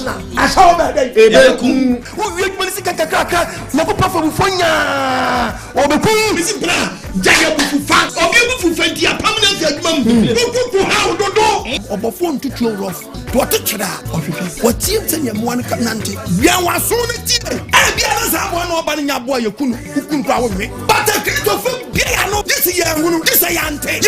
international asawo ba dey ebekum wo wie adwuma ni sika kakaka na ko pafa bufonya obekum bisi bra jaga bufufa obi bufufa dia permanent adwuma mu kuku ha ododo obofo ntutu rough to tekira ohwehwe watie ntanya mo an kanante bia waso na ti bia na sa bo na oba nya bo yakunu kukun kwa wo me bata krito fo bia no this year hunu this yante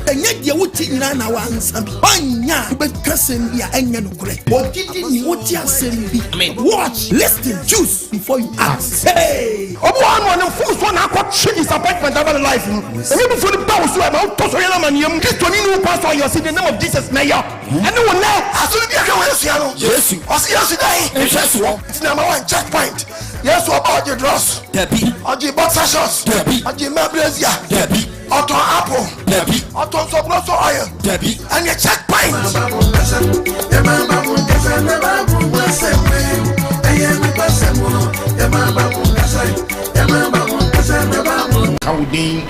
enye dia wuti nyina na wansa anya be kasem bia enya no kure odidi ni wuti asem bi watch listen choose before you ask hey obo anu na fo so na akọ chi disappointment about life emi bu fo ni ba wo so e ma to so yela maniam kristo ni no pastor you see the name of Jesus mayor and no one asuri bia ka wo yesu ano yesu osi yesu dai yesu wo it's number 1 checkpoint yesu about the dross debi oji boxer shorts debi oji mabrazia debi auto apple debi auto so oil debi and your checkpoint kawudin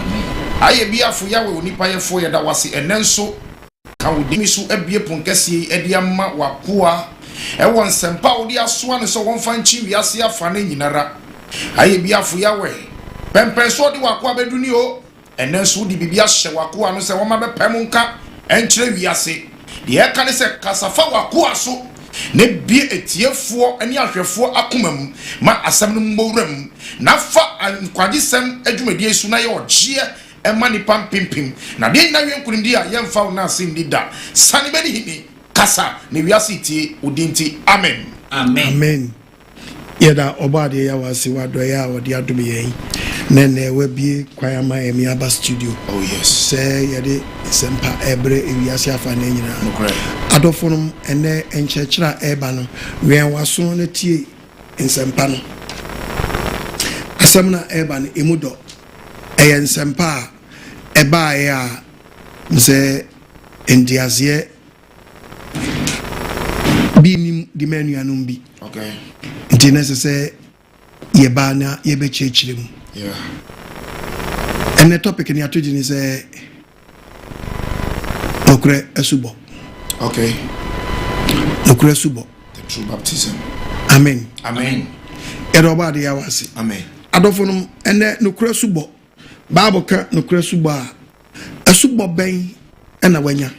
aye bia fo ya we onipa ye fo ye da wase enenso kawudin so abie ponkese edi amma wakoa e won sempa odi asoa ne so won fanchi wiase afa na nyinara aye bia fo ya we pempen so di wakoa beduni o enenso di bibia hye wakoa no se won ma be pem nka enkyere wiase de e ka ne se kasafa wakoa so ne bie etiefo ani ahwefo akomam ma asem no mbowram na fa Nkwagyesem adwumadi su na ye ogye ema ni pampimpim na de na wenkunindi a yemfa na asim dida sane beni hini kasa ne wiase tie odinti amen amen yeda obade ya wasi wado ya odi adum yen nene wabie kwayama emi aba studio oh yes say yede sempa ebre wiase afa na nyina Nokore adofonum ene enchechira eba no wen waso na tie ensempa no asem na eba no emudo eyensempa eba ya mse endiazie binim di menu anum bi okay nti necessary yeba na yebe chechire mu yeah and the topic ni atoji ni say Nokore Asubo okay Nokore Asubo the true baptism amen amen de ya wase amen adofonum ene Nokore Asubo Bible ka Nokore Asubo a Asubo ben ena wanya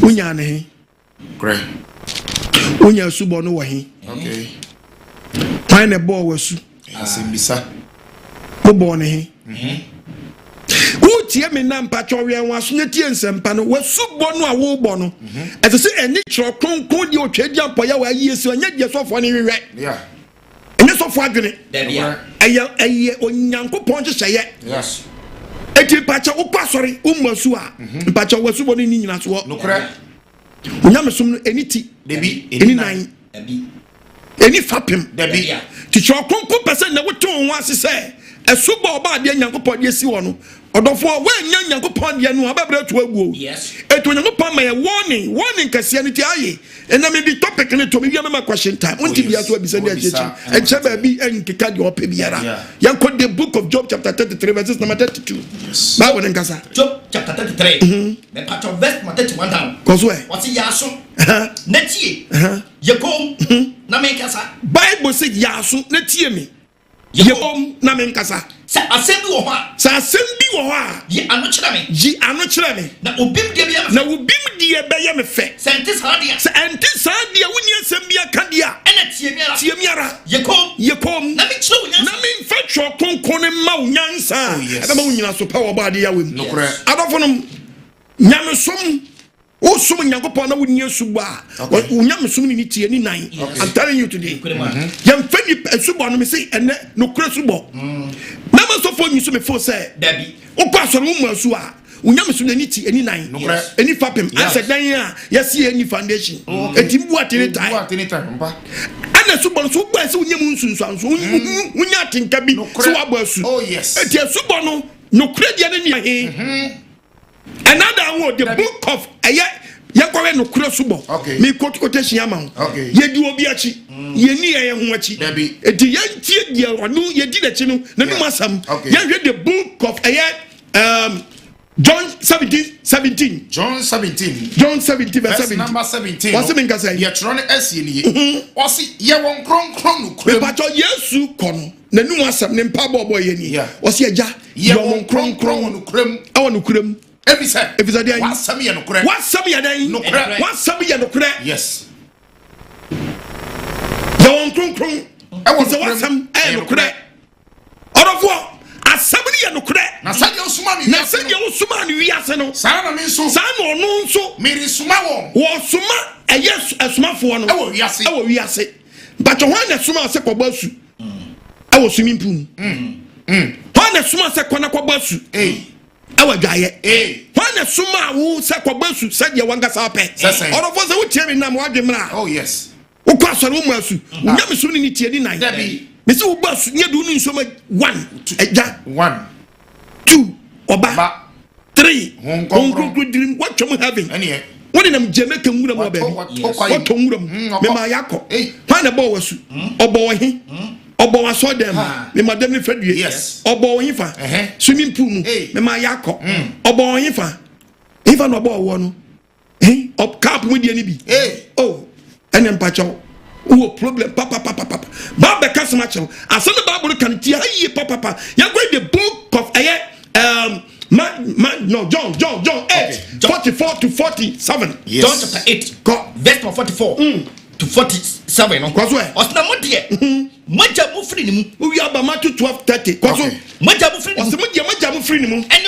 unya ne great unya Asubo no wahi okay fine the ball wasu Asem bisa mo bo ne utie me na mpacho wen waso ne tie nsempa no wasubo no a wo bo no ese se eni chro kronkron di otwedi ampoya wa yesi anya die sofo ne wewe yeah eni sofo adwene yeah eye onyankopon hyehyeye yes eti pacha ukwasori ummasu a mpacha wasubo ne ni nyina so Nokore onyamesum no eni ti debi eni nan eni fapem debi ti chro kronkron pese na woton ho asese Asubo oba de nyankopon de si wo no odofo wanya nyankopon de no ababre to aguo yes eto nyankopon ma warning kase ne ti aye ena me di topic ne to me wi ma question time unti bia to abisa de achechi enche ba bi enkeka de ope biara yanko the book of Job chapter 33 verses number 32 yes ba won nkasa Job chapter 33 me patch of verse 31 down koso e what yaso netie yekom na me nkasa Bible say yaso netie me yebom na me nkasa sa asem bi wo ho a sa asem bi wo ho a ye ano kyerɛ me na obim de be ya me fe sente sadia woni asem bi aka dia ena tie miara yekom na me kyerɛ wo nyansa na me mfa twɔ konkon ne ma wo nyansa ebe ma wo nyina so pa wo ba de ya wem adofonom nyamesom o sum nyankopon na woni asubo a unyamsum ni tie ni nan I'm telling you today yam fani asubo no me say ene Nokore Asubo na ma so fo nyiso me fo say dabi o kwa so mu asu a unyamsum ni tie ni nan eni fapem asa dan a yesi eni foundation etimbu atene time mpa ana Asubo so gba se unyam nsunsuanso unya atenka bi se wa bo asu oh yes eti Asubo no Nokore dia ne ni another one the book of yakore Nokore Asubo me quotation amount yedi obi achi yeni ye ho achi edi yantie dia onu yedi na chi no na num asam ye the book of John 17. John 17 verse number 17. What's the mean ka say? Ye tro no asieni. Osi ye won kronkron no kure. But Yesu kono na nu asem ne mpa bobo ye ni. Osi agya ye won kronkron no kurem. Awo no kurem. Ebi say. Wasam ye no kure. Wasam ye dan. Wasam ye no kure. Yes. Ye won kronkron. Wasam no kure. Orofo asɛm ne yɛ nokorɛ na sɛdeɛ wosoma ne wiase no saa na ɔno nso meresoma wɔsoma ɛyɛ asomafoɔ no ɛwɔ wiase but hɔ na soma sɛ kɔbɔ asu ɛwɔ swimming pool hɔ na soma sɛ kɔna kɔbɔ asu ɛwɔ adwaeɛ hɔ na soma wo sɛ kɔbɔ asu sɛdeɛ wankasa pɛ ɔrɔfo sɛ wotie me nam woadwe mmra wokɔ asɔre wo mu asu wonyame som ne ne tie di nan Mesi ubas nye do ni nsoma 1 eja 1 2 oba 3 konkro dream what you having ene woni nam Jamaica nwura mo ba what to nwura me ma yakọ pa na bo wasu obo he obo waso dem me madam ni fadue obo he fa swimming pool mu me ma yakọ obo he fa ifa no obo wo no op cap mu die ni bi oh ene mpacho wo problem papa baba kasama chew aso the bible kan tia yi papa you go the book of John 8 44 to 47 John chapter 8 verse 44 to 47 no kwaso e osna mo de maja mo firi ni mu wi aba Matthew 12:30 kwaso maja mo firi ni mu osmo de maja mo firi ni mu eni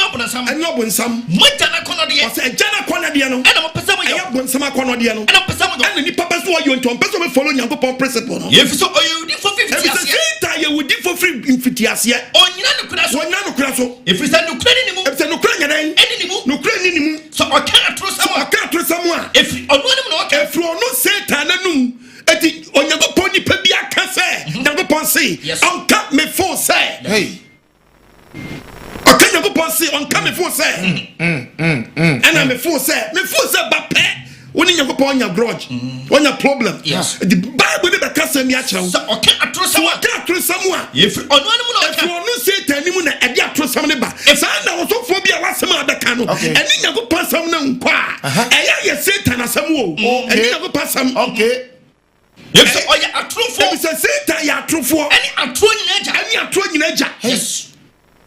obonsam maja na kono de o se jana kono de no ena mo pesa mo ya bonsam kono de no ena pesa mo ena ni papa so yo ntom pesa me follow nyankopon principle no ye fi so oyudi for 50 years ta ye wudi for free infitiase onyina no kura so e fi sa no kura ni mu e fi sa no kura nyadan eni ni mu no kura ni mu so o kan atro samo a e fi ono ni mu no e fi ono Satan anum eti onyankopon ni pa bi aka se nyankopon se onka me fo se okay nyankopon se onka me fo se ana me fo se ba pe woni nyankopon nya grudge onya problem the bible dey ka se mi a kyerɛ so okay atro samo a e fi ono ni mu no okay ono Satan ni mu na e di atro samo ne ba e sa na wo so fo bi a wasem abeka no eni nyankopon sam na nkwa eya ye Satan asam wo eni nyankopon sam okay yes so oya atrofo e say Satan ya atrofo eni atro nyina agya yes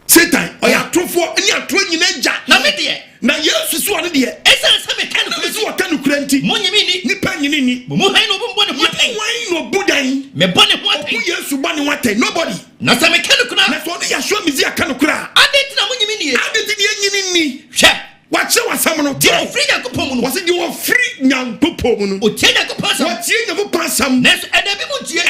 Satan oya atrofo eni atro nyina agya na me de na Yesu so ane de esa me kan no so wa kan kuranti monyimi ni nipa nyini ni mo han no bo ne ho atai why no budan me bo ne ho atai ku Yesu bo ne ho atai nobody na sa me kan kura na so ne ya show me zia kan kura adeti na monyimi ni nyini ni hwe wache wasam no ti free Nyankopon mu no wase di wo free Nyankopon mu no o tie Nyankopon sam watie Nyankopon sam na so eda bi mu tie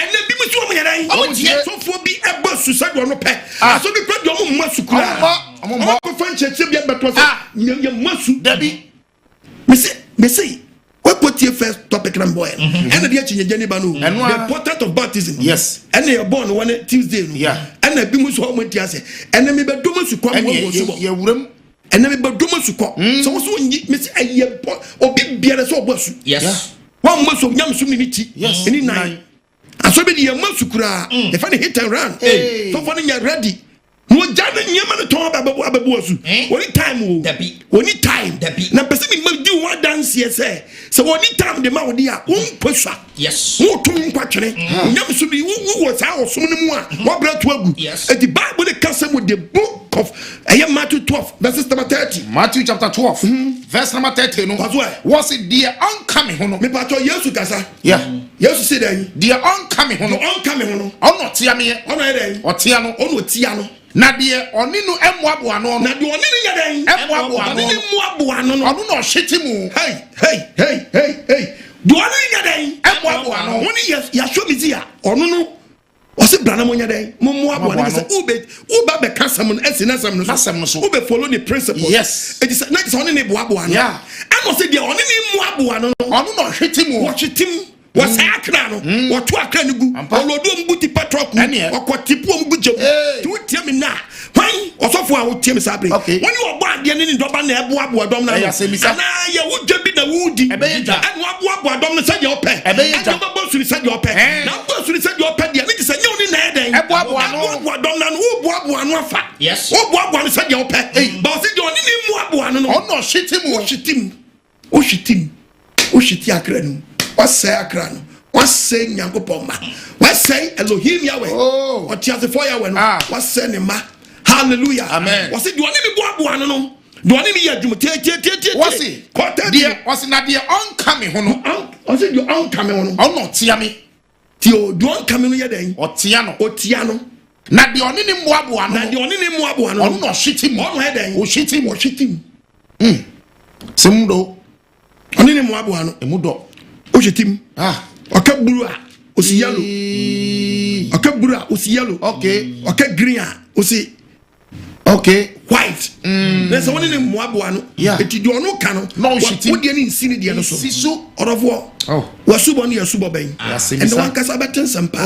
so mo yadan o tie so fo bi eba su sa do no pe so bi kwa do mo ma su kura mo ko fan cheche bi beto so ye masu dabi me say what put your first topic number boy and the chinye jani ba no the important of baptism yes and you born one Tuesday no and na bi mu so mo tiase and me be do mo su kwa mo so ye wuram and me be do mo su kwa so so me say aye obi biara so obosu yes one mo so nyam so ni ti any nine aso be the masu kura the funny hit and run so funny you ready no jana nyama no ton ababu asu oni time o oni time na person me ma di one dance here say so oni time de ma wo dia won posua yes wo tum kwatwene nyam so bi wo sa osom ne mu a wo bra to agu the bible dey case with the book of Matthew 12 verse number 30 Matthew chapter 12 verse number 30 no was it the oncoming hono me pato Yesu kasa Yesu say then the oncoming hono ono tia me ono eden otia no na de oni no emuabo ano na de oni no yaden emuabo ano no ono no hwete mu hey do oni yaden emuabo ano oni ya show me zia ono no o se brana mo yaden mo muabo ano say ube be kasam no esina sam no so ube follow the principle yes it is not oni ne boabo ano ano say de oni ne muabo ano ono no hwete mu was akra no what to akra no gu olodo mbuti patrok okotipu mbu jam to tell me na why osofo a wo tell me sabre when you obo ade ne ndoba na ebo abo adom na na ya wo dwabi na wudi and wo abo adom na saje ope and wo bo suri saje ope na bo suri saje ope de ne se nyew ni na eden ebo abo adom na wo bo abo anu afa yes wo bo abo anu saje ope ba o se de oni ni mu abo ano no ono hyetim o hwiti akra no wasɛ akra no wasɛ nyankopɔn ma wasɛ Elohim Yahweh ɔtiasefo Yahweh no wasɛ ne ma hallelujah amen wase duane mi boaboa no duane mi yɛ dwuma tie wase kɔtɛ wase na de ɔnka me ho no wase de ɔnka me ho no ɔno ɔtia me tio do ɔnka me no yɛ den ɔtia no na de ɔne ne mmoaboa no ɔno ɔhyetim ɔno yɛ den ɔhyetim semdo ɔne ne mmoaboa no emu dɔ ɔhyetim ɔka buru a osi yellow ɔka buru a osi yellow ɔka green a osi white nese woni ne mmoaboa no eti de ono ka no wodi ne nsini de no so orofo wasubo ne yasubo ben and one kasa betin sampa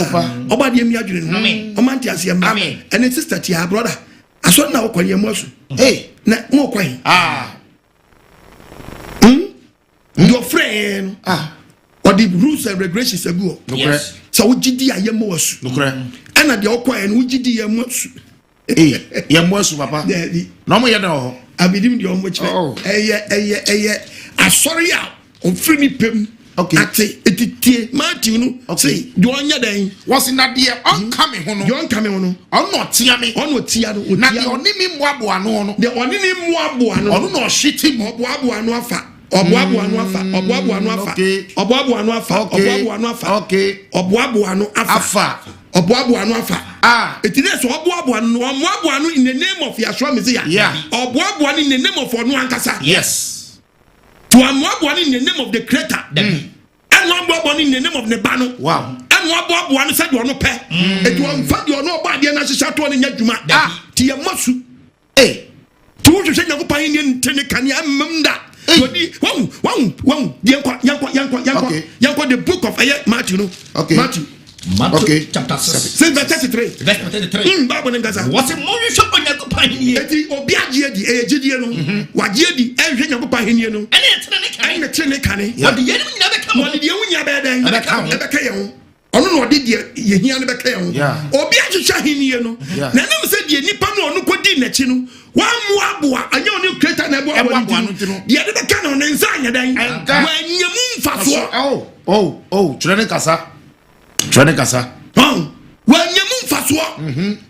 oba de mi adwene no o man ti ase mba and sister ti her brother aso na okwanye mu asu na mo kwan your friend or the rules and regulations agu so wo gidi ayemo asu ana de okwan no wo gidi yemu asu yemu papa no mo ye na ho abidim de omo kire eye asori a ofri ni pem ate etitie Matthew no say do onya dan was na de onka me ho no ono tia me ono tia no na de oni mi mmoaboa no de oni ni mmoaboa no ono no hwiti mmoaboa no afa oboaboa no afa oboaboa no afa oboaboa no afa oboaboa no afa oboaboa no afa oboaboa no afa etine so oboaboa no omoaboa no in the name of Yeshua Messiah oboaboa no in the name of onu ankasa yes to omoaboa no in the name of the creator and omoaboa no in the name of the bano wow and oboaboa no said you no pe etu omfa de ono oba de na hyehyɛ to ne nyadwuma ti yemasu ti wo hyehyɛ nyakopan ni ntene kane amamda Yodi, wow, yanko the book of Matthew, no? Matthew chapter 6 verse 33. Verse 33. Bible ngasa. What's a more shop on yakopan here? Eti obi agye di ejidie no. Wagye di ehwe yakopan here no. Ene tene kane. What the enemy never come. What the enemy never den. Ebeka ye ho. Ono no odi die ye hia no beka ye ho. Obi ahwehwa henie no. Na nam se die nipa no ono kodi nachi no. Wa muaboa anya oni creator na ebo abo no. Die de beka no ne nsa anya dan. Wa nyemu mfaso. Trene kasa. Wa nyemu mfaso.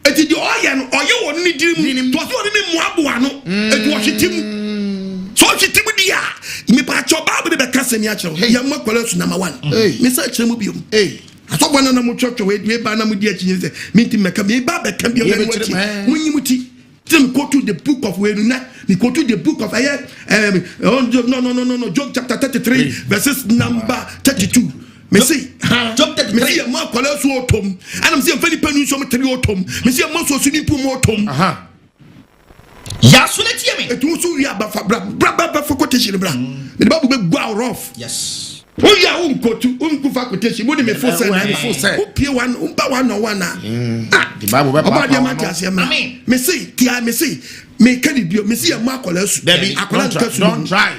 Eti di oye no oye won ni dirim. To so ni muaboa no. Eti wo hwetim. So hwetim dia. Me pa cho Bible de beka semi a kiro. Ya makwala su number 1. Me sa kire mu biom. Asogwa na mu church we ba na mu di achi nse. Minti meka me ba beka biom na wati. Munyimuti. Then go to the book of Weruna. We go to the book of no. Job chapter 33, verses number 32. Me see, Job 33. Me see a mark color so autumn. And I'm saying very penny so much autumn. Me see a month so soon pum autumn. Ya so let me. It also we are bra for quotation bra. The Bible be go rough. Yes. Oh yeah, go to unkufa quotation. What me for say? Who pay one umba one no one. The Bible be about the matter as Amen. Me see, tia me see. Me can it be me see a mark color so. Don't try.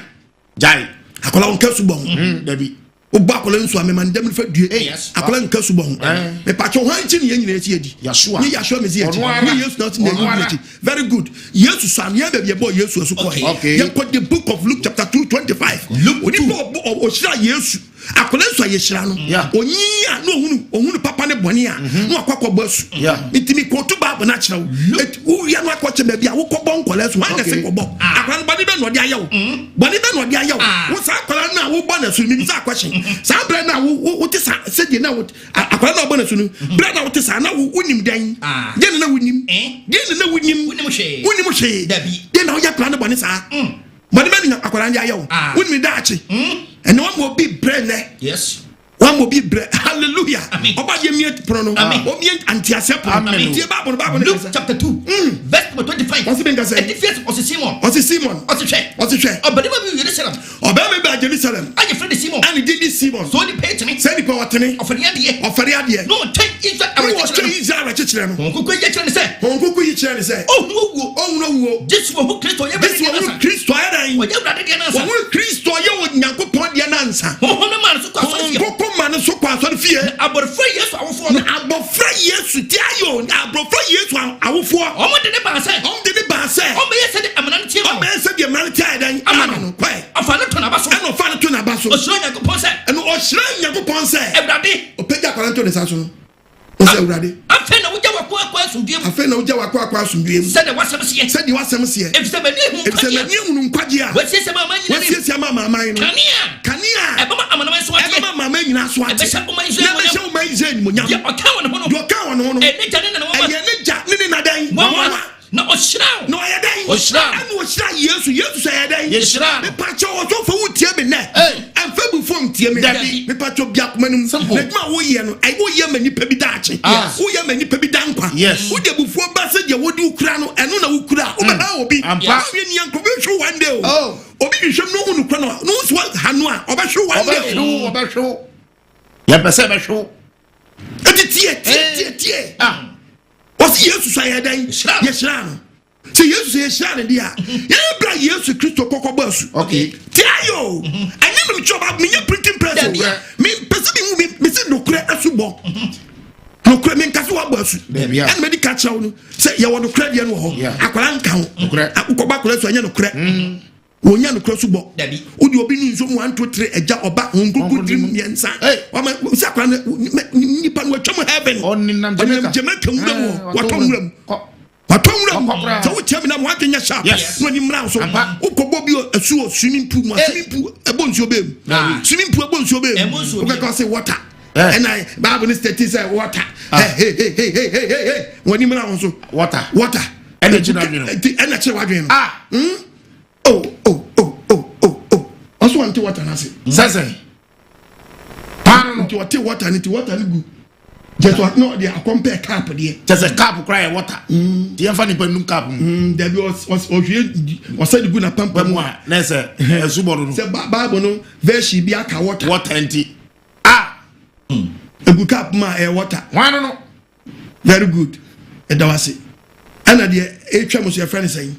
Jai. Akola on kasu bon. Debi. Oba akola nso amema ndem fa due. Akola nkasu bon. Me pa cho han chi ne nyina eti edi. Yashua. Ni Yashua me zi eti. Ni Yesu not ne eti. Very good. Yesu san ye be boy Yesu asu ko. Ye quote the book of Luke chapter 2:25. Oni o shira Yesu. Akola nso ye shira no. Onyi a no ohunu papa ne boni a. No akwa basu. Itimi ko to Bible na kira wo. Wo ya no akwa che ba bia wo ko bon kola so. Wan na se ko bo. Akola bani be no de ayawo. Bani be no de ayawo. Wo sa akola na wo bo na so mi sa akwa sa bra na wo te sa se de na wo akwara na obona sunu bra na wo te sa na wo unim dan de na wunim de na wunim wunim hwe de na wo ya plan bone sa bone be na akwara ndi ayewo wunim da achi and one mo be bre ne Yes. One will be hallelujah. Oba ye miet prono. Obi antiasep. Luke chapter 2. Verse 25. What's been say? And the first was Simon. What's Simon? What's the check? What's the check? Oh, but you Jerusalem. Oh, baby by Jerusalem. And your friend Simon. And he did this Simon. So he paid to me. Send the power to me. Of the idea. Of the idea. No, take Israel. I was to Israel at Chichem. Uncle say. Uncle Kuyi say. Oh no. This one who Christ or this one Christ or I. What you rather than answer. What Christ or you would not go point the answer. Oh, no man so fear about 3 years I will fall about 3 years to tell you about 3 years I will fall. Oh, what did the bar say? Oh, did the bar say? Oh, may I say I'm an anti. Oh, may I say the humanity yɛhyira Nyankopɔn sɛ Ewurade opagya kwaranto ne sa so no ɔsɛ Ewurade afei na wogya wako asomdue mu afei na wogya wako asomdue mu sɛde wasɛm seɛ sɛde wasɛm seɛ efisɛ mani hunu nkwagye a wasiesie ma aman nyina wasiesie ma aman no kanea ɛbɛma amanaman so ateɛ ɛbɛma aman nyina so ateɛ ɛbɛhyɛ ɔman Israel ɛbɛhyɛ ɔman Israel nimonyam deɛ ɔka wɔ ne ho no deɛ ɔka wɔ ne ho no ɛne gya ne nana wɔma ɛyɛ ne gya ne nadan wɔma na ɔhyira na ɔyɛ dɛn ɔhyira ɛna ɔhyira Yesu sɛ ɛyɛ dɛn yɛhyira mepakyɛ ɔsɔfo wo tie me nɛ ɛmfa bu fam tie me mepakyɛ bia koma no mu na dwuma woyɛ no woyɛ ma nnipa bi daakye woyɛ ma nnipa bi da nkwa wode abufuo ba sɛ deɛ wode wo kura no ɛno na wo kura wobɛha obi wowie nia nkɔ bɛhwe one day o obi hwehwɛm no wohu no kora no no wo so ha no a ɔbɛhwe one day ɔbɛhwe yɛpɛ sɛ bɛhwe ɛti tie wɔsi Yesu sɛ yɛ dɛn yɛhyira no sɛ Yesu sɛ yɛhyira no deɛ a yɛbra Yesu Kristo kɔkɔ bɔ asu tiayo ɛnyɛ me metwɛ menyɛ printing press o mepɛsɛ mehu mese Nokore Asubo Nokore menkase woabɔ asu ɛne mɛde ka kyerɛ wo no sɛ yɛwɔ Nokore deɛ no wɔ hɔ akwara nka ho wokɔbɔ akwara so ɛnyɛ Nokore wonya Nokore Asubo wode obi ne nsom 1 2 3 agya ɔba honkroko dirim mmiɛnsa sɛ akwara nipa no watwam heaven ɔnenam Jamaica nwura mu watɔ nwura mu sɛ wotia mi na mo adwenya sharp na ni mmra so wokɔbɔ bi asuo swimming pool mu swimming pool ɛbɔ nsuo bɛm swimming pool ɛbɔ nsuo bɛm wobɛka sɛ water ɛna Bible state sɛ water hey wɔni mmra ho so water ɛna kyerɛ wadwen no ɔso wante water no ase sɛsɛ nti wɔte water no gu just what no they compare cap there just a cap cry water the yɛmfa nipa num cap there was said gu na pampa mu a na sɛ Asubo no sɛ Bible no verse bi aka water nti egu cap ma water one no very good edawase ana de etwa mo so yɛ friend say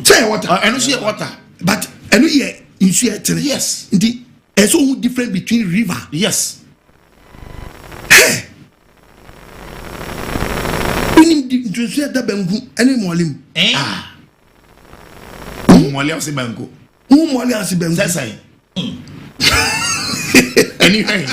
say water ɛno so yɛ water but ɛno yɛ nsu ɛtene yes nti ɛso who different between river yes ntusu ɛda banku ɛne mɔlem mɔlem ase banku mɔlem ase banku sɛsɛn ɛni hɛn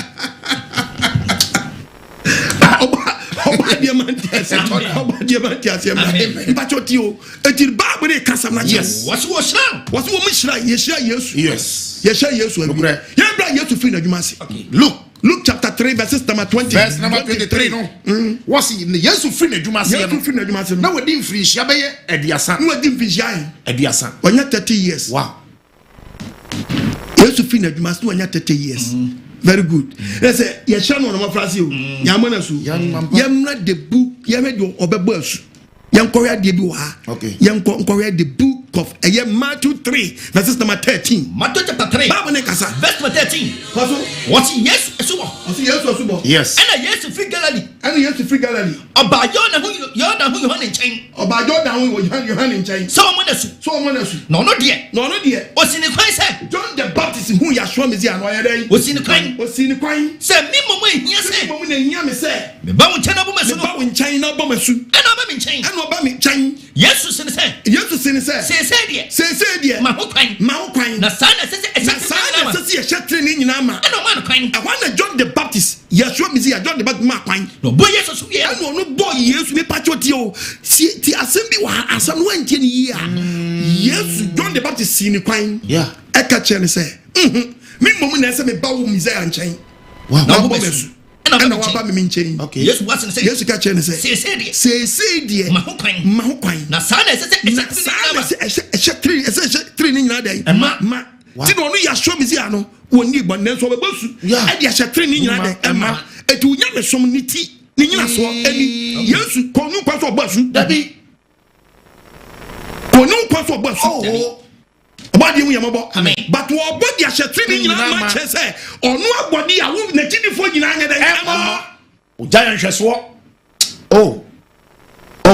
ɔba diamante ase ɛmɛ mpatso ti o eti baabu de kasa na kyerɛ wɔsi wɔn mu hyira yɛhyira Yesu yes yɛbra Yesu fi na adwuma ase Luke chapter 3 verses number 20 verse number 23 no what's Yesu free na dwuma se no na wadi mfirinhyia bɛyɛ aduasa na wadi mfirinhyia aduasa wanya 30 years wow Yesu free na dwuma se wanya 30 years very good let's say yɛhyɛ no no mafrase o yamana so yɛmra the book yɛmɛ de ɔbɛbɔ asu yɛnkɔhwɛ adeɛ bi wɔ ha yɛnkɔhwɛ the book of Matthew 3 verses number 13 Matthew chapter 3 Bible ne kasa verse number 13 what Yesu Asubo yes ɛna Yesu free Galilee ɔba Yordan ho Yohane nkyɛn ɔba Yordan ho Yohane nkyɛn sɛ ɔmo na su na ɔno deɛ osini kwan sɛ John the Baptist hu Yahshua Messiah no ayɛ dɛn osini kwan sɛ mi mɔmɔ ehia sɛ mɔmɔ na ehia me sɛ meba wo nkyɛn na bɔ masu meba wo nkyɛn na bɔ masu ɛna ɔba mi nkyɛn Yesu sini sɛ sese deɛ ma ho kwan na saa na sese ɛhyɛ tiri ne nyinaa ma ɛna ɔma no kwan ɛhɔ na John the Baptist Yahshua Messiah John the Baptist ma kwan na ɔbɔ Yesu so yɛ ɛna ɔno bɔ Yesu ne patro tie o ti asɛm bi wɔ asɛm no wantie ne yie a Yesu John the Baptist si ne kwan ɛka kyerɛ ne sɛ me mmom na ɛsɛ me ba wo Messiah nkyɛn na ɔbɔ masu ɛna waba me nkyɛn Yesu wase ne sɛ Yesu ka kyerɛ ne sɛ sese deɛ ma ho kwan na saa na ɛhyɛ tiri ne nyinaa dɛn ma ti na ɔno Yahshua Messiah no wɔnni bɔ ne nso ɔbɛbɔ su ɛde ahyɛ tiri ne nyinaa dɛn ɛma ɛti wonya me som ne ti ne nyina soɔ ɛni Yesu kɔnu kwan so ɔbɔ su dabi kɔnu kwan so ɔbɔ su ɔbɔdi mu yɛmɔbɔ but wɔbɔ de ahyɛ tiri ne nyinaa ma kyerɛ sɛ ɔno abɔdi a wo n'akyidifo nyinaa nyɛ dɛn ɛma ɔgya yɛn hwɛ soɔ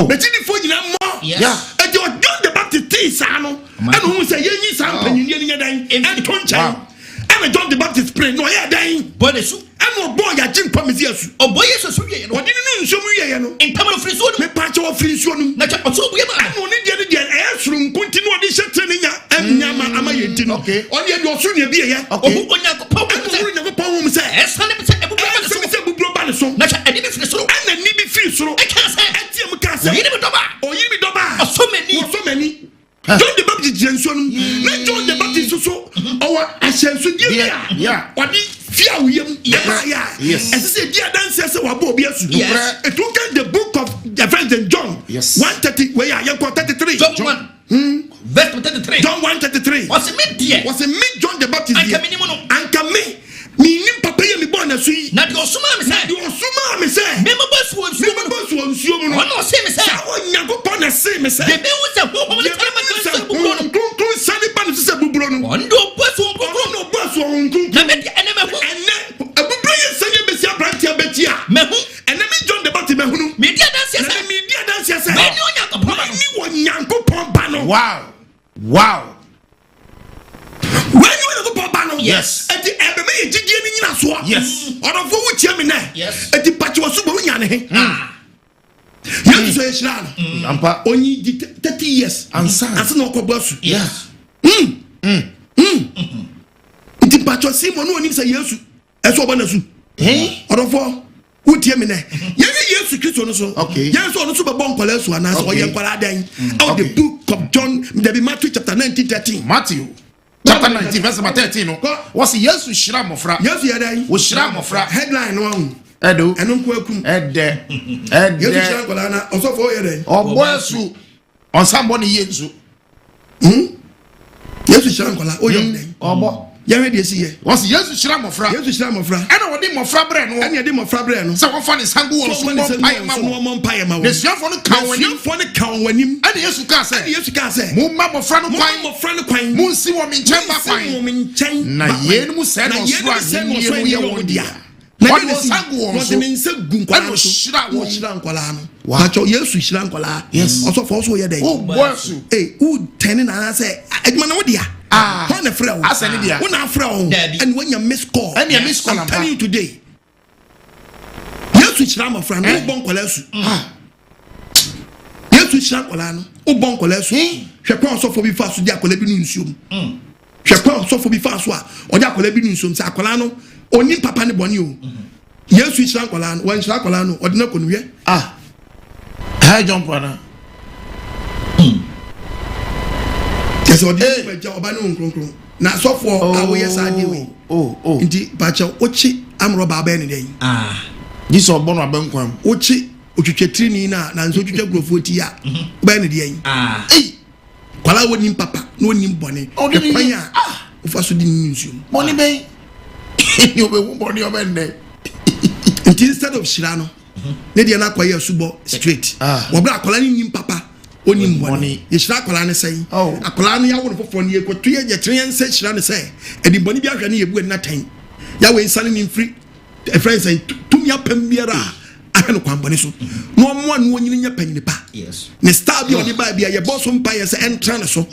n'akyidifo nyinaa mmɔ ɛti John the Baptist tii saa no ɛna ohun sɛ yɛnyi saa mpanyinnie ne nyɛ dɛn ɛnto nkyɛn ɛna John the Baptist pray na ɔyɛ dɛn bɔ ne su ɛna ɔbɔ yagye mpa Messiah su ɔbɔ Yesu so wiye no ɔde ne nsuo mu wiye no ntamara firi so no mepa kyɛ wɔ firi nsuo no na kyɛ ɔso bu yɛ ma ɛna ɔne deɛ ɛyɛ soronko nti na ɔde hyɛ tiri ne nya nyama ama yenti no on ye do so ne bi ye ohu onyankopɔn hom sɛ ɛsane bi sɛ ebubro ba ne so na hwɛ ani bi firi soro ana ni bi firi soro ɛka sɛ ɛtie mu ka sɛ oyiri bi dɔba ɔsɔmani John the Baptist Jenson na John the Baptist so our ahyɛnso die bia ɔde fia wiyam ya ɛsɛ dia dance sɛ wabɔ obi asu it took the book of the Evangelist John 1:30 where ya 33 John 1 verse 33 John 1:33 was me John the Baptist anka me nim papa ye me born na so yi na de osuma me sɛ me mabɔ so nsuo mu no ɔno ɔse me sɛ Onyankopɔn na se me sɛ de be wo sɛ ho mo tare ma sɛ buburo no kun sani ba no sɛ buburo no ɔndo bɔ so na me de ene me ho ene buburo ye sani be sia brantia betia me ho ene me John the Baptist me ho no me dia danse sɛ me ni Onyankopɔn ba no wow when you want to go bano yes eti ebe me jidie ni nyina so yes odofo wu tie me na eti pachi Asubo nya ne he yesu so yeshira no ampa onyi di 30 years ansa na okobo asu yes eti pachi Asubo no onim say yesu eso obo na su odofo wu tie me na ye yesu Kristo no so yesu ono so be bon kwala asu ana so ye kwala dan out the book of John there be Matthew chapter 19:13 Matthew chapter 19 verse 13 no was yesu shira mofra yesu ya dai wo shira mofra headline no ahun edo eno nko akum yesu shira kola na osofo ye dai obo asu onsambo ne yesu yesu shira kola o ye dai obo ya we de si ye was yesu shira mofra ena wo de mofra bre no ena de mofra bre no se wo fa ne sangu wo so mo mpaye ma wo ne suafo no kan wanim ena yesu ka se mo ma mofra no kwan mo nsi wo me nchen ba kwan na ye no mu se no so a ye wo dia na de sangu wo so ne nse gu nkwala no shira nkwala no wa cho yesu shira nkwala osofo so ye dai o bosu u tene na se adwuma na wo dia when a friend when a friend and when you miss call and you miss call I'm telling you today yesu shira mo friend no bon kwala su yesu shira kwala no o bon kwala su hwe kwa osofo bi fa so dia kwala bi no nsuom hwe kwa osofo bi fa so a o dia kwala bi no nsuom sa kwala no oni papa ne boni o yesu shira kwala no wan shira kwala no o de na konuwe high jump ana yes odi be ja oba no nkronkron na sofo awoye saade we nti bacha ochi amro baba ene den this obo no abankwam ochi otwetwetri ni na nso twetwa grofo ti ya ba ene den kwala woni papa no woni bone kwan a ofa so di nsuom money ben ni obewu bone obende nti instead of shirano ne dia na kwaye Asubo straight wo bra kwala ni papa oni mboni ye shira akola ne sei akola no ya wo fofo ne ye kotu ye yetre se shira ne sei edi mboni bi ahwe ne ye bu na tan ya we insane ni free e friend say tum ya pam biara ahwe no kwa mboni so no mo anu onyini nya panyini pa ne star bi oni ba bia ye boss mpa ye se entra ne so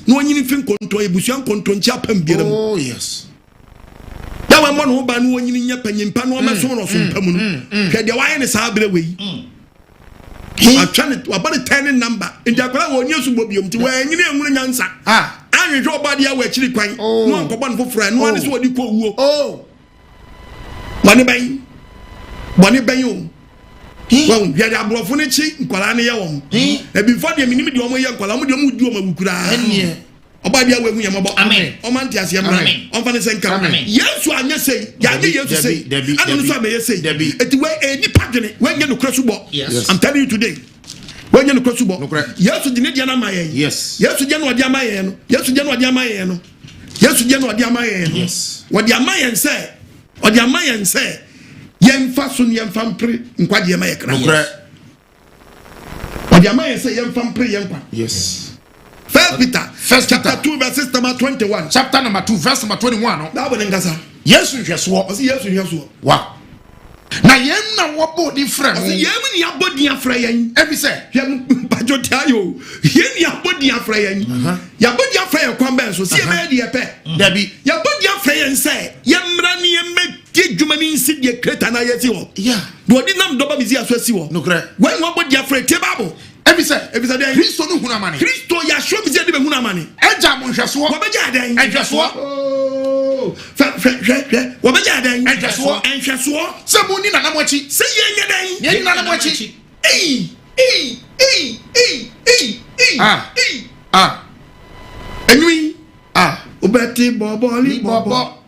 no onyini fin konto e busuan konto nchi apam biara oh yes ya we mo no ba no onyini nya panyini pa no ma so no so mpa mu no hwe de wa ye ne saa bere we I'm trying to about the 10 number in the Aquila or Asubo biom to where you know nyansa. I enjoy body away chili quine. No one for friend, one is what you call money bay. Well, you had a brofunichi, Colani Yawm. And before the minimum, you young Colamudium do a Mukura. About the way we am about Amen. Omantias Yaman, on Vanessa Carmen. Yes, I just say, Yagi to say, Debbie, I don't know may say, Debbie, at the way any pattern when you're no Asubo. Yes, I'm telling you today. When you're no Asubo, yes, to the Nidiana Mayan, yes, to General Diamayan, yes, to General Diamayan, yes, to General Diamayan, yes. What the Amayan say, what the Amayan say, Yam Fasun Yam Fampre, Nkwagyesem. What the Amayan say, Yam Fampre Yampa. Yes. First Peter chapter 2 verse number 21. Chapter number 2 verse number 21. That one ngasa. Yesu hweso. Osi Yesu hweso. Wow. Na yem na wo body friend. Osi yem ni abodi afra yen. Ebi say, yem pajoti ayo. Yem ni abodi afra yen. Ya bodi afra yen kwan ben so. Si e be de pe. Dabi. Ya bodi afra yen say, yemra ni yem tie dwuma ni nsi de kreta na yesi wo. Yeah. Do odi nam doba bizi aso si wo. Nokore. When wo bodi afra tie Bible. Ebisa dey. Kristo no huna mane. Kristo ya show me say dey be huna mane. Eja mo nhweso. Wabeja den. Nhweso. Oh. Wabeja den. Nhweso. Se mo ni nana mo achi. Se ye nye den. Ye ni nana mo achi. Enui. Obeti boboli bobo.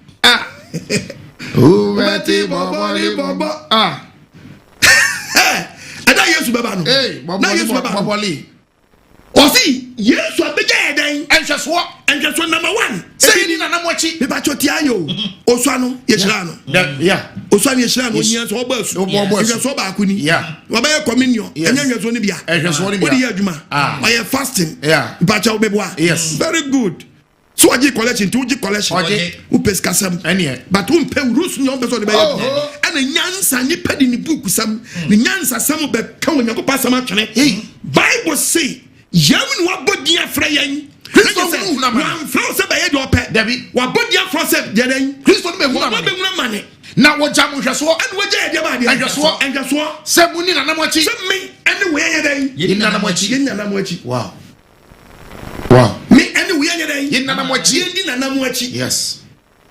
Obeti boboli bobo. Ada Yesu baba no. Na Yesu boboli. Osi Yesu abeja eden. Enhweso number 1. Say ni nana mo achi. Me ba choti ayo. Osua no ye shira no. Yeah. Osua ye shira no nyan so obasu. Enhweso ba akuni. Yeah. Wabaye communion. Enya enhweso ni bia. Enhweso ni bia. Odi ye adwuma. Oye fasting. Yeah. Ba cha obeboa. Yes. Very good. So waji collection to waji collection. Upes kasam. But umpe rules ni ompe so de be. Ana nyansa ni pedi ni book sam. Ni nyansa sam be kan Onyankopɔn sam atwene. Bible say Yamin wa body afra yen. Kristo no na man. Wan fra se be ye de opɛ. Dabi. Wa body afra se de den. Kristo no be hu na mane. Na wo jam hweso. Anu wa je de ba de. Enhweso. Se mu ni na na mo achi. Se me anu we ye den. Ye na na mo achi. Ye na na mo achi. Wow. Me anu we ye den. Ye na na mo achi. Ye di na na mo achi. Yes.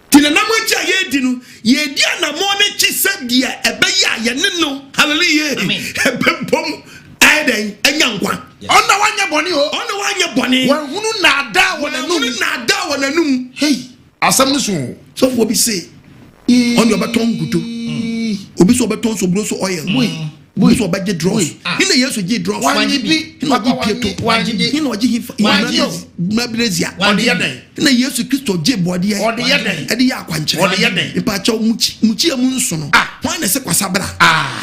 Ti na na mo achi a ye di no. Ye di na mo ne chi se dia ebe ya ye ne no. Hallelujah. Ebe bom. Aiden enyankwa. Ona wanya boni o. Ona wanya boni. Wan hunu na ada wona num. Hey, asam no so. So for be say on your baton guto. Obi so beton so bro so oil. Boy so baje draws. Ina yeso je draws. Wanji bi. Ina oji pieto. Wanji. Ina oji hifa. Na brezia. Ode yeden. Ina yesu Kristo je bode ye. Ode yeden. Ede ya akwanche. Ode yeden. Ipa cha muchi amu nso no. Wan na se kwasabra.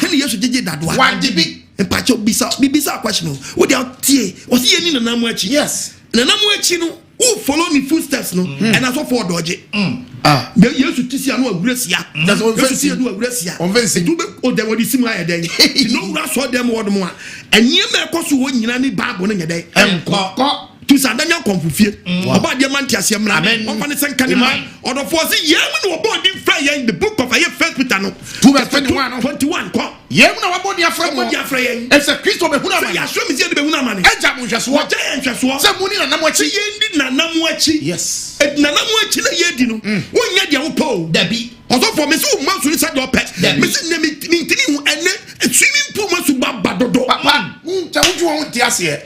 Ina yesu je dadoa. Wanji bi. Empacho bibisa question wo dey tie wo see ye ni nanamu achi. Yes. Nanamu achi no who follow me footsteps no and as for dodge. Yesu tisi anu agresia. That's on Yesu tisi anu agresia. On vensi. Do be o dem odi simu aye den. No wura so dem wo dem a. Enye me ekoso wo nyina ni Bible no nyedai. Enkoko. Tu sadanya konfufie. Oba de man tiase mra. On fa ne senka ne man. Odo for say ye me no obo di fra ye in the book of First Peter no. 21 ko. Ye mu na wabo di afra mo. Ese Kristo be huna man. Ya show me say de be huna man. Eja mo hweso. Waja nhweso. Se mu ni na namu achi. Ye ndi na namu achi. Yes. Nanamu achi na ye di no. Wonya dia wo po. Dabi. Oso for me so man so ni say do pet. Me say ne ntini hu ene swimming pool ma so ba dodo. Papa, unta wuju won ti ase e.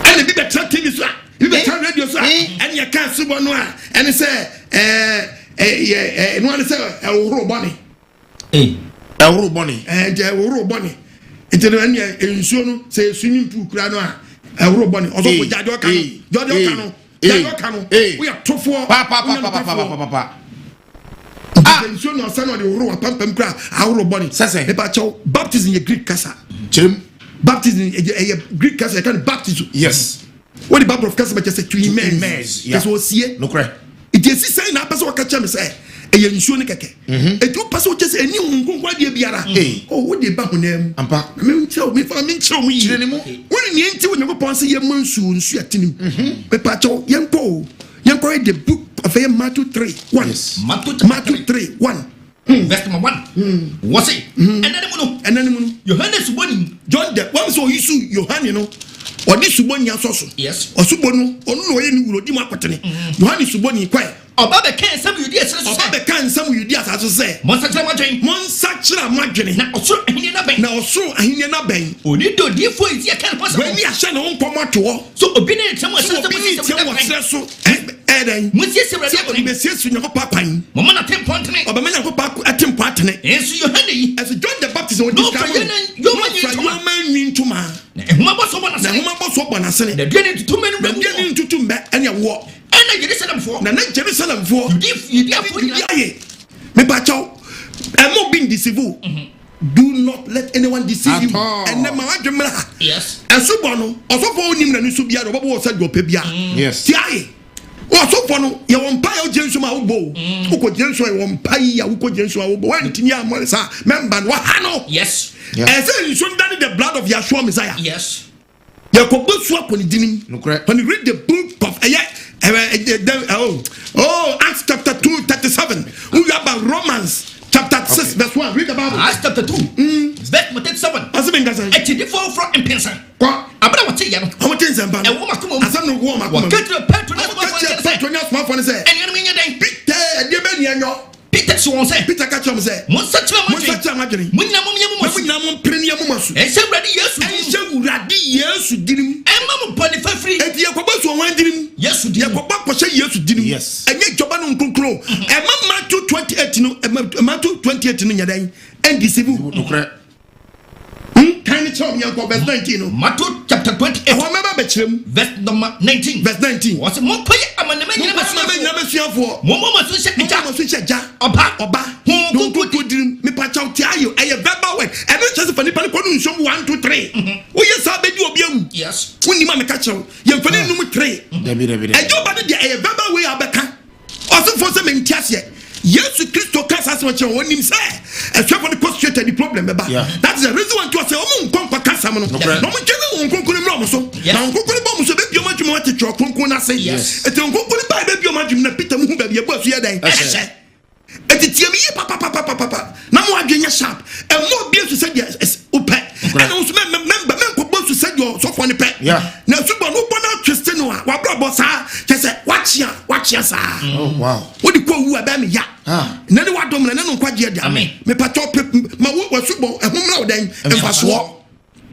Ene bi betra TV so a. Bi betra radio so a. Ene ya kan Asubo no a. Ene say no ane say ewuro boni. Ewuro boni. Ewuro boni. Ente no ene ensuo no say swimming pool kura no a. Ewuro boni. Oso for jajo kan. Jajo kan. We are tofo. Papa. Ensuo no say no de ewuro pampam kura ewuro boni. Sese. E ba chaw baptism ye Greek kasa. Chem. Baptism a Greek kasa kind of baptism. Yes. What the Bible of Kasa just to immense. Yes, was here. Nokore. It is saying na person catch me say e ye nsuo ne keke. E tu person just eni hungun dia biara. Oh, what the ba honem. Ampa. Me tell me for me tell me. Chire ne mu. Woni ni enti wonyo pon say ye nsu atinim. Me pa cho yenko the book of Matthew 3:1. Yes. Matthew 3:1. Verse number 1. What's it? And then muno. Yohanes suboni. John the one so yisu Yohane no. Odi suboni asoso. Yes. Osubo no onu no ye ni wuro di makotene. Yohane suboni kwae. Oba be kan sam yudi asere so. Oba be kan sam yudi asere se. Monsa kira madwene. Na osoro ahine na ben. Oni do di fo ezi kan posa. When ya hye no nkomo to. So obi ne tem asere so eden. Musie se wrade ko be siesu nyako pakwan. Mama na tem pontene. Oba me nyako pak atem pontene. Ensu Yohane yi. As John the Baptist on this guy. Yo man ntuma. Na ehuma boso bona sene. Na dua ni tutu mbe ene wo. Na Jerusalem for you me bacho emo being deceived. Do not let anyone deceive you. And then my adwemra. Yes. Asubo no osofo onim na nusu bia do bo say do pe bia. Yes. Tiaye. Osofo no ye won pa ye jensu ma wo. Uko jensu ye won pa ya uko jensu wo bo. Wan timi amore sa member no ha no. Yes. And say you should done the blood of Yeshua Messiah. Yes. Yakobo so upon the dinim. When you read the book of Acts chapter 2:37. We have about Romans chapter 6 verse 1. Read about Acts chapter 2 verse 37. Asem ngasa. Echidifo so from impensation. Kwa abra what say ya no. How much is them? E wo makomo. Asem no wo makomo. Get to Petronius small phone say. And you mean den. Peter de be nia nyo. Peter so won say. Peter ka chom say. Mo sa chama mo. Mo sa chama adwene. Mo nyina mo masu. Mo nyina mo mpre ne mo masu. E se urade Yesu. E se urade Yesu dinim. E ma mo body fa free. E die kwaba so wan dinim. Yesu dinim. Ye kwaba ko se Yesu dinim. Yes. Enye joba no nkonkro. E ma Matthew 28 no, Matthew 28 no nyadan. And deceive Nokore. Tiny chom yanko verse 19 no. Matthew chapter 28. Ho meba be kirem. Verse number 19. Verse 19. What's mo koye amanema nyina masuafo. Mo so she ja. Mo so she ja. Oba. Don't go dirim. Me pa chaw ti ayo. E verbal word. E no chese fani pani ko nu nsom 1 2 3. Wo ye sa be di obi am. Yes. Woni ma me ka chaw. Ye mfani num 3. Debi. E jo ba de e verbal way abeka. Osofo se me ntiase. Yes, Christo cancer so much on him say. A travel concentrate the problem about. That's the reason why to say come for cancer. No one can conclude so. Now conclude bomb so baby you want to talk conclude say. Yes. It don't conclude by baby you want to Peter mu baby boss here day. Et it me papa. Na mo adwenya sharp. E mo be to say yes open. And also member ko boss to say your so for ne pe. Na Asubo no bona Christian wa bra boss ha. Say watch ya sa. Oh wow. What the ko wu aba me ya. Nani wa dom na no Nkwagye dia. Me pato ma wo Asubo ehumra odan emfaso.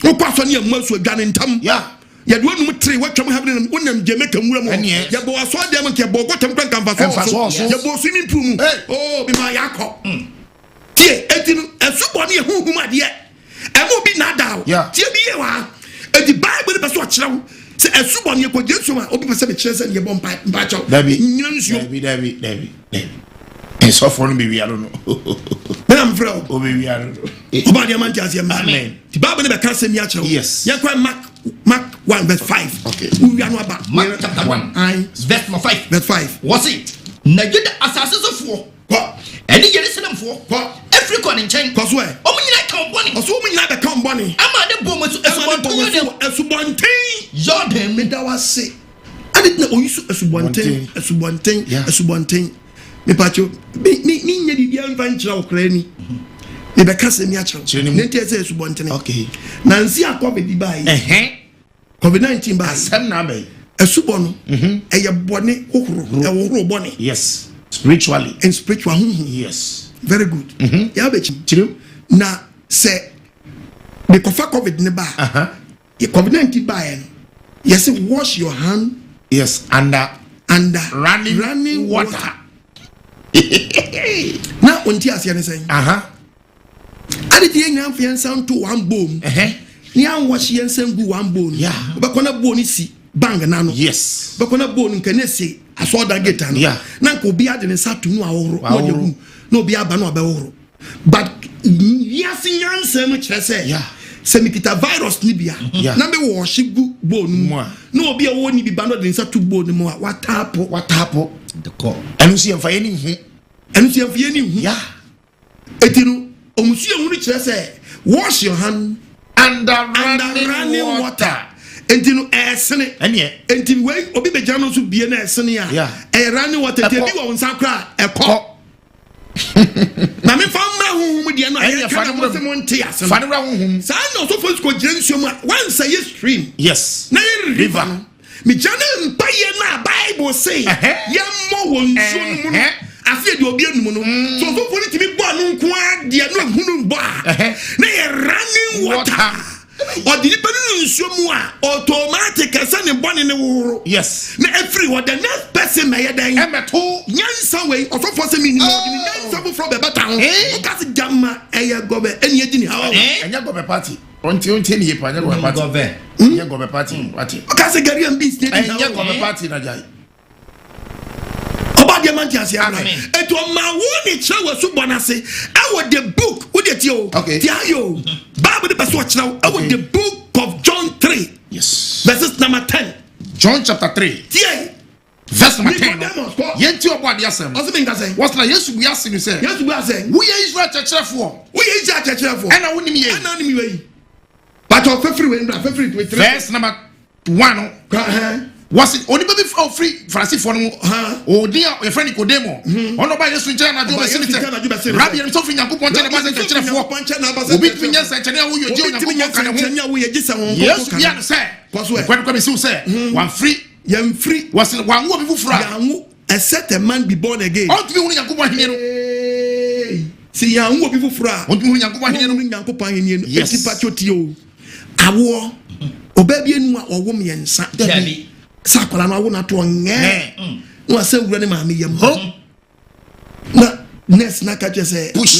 Wo kwaso ne amu asu adwane ntam. Ya do anu 3 watwam ha ne wonam Jamaica nwura mu. Ya bo aso dem nke bo gotam kan faso. Ya bo swimming pool mu. Oh, be ma yakọ. Tie etinu Asubo ne ehunhum ade e. Emo bi na dawo. Tie bi ye wa. Edi Bible be so akyerew. Se Asubo ne Nkwagyesem a obi pese be kyerɛ sɛ ne bo mpa chaw. Nyina nsuo. Dabi. So for me we I don't know. Me am frɛ o be we I don't know. Oba de man tiase amen. Di Bible ne be ka sɛ mi akyerew. Yes. Ya kwa Mark 1 verse 5. Okay. We are no aba. Mark chapter 1. Verse 5. Verse 5. What's it? Na Juda asase sofo. Kwa. Eni Jerusalem fo. Kwa. Africa ne nkyɛn. Kwa so e. Omo nyina ka oboni. Oso omo nyina be ka oboni. Ama de bom so Asubonten. Jordan me da wase. Ade na oyisu Asubonten. Me pacho ni nya di dia mfa nkyira okra ni. Me be ka se mi akyerew. Ne ntia se Asubonten. Okay. Na nsi COVID bai. COVID-19 bai. Asem na bai. Asubo no. Eye bone hohoro bone. Yes. Spiritually and spiritual. Yes. Very good. Ya be chiro na se the COVID ne ba. COVID-19 bai. Yes, wash your hand. Yes, under running water. Na onti asia ne sen. Ade die nyam fian sound to one bone. Ni an wash yen sen gu one bone. Be kona bone si bang na no. Yes. Be kona bone nke si aso da geta no. Na nka obi ade ne satu no ahoro. No obi aba no abehoro. But yes nyan sem kire say. Semikita virus ni bia na me wo hyigu bone mu na obi a wo ni bi ba no de nsa to bone mu a watapo the call enusi emfa ye ni hu etinu omusu ye hu ni kire say wash your hand under running water etinu esene etinu we obi be jano so bie na esene a running water te bi wo nsa kra ekọ na me famra honhum de no aye ka mo se mo nte asem famra honhum sa no so for go nsuom a once a stream yes na river me jana mpaye na Bible say ye mo won nsuom no afi de obi anum no so so for it me bo anu nko a de no hunu bo na ye running water or the people nsuom a automatic asa ne bone ne woro yes na every what the next person may dan emeto nyansa we osofo se me ni nyansa from be beta ho kasi gamma eye gobe eni edi ha enya gobe party onti ni yepa enya gobe party enya gobe party party kasi gari am bis enya gobe party na jai oba de man ti ase ara eto ma wo ni kire Asubo na se I want the book wo de ti o ti ayo Bible the person kire I want the book of John 3 yes verses number 10 John chapter 3 tie verse number 10 yenti obo ade asem what's na yesu bi asem say wo ye Israel churchfo and I wonim ye but of free we free with verse number 1 was it only baby free Francis for oh dear your friend Nicodemo on by the switch and I do Rabbi and Sophie Yankupon and Basan for Punch bit me yes and who you do yes we understand because when come so say one free was it one more people fra except a man be born again all to be only Yankupon here see ya wo people fra on to Yankupon here Yankupon here yes patio awo obabi enu a owo me yensa sakola na wo na to nge no ase wura ne ma me yam na next na ka say push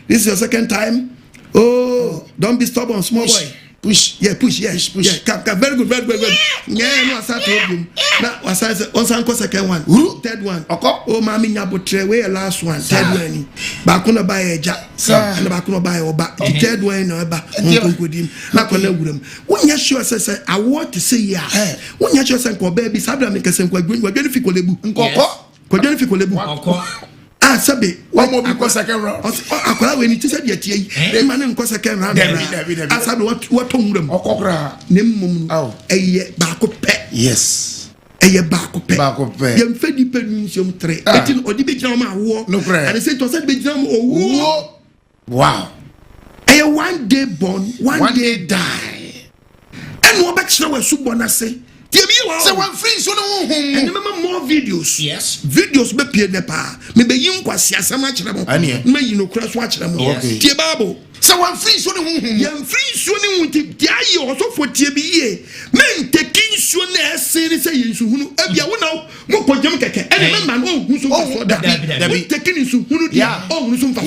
this is your second time oh don't be stubborn small boy push push yeah very good yeah no asa to obium na wasa say on san ko second one third one oh ma me nya botre we last one third one ba ko na ba eja na ba ko na ba oba third one na ba nkodim na ko na wuram wonya sure say I want to say ya wonya sure say ko ba bi sabra me kase nkwadwen fi kolebu nkwadwen fi kolebu sabe one more because second round akwara we ni ti say tie yi ma na nko second round asabe what tonguram okokra ne mmom eye ba ko pe yes eye ba ko pe yem fe di pe ni nsiom 3 etin odi be gina ma wo and say to say be gina owo wow eye one day born one day die and wo be kira we subo na say say one free so no and remember more videos yes videos be pie ne pa me be yin kwasi asem a kire mo me yin okra so a kire mo tie bible say one free so no yan free so ne wuti dia ye osofo tie bi ye men taking so na ese say yin so hunu abia wo na mo kojem keke and remember no hu so so da we taking so hunu dia hu so mfa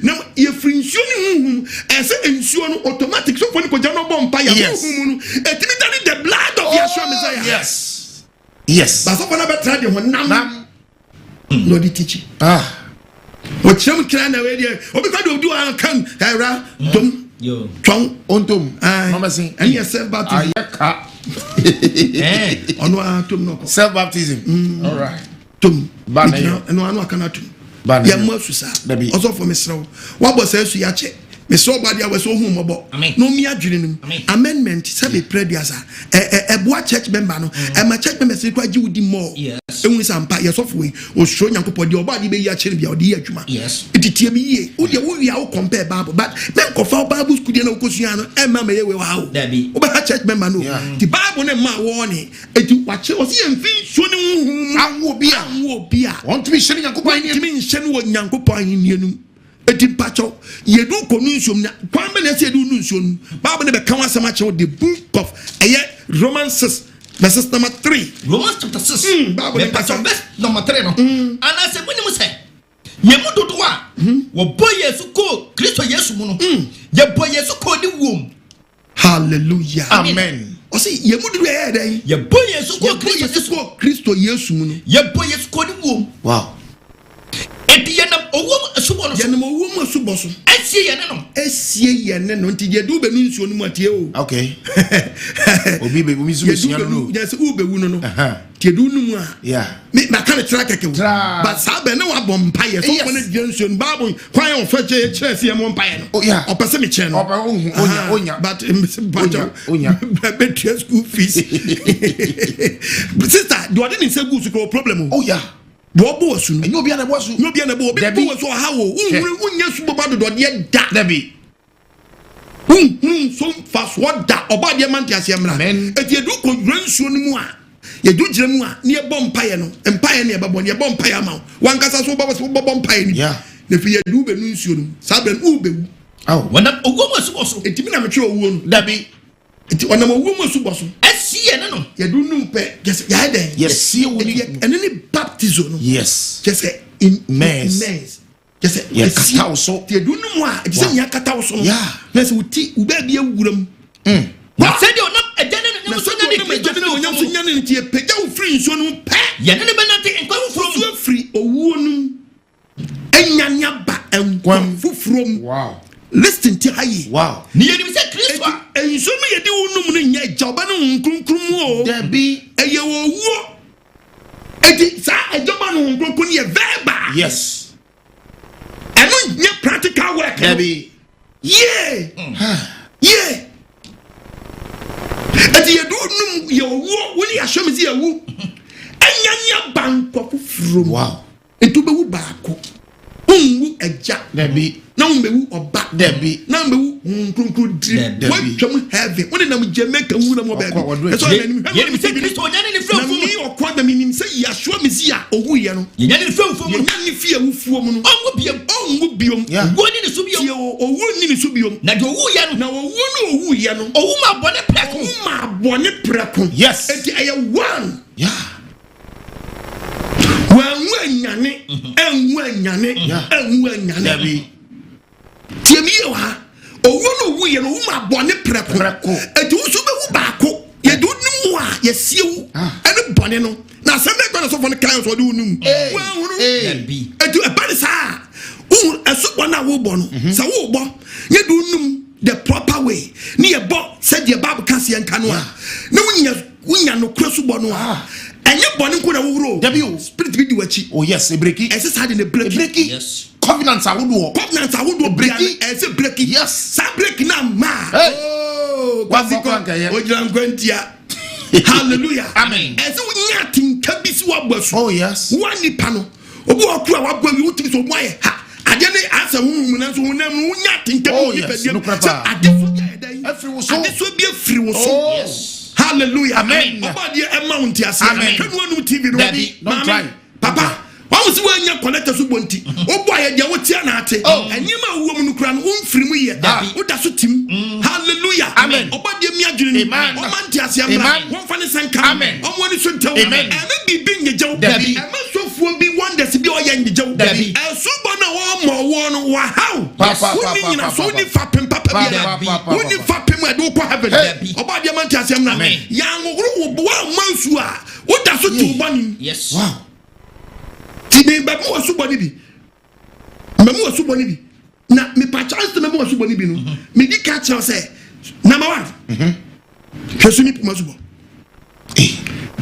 na ye free so ne hu ese ensuo no automatic so for ni kojam no bompa ya hu no etimi tani the blood of Yeshua Messiah yes but so for na betra de ho nam no di teach what chim kran na we dey obi kwa do an kan era dom yo twon ontom mama say and yourself baptism ayaka ono atom no self baptism all right tom ba na yo eno aka na tom ba na ya masusa also for mesrew wa bo say su ya che mesrew ba dia we so hu mobo no mi adwene nim amendment say be prediasa boa church member no ma church member say kwa gi wudi more ehun sampa ye so for o show nyankopɔ de oba de be ya che bia o de ya adwuma etitie mi ye o de wo wi a wo compare bible but men ko fa bible school de na okosua no ma me ye we wa o ba church member no the bible ne ma wo ne eti wa che o si emfin so ne hu anwo bi a want to be sharing nyankopɔ ni mi nhyɛ no nyankopɔ ni enum eti pacho yedu konu nsom na kwan be na se yedu nsom bible ne be kan asem a che the book of Romans 6 verse number 3 Romans chapter 6 bible verse number 3 no ana se mo ni mo se ye mu dodo a wo boy Yesu ko Kristo Yesu mu no ye boy Yesu ko di wom hallelujah amen o se ye mu dodo e den ye boy Yesu ko Kristo Yesu mu no ye boy Yesu ko di wom wow eti ye nam owom asubo no ye nam owom asubo so esie ye ne no nti ye du be nu nsuo no matie o okay obi be omi zuo sia no ye se u be wu no tie du nu mu a me ma kan tra keke but sa be ne wa bom pa ye so ko ne je nsuo no babu kwan on fa che chere se mo mpa ye no o pese me che no onya but onya be tie school fees sister do I didn't say good school problem oh yeah bo bo su no no bia na bo su be bo so ha wo unya su bo ba do de da dabi so fast what da oba de man tiase mra eti edu ko dransuo no mu a ye du gire mu a ne ye bom paye no empaye ne ye babo ne ye bom paye ma wan kasa so babo so bom paye ni ne fi ye du be nu nsuo no sa be u be wu wana owo ma su bo so eti mi na me twe owo no dabi eti wana ma owo ma su bo so esie ne no ye du nu pe yes ya den yes see woni eneni baptism no yes just in mess just ye kataw so ye du nu mu a eti se nya kataw so no na se uti u ba bia wuram na se de onam ejane no nyam so nya ni ejane no nyam so nya ni tie pegya u free nso no pe ye ne be na te enkwa fufuro free owuo no enyanya ba enkwa fufuro wow listen to hayi wow ni ye ni se Kristo a enso me ye de wonum no nya joba no nkrunkrum o dabi eye owuo edi sa ejoba no nkrunkrum ye verba yes eno nya practical work dabi yeah ati ye do num ye wo woni ahwem zi awu anya banko fufuro wow etubewu baako unwu eja debi na umbewu oba debi na umbewu nkunkun drip watwam heaven woni nam Jamaica wura mo baabi eso na nim ye se Kristo nyane ne frɛmfo mi okwa da minim sɛ yahwa mezi a owu ye no ye nyane ne frɛmfo mu nyane fie awufuo mu no onwu biom woni ne so biom ye owu ni ne so biom na de owu ye no na owu ye no owu ma bɔne prɛko owu ma bɔne prɛko yes enti ɛyɛ one yeah wanwu anyane enwu anyane debi tiemi ye wa owu no wu ye no wu ma bɔne prɛko enti wo so bewu baako ye do nimu a ye siewu ɛne bɔne no na asɛm bɛ gbɔna so fɔ ne kan so de wo nimu wanwu debi enti ɛba ne saa wo ɛso bɔna wo bɔ no sɛ wo bɔ ye do nimu the proper way ni ye bɔ sɛ de Bible ka se nka no a na wunya no kura so bɔ no a enye bɔne ko na wuro debi spirit bi di wachi oh yes ebreki ɛse sa de ne breki yes covenants awodo breki ɛse breki yes sa breki na ma oh wasiko ankaye ojira nkwantia hallelujah amen ɛse wunya tinka bi si wabasu oh yes wani pano obi oku a wabɔ wi utimi so mo aye ha ade ne asa hu na so na wunya tinka bi pediem sɛ ade so ya dan afiri so ade so bi afiri wo so yes hallelujah amen obadi amount ase twanu tv no bi don't try papa wọ́n sì wọ́n yẹ connect so bonti ó bọ̀ ayẹ diẹ wọ́n ti àná àti ẹ̀yìn máa wúwo mu nukura no wọ́n firi mu yẹ ó da so tim hallelujah amen ọba diẹ mi adwiri ni ọba nti ase amuna wọ́n fa ne sanka ọmọ ni so ntẹw ẹ̀mí bíbí nyẹjẹw ẹ̀mí sọfún bí wonders bí ọ̀yẹ nyẹjẹw ẹ̀sùnbọ̀ náà wọ́n mọ̀ wọ́n no wà háw wọ́n ní nyina so wọ́n ní fa pin papa bi wọ́n ní fa pin mu ẹ̀dí wọ́n kọ́ heaven ọba diẹ ma nti ase amuna yàn wọ́n wọ́n mansu a ó da so ti ọba ni yes wow. Tibe ba mo Asubo ni bi. Ma mo Asubo ni bi. Na me pa chance to me mo Asubo ni bi no. Me di ka tell say number 1. Hwesumi pu Asubo.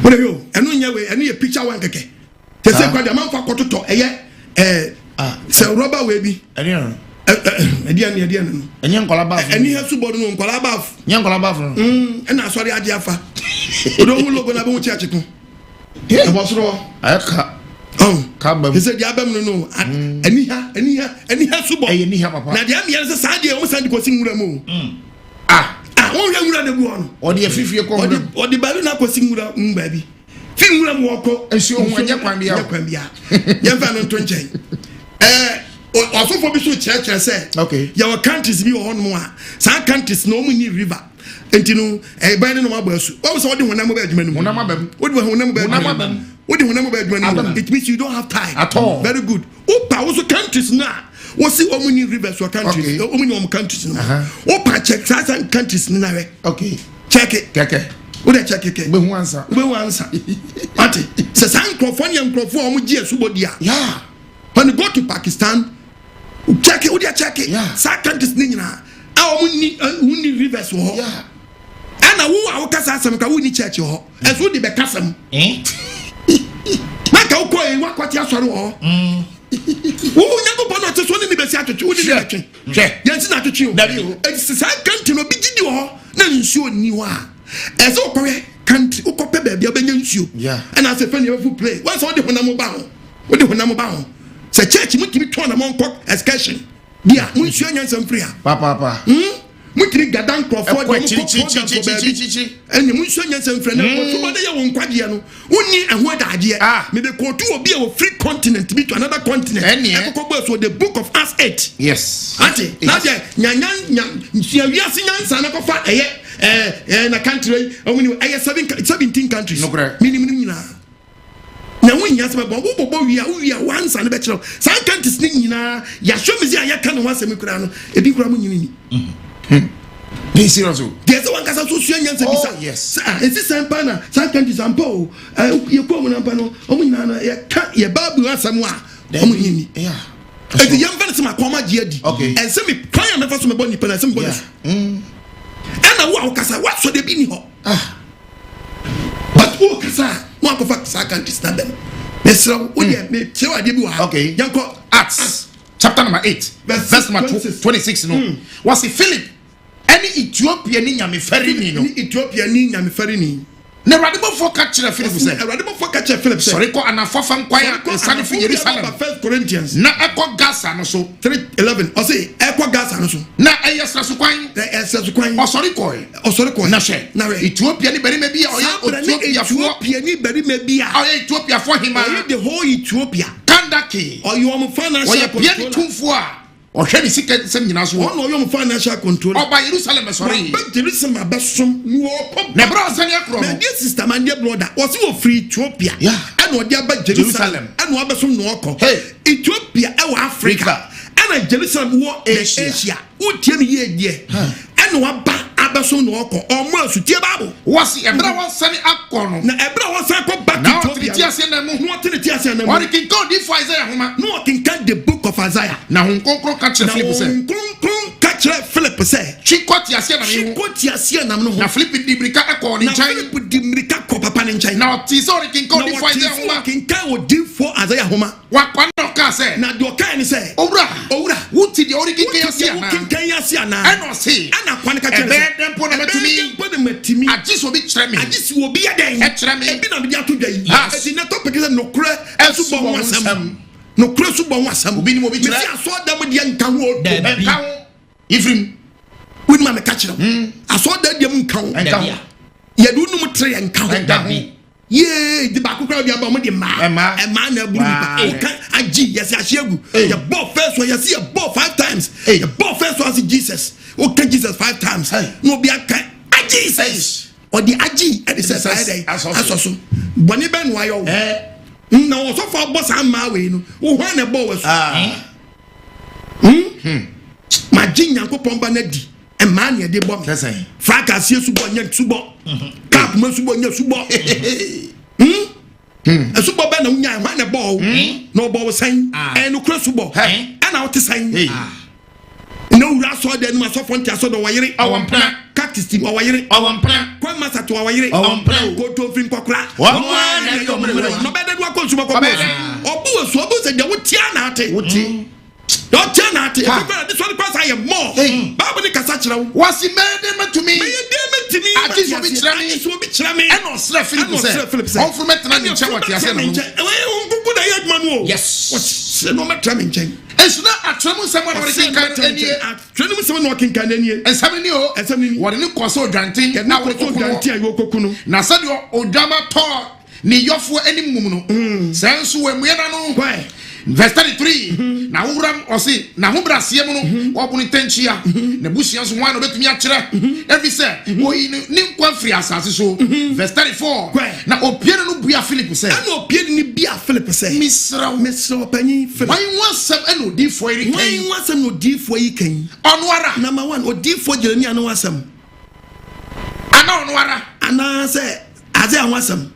Wona yo, enu nya we, enu ye picture one keke. Te say kwa de man fa kototo eye se rubber we bi. Eni no. Edi no. Eni nkola ba fu. Eni Asubo no nkola ba fu. Nya nkola ba fu. Ena asori ade afa. Odo hu logo na be mu church ko. E bo soro. Aka Kabam. He said, "Yabam no. Aniha subo. Aniha papa. Na dia me yare say saade o sande ko singura mu. Won hwura de bu ono. O de afifie ko hwura. O de balu na ko singura mba bi. Fingura mu okọ ensu ho anya kwan bia. Yemfa no nto nchen. Osofo bi so church say. Okay. Your countries bi ho no a. Some countries no mu ni river. Enti no ban no ma basu. O so wo de honam ba adwuma no mu. Honam abam. Wo de honam ba adwuma. It means you don't have time at all. Very good. Opa also countries now. What's the omni rivers or countries? Omni countries now. Opa check certain countries now. Okay. Check it. Keke. What they check it? We answer. Ati. Se san krofon omo ji Asubo dia. Yeah. When you go to Pakistan, check it. What they check it? Yeah. Certain countries ni na. Omni rivers wo. Yeah. Ana wo a wo kasa Asem ka wo ni church ho. Eso de be kasam. Maka uko e wakwati asori wo. Wo nyago bono te so ni besi atwetwe wo ni betwe. Yansi na atwetwe o. E se sa country no bigidi wo na nsuo ni wo a. E se ukore country ukope ba bia benya nsuo. And as a friend you have play. Once all the honam ba ho. Wo de honam ba ho. Se church mutimi to na monkok excursion. Dia munsuo nyansam free a. Papa. Mutiri gadan croford mo eni munso nyanse mfrɛ na so bode ye won kwagye no wonni ehwo adagye me be kotu obi e wo free continent be to another continent ekokogbo so the book of Acts 8 yes ati na je nyanyan wiase nyansa na kofa na country omini 17 countries minimum nyina na wonya se be bo wia wansa ne be kyerɛ san countries ni nyina ya show me ya ka no wasɛm kura no ebi kura mo nyini ni be serious. There's one kasa so sua nyansa bisa. Yes. Esi sampa na san kanti sampo ye ko mu nampa no omu nyina na ye ka ye babu asam a omu nyini. Yeah. Eti yam fa se makoma gye adi. Okay. Ense me kwan ya me fa so me boni pana se me boni. Ana wo kasa what so de bi ni ho. But wo kasa mo akofa sa kanti sta ben. Mesra wo ye me chewa de bi wa. Okay. Yanko Acts chapter number 8 verse number 26 no. Was it Philip any Ethiopia ni nyame feri ni no Ethiopia ni nyame feri ni na radimo fo ka kire Philip say radimo fo ka kire Philip say sorry ko anafofa nkwan ya sane fi Jerusalem 1 Corinthians na eko Gaza no so 3:11 o say eko Gaza no so na eyesra so kwan o sorry ko na she na Ethiopia ni bari me bia o ya Ethiopia ni bari me bia o ya Ethiopia fo hima the whole Ethiopia Kandaki o you am financial control tumfo a o hwe ni sika sem nyina so o no financial control oba Jerusalem sorry but Jerusalem abesom no na bro sani akro my dear sister my dear brother was you free Ethiopia and o dia ba Jerusalem and o abesom no okọ Ethiopia e wa Africa and Jerusalem wo Asia wo tie ni ye die and o ba abesom no okọ o mo asutie babo wasi ebra won sani akọ no na ebra won sani akọ back to Ethiopia no ase na mu no trinity ase na mu what can go this for Isaiah homa no can count the book of Isaiah na hon konkron ka kire Philip say Philip say chikoti ase na me chikoti ase na me na Philip di brika akọ ni na Philip di brika ko papa ni nchai na ti so can go this for Isaiah homa can count o di for Isaiah homa wa kwa no ka say na do ka ni say owura wuti di ori kin ase na eno say ana kwa ni ka kire dem po na matumi ajiso bi kire me ajisi obi ya den e kire me ebi na bi ato dwa yi eti na topic is Nokore Asubo wasam Nokore Asubo wasam obi ni mo bi kire me aso dam de nka ho nka ho ifrim wini ma me ka kire aso dam de nka ho ye du nu mu tre nka ho ye di ba kokra bi aba mo de ma na aburu ba o kan agi yes asiegu ye ball first one yes ye ball 5 times ye ball first one as Jesus o kan Jesus 5 times no bi aka agi says or the agi e say say asoso boni ben wa yo na o so for boss am we no wo hwan na ball wasu ma jinya ko pomba na di e ma na de bom fracas yesu bo nya tubo cap ma subo nya subo Asubo ba na nya hwan na ball no ball san e no cross subo e na o te san no ura so de no so fonti aso do wayire awampra cactus team wayire awampra kwa masa to wayire awampra go to fin kokra na yo no be de do akonsuma ko obu so obu se de wo tia na ate do tia na ate e be this one pass I am more babu ni kasa kira wo wasi mede matumi ati so bi kira me e no sra Philip say on from metna ni nche wati ase na no nkuku da yed manu yes no metra me nchen esuna atremu nsem na wori kan enie atremu nsem na wori kan enie ensem ni o wori ni koso dwanten na wori koso dwanten ayo kokunu na sade odama to ni yofo animum no senso we muena no verse 33 na wuram osi na hubrasiem no obuni tenchia na busia so wan no betumi a kire every say oyi ni nkwa free asase so verse 34 na opiere no bua Philip say na opiere ni bia Philip say misra panyi Philip wan wasam eno odifo iri kan wan wasam no odifo yi kan onwara number 1 odifo jeremi anu wasam ana onwara ana say aze anwasam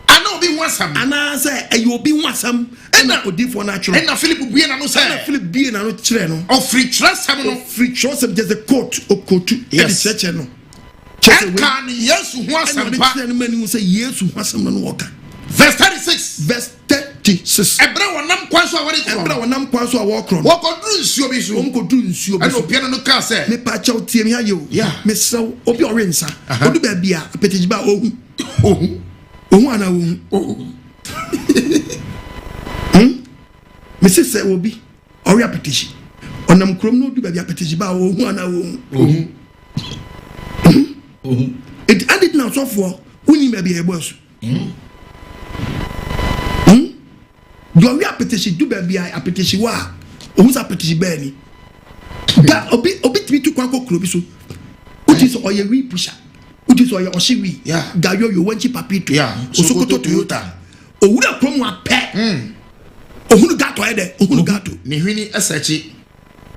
ana obi wasam ana say ayo obi wasam ena odifo na atwero ena Philip bue na no say ena Philip bue na no kire no free trustem no free trustem just the court okotu e di church no kan Yesu ho asam pa na mani say Yesu ho asam no woka verse 36 ebra wonam kwanso a wori kro wo kodru nsuo bi so ana opiano no ka say me pa cha otie me ayo me sew obi orensa odu ba bia apetijiba ohu ana ohu me say obi ori apetishi onam krom no odu ba bia apetijiba ohu ana ohu it added now so for uni me bia ebosu do we apetishi do ba bia apetishi wa ohu sa apetishi ba ni da obi timi tu kwanko kro bi so uti so oye wi pusha uti so oye oshiwi gayo yo wanchi papito osokoto Toyota owura krom wa pe ohunu gato ede ohunu gato ni hwini esachi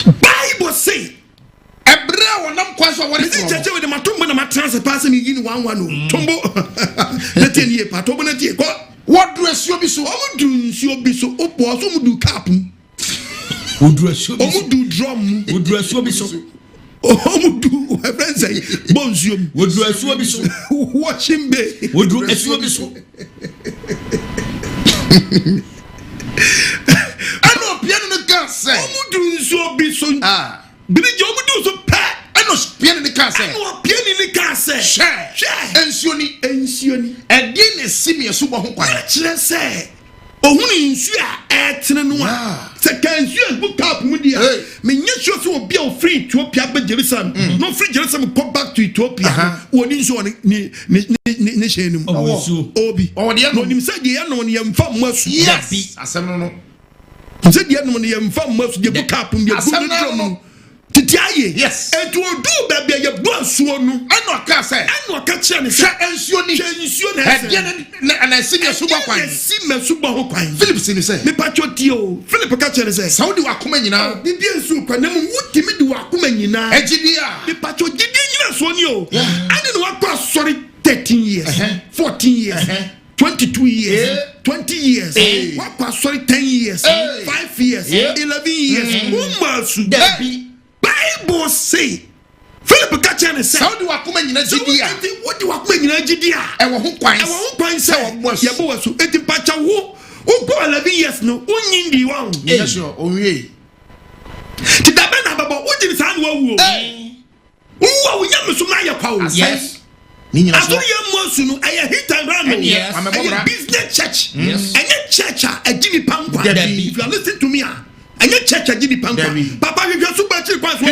Bible say ebra wonam kwaso wori ko cheche we de matombo na matrans pass me yin 11 tombo na tie pa tombo na tie ko wodru asuo bi so omudu nsuo bi so opo so mudu cap wodru asuo bi so omudu drum wodru asuo bi so omudu friends say bonsuo wodru asuo bi so watching be wodru asuo bi so ano piano no ka say omudu nsuo bi so bridge omudu so pa ano piano no ka kase pieni ni kase hwe ensuoni edi ne simi Asubo ho kwan kire se ohun nsu a etene no a se kan nsu a book up mu dia me nye sure so obi a free Ethiopia be Jerusalem no free Jerusalem come back to Ethiopia woni nsu ni hyenum obi no nim se dia no ne yemfa mmasu yes asem no se dia no ne yemfa mmasu de book up mu de no titi aye yes etu odu bebe ye bu asuo no eno aka se eno aka kire ne hwe ensuo ni na simi Asubo kwan simi Asubo ho kwan Philip sini se me patroti o Philip ka kire se Saudi wakoma nyina bibi ensu kwa na mu wutimi di wakoma nyina ejidia me patroti gidi nyina so ni o ani no wakwa sorry 13 years 14 years 22 years 20 years wakwa sorry 10 years 5 years 11 years umasu Bible say Philip catcher ne say Saudi wakoma nyina jidia wodi wakoma nyina jidia ewo ho kwan say ye bo wasu eti pacha wo go 11 years no unyindi wa yes sure onwie ti da be na babo wodi san wa wuo wo nyam so na ye kwa yes ni nyina so ye mosu no aye hit and run business church any church a gini pankwa if you are listening to me anya church agini pankwa papa hwehwe so ba chiri kwa so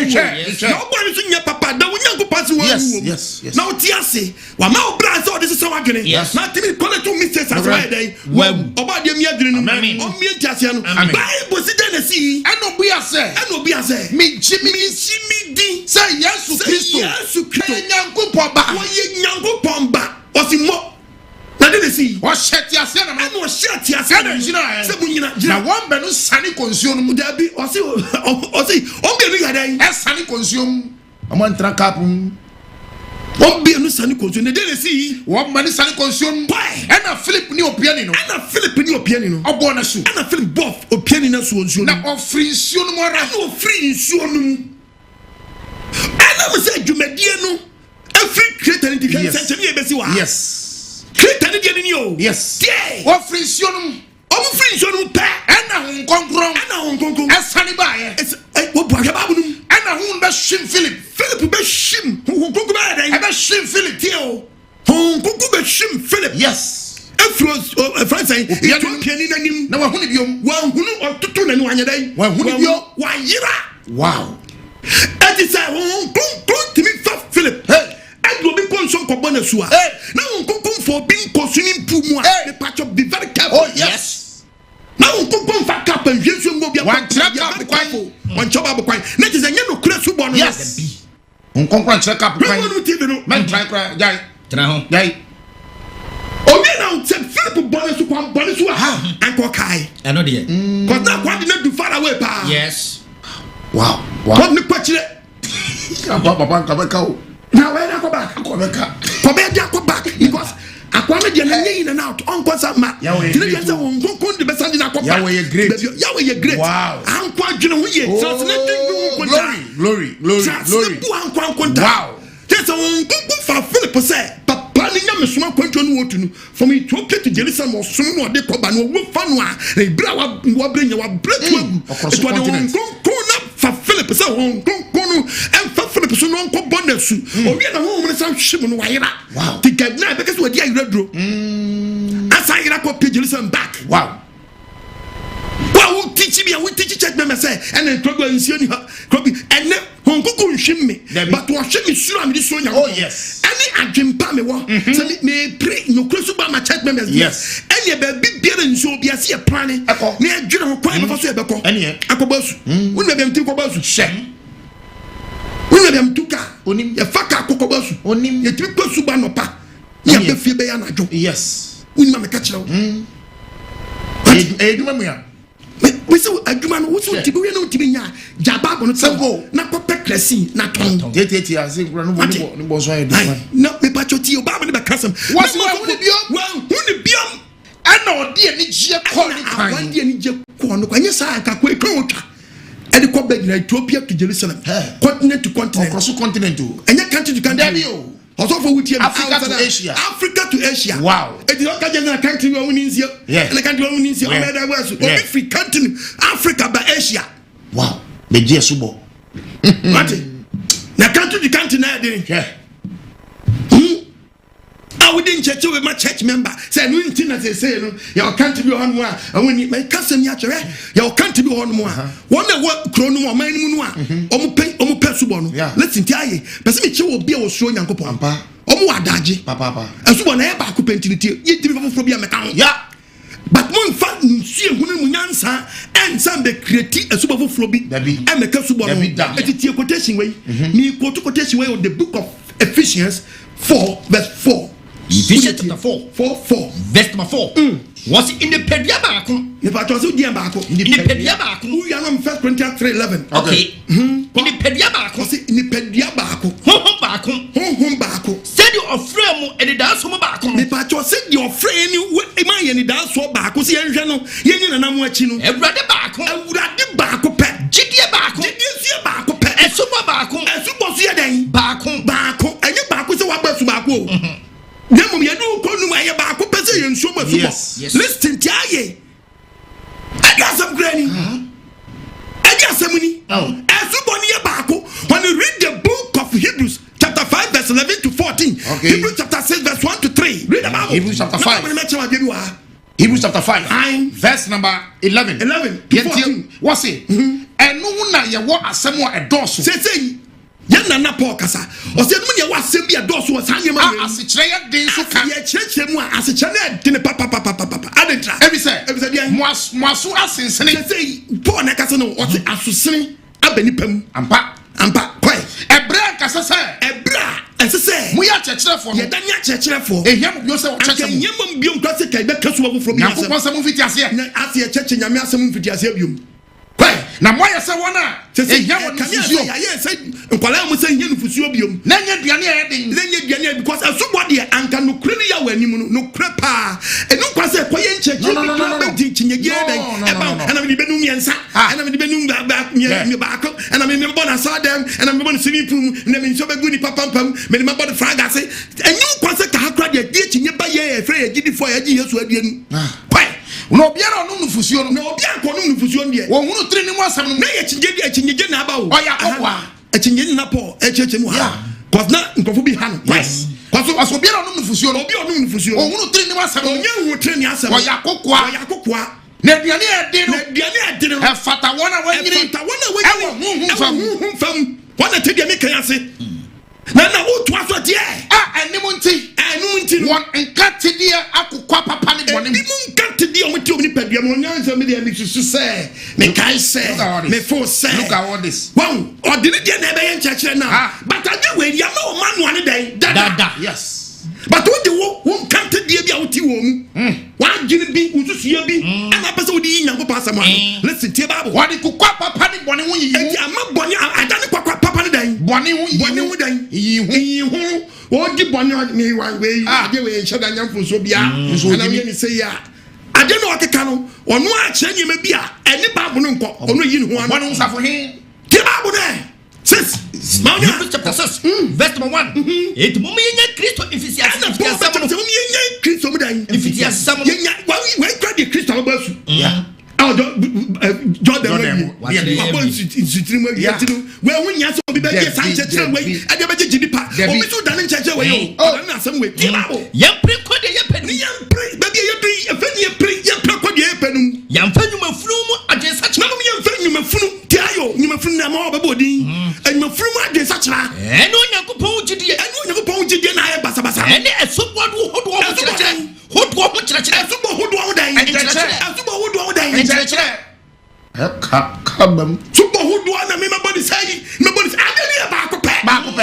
na obori so nya papa da wonya go pass wo yes na oti ase wa ma obra so this is so adwene na timi collect two mistakes as right dey oba de mi adwene no o mi entiase no Bible si dey na si eno obi ase mi jimi di say Yesu Kristo nyankopon ba wo ye nyankopon ba osimo na de si o sheti ase na o sheti ase na jina se bunyina na won be no sani konsuo no da bi o se o be no yadan sani konsuo mo ntra kapum o be no sani konsuo na de si won ma ni sani konsuo na Philip ni opiani no obo na su na Philip bof opiani na su onsuo na ofri nsuo no mo ra na ofri nsuo no ana mo se dwumadie no every creator in the century e be si wa yes creator ni ni o yes ofri nsuo no free nsuo no pa ana honkonkron asani ba ye wo bo ahwe babu no ana hun be shim Philip be shim honkonkron ba dai be shim Philip tio honkonkron be shim Philip yes efros France Ethiopia ni nanim na wa hunu biom wa hunu otutu na ni wanya dai wa hunu biom wa yira wow ati say honkonkron timi fa Philip do be konson ko bona suwa na honkonkron for bin kosuni pumu a the patch of be very careful oh yes na honkonkron fa cap and jesu ngo bia one trap kwai one chop ab kwai na je nya no kura su bono yes honkonkron trap cap kwai no TV no man try kra jai tra ho jai obi na se Philip bono su kwam bono su ha anko kai eno de cuz na kwadi na do far away pa yes wow what ni kwachire papa kabeka o na we na ko back because akwame de na nyi na out on kwasa ma tiri de say won kon de besande na ko back yawe ye great wow anko adwene ho ye translating no ko glory wow tese won kon fa Philip say papa ni nyame soma kwanto no wotu no from Ethiopia to Jerusalem o som no de ko ba no wo fa no a na ibra wa brenya wa break to kon na fa Philip say won kon no en fa Philip so no ko bonasu o wi na ho mo san hwim no wa yira ti gadna be kese wadi ayira dro asa yira ko Jerusalem back wow teach me, we teach church members say, and then trouble in Sioni, and then Honko shim me, but to shim me sure I'm this one. Oh, yes. Any I dream pame wa, so me pray no close by my church members. Yes. And ye big beer and so be a see a planning. Me a general crime of a beko. And ye, Akobos, we may be to about to shame. We may be to ka, onim, a faka kokobos, onim, ye triple subanopa. Ye be fibe. Yes. We may catch you. We say adwuma no wo so tibi we no tibi nya jaba bo no tempo na kope klasi na ton tete ase kura no bo so ayedi na me pa choti o ba bo ne be kasam wasi wa hu ne biom ana odi ani gye ko ni kan odi ani gye ko no kwanye sa ka ko otwa e de ko be gina Ethiopia to Jerusalem continent to continent across continent o enya country to country also for with Africa to Asia wow it is not just a country we need here and a country we need here other words every country Africa by Asia wow be Asubo what na can't na dey I wouldn't church with my church member. Say, no, say, you can't be on one. And when you make custom, you can't be on one. One that work chrono or mine, Omu listen, Tiaye, but me will be a show young papa. Omu Adaji, papa. As one ever could pentility, you deliver from your account. Yeah. But one fat, see a woman answer, and some be creative a super floppy, and the Kasuba, a quotation way, me quotation way of the book of Ephesians 4, verse 4. Ephesians chapter 4, verse number 4. Was in the Pediabaco. If I was in the Abaco, in the Pediabaco, we are on 1 Corinthians 3:11. Okay. In the Pediabaco, in the Pediabaco, home Baco. Said you are frame and the dance from Baco. If I was said your friend, what am I in the dance for Baco? See, Yen and I'm watching. A brother Baco, I would have the Baco pet. Gidia Baco, Baco pet, and Super Baco, and Super Siadan, Baco, and your Baco is a Wabaco Baco. Yes. Listen, Tiaye. I got some granny. I got some money. When you read the book of Hebrews, chapter 5, verse 11 to 14, Hebrews chapter 6, verse 1 to 3. Read about Hebrews chapter 5. Hebrews chapter 5, verse number 11 to 14. What's it? And no one ya what Asem a dosu. Say. Yana Paul Kasa. Or said, when you was a dosu was hanging as a chair, days to come. As a channel, papa. I didn't try. Every say, Masu Assin, say, poor Nakasano, or the Assusin, Abenipum, Ampa, quite. A bra, Cassa, a bra, as I say, we are church for your Dania church for a young yourself, Yaman Bium Classic, I bet Casual from Yasan of it as a church in Yamasam Fitiasium. Na moya se wona e ya wona fusuo ya say nkwala mo say henu fusuo biom na nya duane ya den because Asubo de anka no kure ya wanimu no kure pa enu kwa se koye ncheche no chinyege den e ba ana me benu miensa ana me benu me ba ko ana me bona sa dem ana me bona sini pum na me so be guni papam me me bona fraga se enu kwa se ka hakra de chinye ba ye e frɛ gidi fo ya gi Yesu aduanu no biara no nufusuo no obiara ko no nufusuo ndie wo hunu tiri ni mo asam no na ye chinyege na aba o oya kokwa chinyege na po echeche mu ha cause na nkofo bi ha no yes cause aso biara no nufusuo no obiara no nufusuo wo hunu tiri ni mo asam no onye hu tiri ni asam oya kokwa na duane e de no e fata wona wanyiri hu fam wona te de me kan ase na wo to aso de enimu nti won nkate de akokwa papa ne bone mu nkate de o meti o ni padua mo nyanza me de me susu se me kai se me fo se look at all this wow odini de na be yen chachire na but ade we ya ma o manual ne den dada yes but wo de wo nkate de bia wo ti wo mu wa gini bi ususu bi ana pese wo di nyango pa asama listen tie bible wa de kokwa papa ne bone wo yi enti ama bone adane kwakwa papa ne den bone wo den yi hu o di bone me wa we ade we nshada nyamfo so bia ana we ni say ya ade no okeka no ono a kire nyema bi a eni bible no nko ono yi ni ho bone wo safo he tie bible ne sis Hebrews chapter 6 verse number 1 et mo yenya Kristo Ephesians mo yenya Kristo mo dan Ephesians yenya we try the Kristo mo basu yeah Jordan Papa insitiri mo yetinu we hunya so bi be Sanchez we ade be gidi pa o mi so dan ncheche we o na asem we tibawo yem pre kode ye penu yem pre be ye pre efani ye pre ye pre kode ye penu yam fa nyuma funu mu adensa na mo yem fa nyuma funu ti ayo nyuma funu na ma obebodin nyuma funu mu adensa chira eno Nyankopɔn gidie na aye basa basa ene esobo do hodo ho kyerɛkyerɛ esobo hodo ho dan esobo hodo ho dan kabam subo hodo na me body say ade ba ko pe na me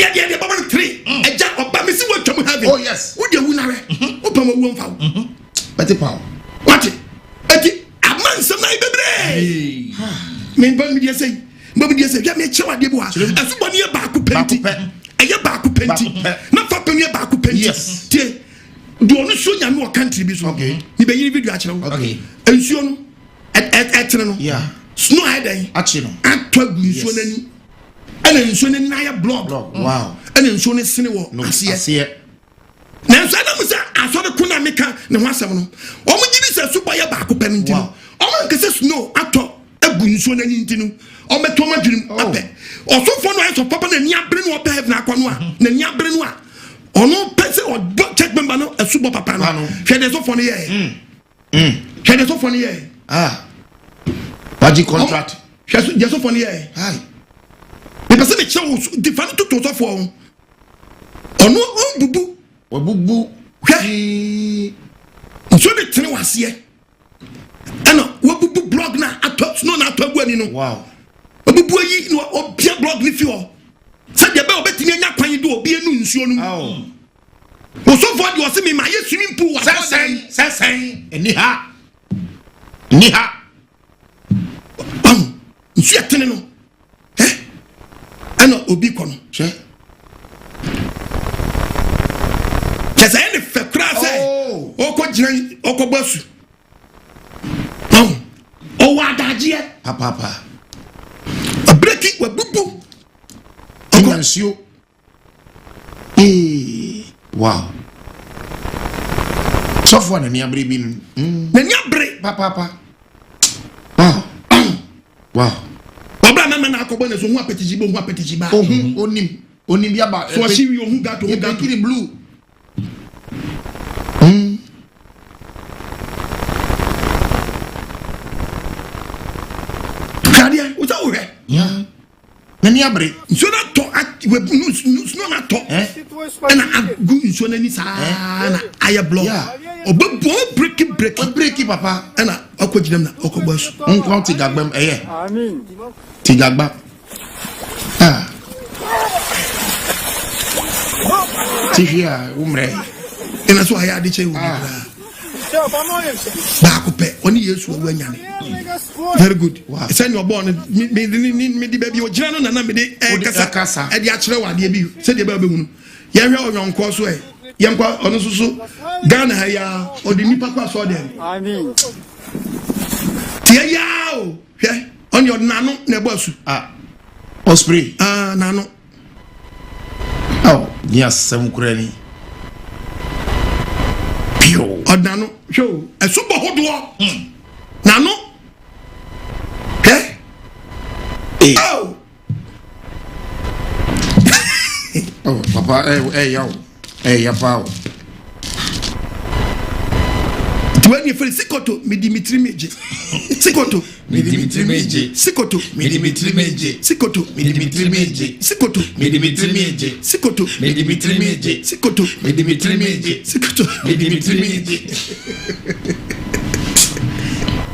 ade ba 3 eja oba me si watwam have oh yes wo de wu na re wo pa ma wu mfa wo beti pa what eti amansa mai bebre me ban me say ya me chewa de bo asubo ne ba ko penti eye ba ko penti na fa pe ne ba ko penti yes tie do no so nya me o country bi so okay ni be yiri video a kire wo okay ensuo no etre no yeah snow head achi no atwa nsuo nani ana nsuo ne na ya blog wow ana nsuo ne sene wo asie na nsuo na musa aso de kuna meka ne ho asem no o mu gidi se subo ya ba ko penti no o mu nkese snow atɔ agu nsuo na nyintinu o meto madwunim apɛ ɔsofo no ayɛ papa na ni abere no ɔpɛ heaven akɔ no a na ni abere no a ɔno pɛsɛ ɔdɔ check member no asubo papa no hwɛ de sofo no yɛ hwɛ de sofo no yɛ Baji contract hwɛ de sofo no yɛ me pɛsɛ me kyerɛ di fa no to sofo ɔno ɔbubu wabubu hwɛ nsuo de tene waseɛ ɛna wabubu blog na atɔ snow na atɔ agu ani no wow wabubu ayi na ɔbia blog ne fi hɔ sɛdeɛ bɛ ɔbɛtumi anya kwan de obi enu nsuo no mu osofo de ɔse me ma yɛ swimming pool wa sɛsɛn ni ha nsuo tene no ɛna obi kɔ no hwɛ kɛsɛ ɛne fɛ kura sɛ ɔkɔ gyina ɔkɔ bɔ asu ɔwɔ adagyeɛ papa abreki wabubu nsuo wow sɔfo na ni abere bi no na ni abere papa wow ɔbra mama na akɔbɔ na so hu apetici ba onim bi aba so she wi ohun gato kiri blue kadia uza ure na ni abere nso na to no na to na agu nso na ni sa na aye block obobo break papa na akɔgyinam na ɔkɔbɔ asu nkwa ti gagbam ɛyɛ amen ti gagba ti hia umre ina so aya ade che wu ba ko pe oni Yesu owu anyane very good send your born me di baby ogyina no na me de kasa e di akere wade bi se de ba be hunu ye hwe onyonkɔ so ye nkwa ono susu Ghana ha ya odi nipa kwa so dem amen tie ya o hwe on your nano na ebo asu osprey nano ni Asem kurani pio odano show Asubo hodo nano papa ya pao tuweni fere sikoto mi Dimitri meje sikoto mi Dimitri meje sikoto mi Dimitri meje sikoto mi Dimitri meje sikoto mi Dimitri meje sikoto mi Dimitri meje sikoto mi Dimitri meje sikoto mi Dimitri meje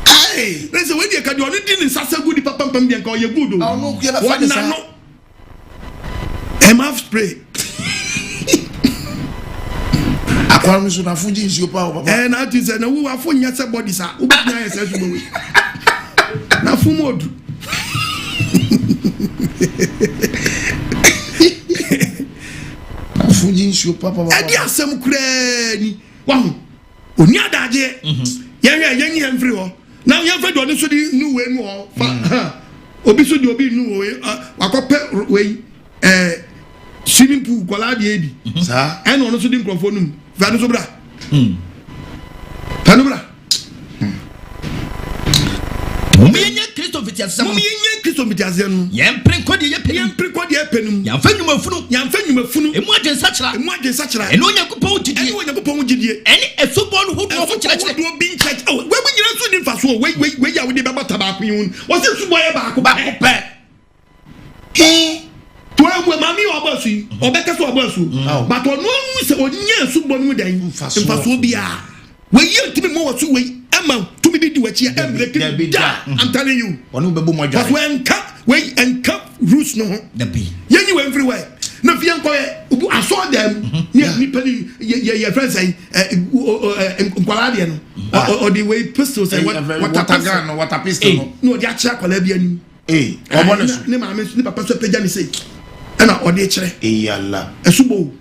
ai rese we dia ka de oni din sasa gudi papa pam dia ka o ye gudo no ku ya fa de sa ema spray akwa mi so na fuji nsuo pa papa na ati se na wu afo nya se body sa u bet nya se Asubo we na fu modu na fuji nsuo pa papa edi Asem kurani wa hu oni adaje yenyi emfiri ho na yenfa do ni so di nu we nu ho fa obi so di obi nu we akopɛ we swimming pool kola de ebi sa ene ono so di nkrofo num fa no so bra tanu bra mumi yenye Kristo vitiasem no yempre kodi ye penum yamfa nwumafunu emu adwensakira eno Onyankopɔn gidie ene Asubo no hodo ho kyerɛkyerɛ do bi church we nyina so di mfa so we ya we de baba tabako yun wo se Asubo ye baako pɛ tuwa mwe mami wabasu obeka so wabasu but onu se onye Asubo no dan mfa so bia we ye timi mo wasu we ama tumi di wachi embrek da I'm telling you onu bebo mo adwa we enka roots no da bi yenyi we everywhere na fi enko ye I saw them ni peli ye friends say nkwala de no or the way pistols say water pistol no dia chia kwala bia ni obo na so ne ma me ni papa so peja ni say na ode kire yalla Asubo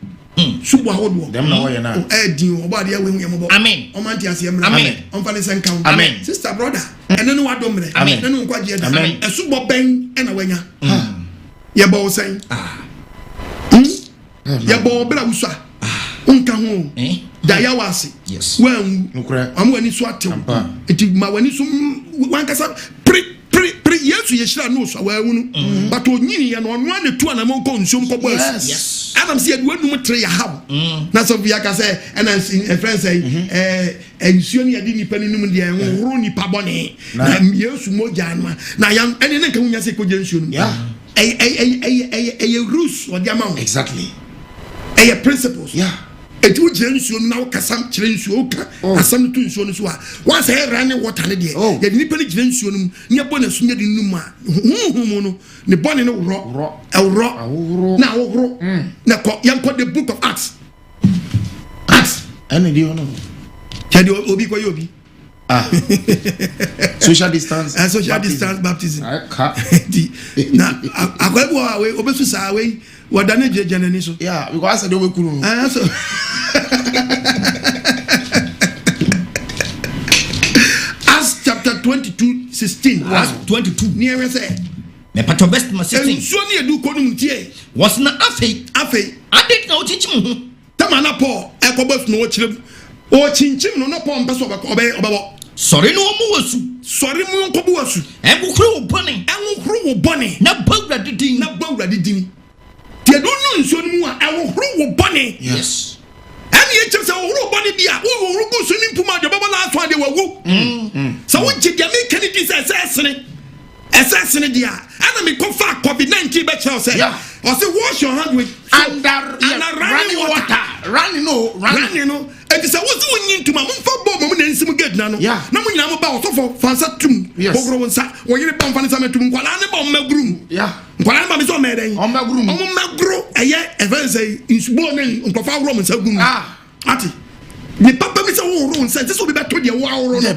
subo ahodo dem na wo ye na din obo ade we hu ye mo amen o man ti ase emra amen on fa ne sen kan amen sister brother ene no wado mre ene no Nkwagyesem amen Asubo ben na wanya ye bo sen ye bo bra wusa unka ho da ya wase yes wan Nokore am wani so atew enti ma wani so wan kasa pre pre yesu yeshira no so wa wunu but onyini ye no ono ane tu anamon ko nsom ko boys yes adam se eduanum tre ya haw na so bia ka say and friends say ensuo ni ade nipa num de enhoro nipa bone na yesu moja anwa na yan ene ne kan hunya se ko je nsuo num rules or the amount exactly principles et you nsuo na kasam kire nsuo ka asam to nsuo no so a once e run water ne de ye ni pe ni kire nsuo num ne bone so ne de num a huhu no ne bone ne woro na woro na ko yan ko the book of Acts and the ono kedi obi ko yobi social distance baptism na akwebo awe obesu sa awe wadane jejenani so yeah because I say we kunu so Acts chapter 22:16 was 22 near say me pato best ma 16 so ne edu konum tie was na afei adet na ochichim ho tamana Paul ekobos no ochirem o chinchim no Paul mpeso obebo sorry no mo wasu sorry mo nkobu wasu enwukru wo bone na bawra didin tie do nu nso mu a enwukru wo bone yes ani eche se wo bone bia wo rugu so ni mpuma de baba na aso ade wawu so wo gye dia me kennedy se esesene dia ana me kofa covid-19 be che o se o se wash your hand with under running water running no it is a was winning to my mumfa bomb and some good nano. No one am about for fancy tum. Ogro wonsa. When you bomb fancy some tum kwala ne bomb magrum. Kwala ma biso meden. On magrum. On magro eye even say Asubo ne nkofa woro msa gum. Ati. Me papa mi say wo ro nsa this will be better the wa woro no.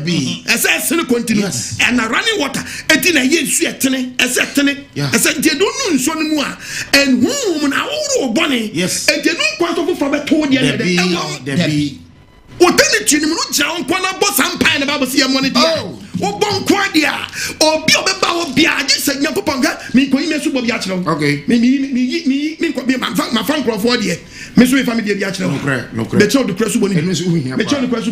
Ese se continue. And running water. Eti na ye nsu etene. Ese etene. Ese de do nu nso no mu a. And who na woro bone. Eti no kwanto for better de. Otene twini mu ja onko na boss ampan na babo se yamone dia o bon kwa dia obi obeba obi age se nyankopanga mi ko ime su bobi a kire okay mi ko bi ma fan crofo dia me so family dia bi a kire no me cho de krasu boni me cho de krasu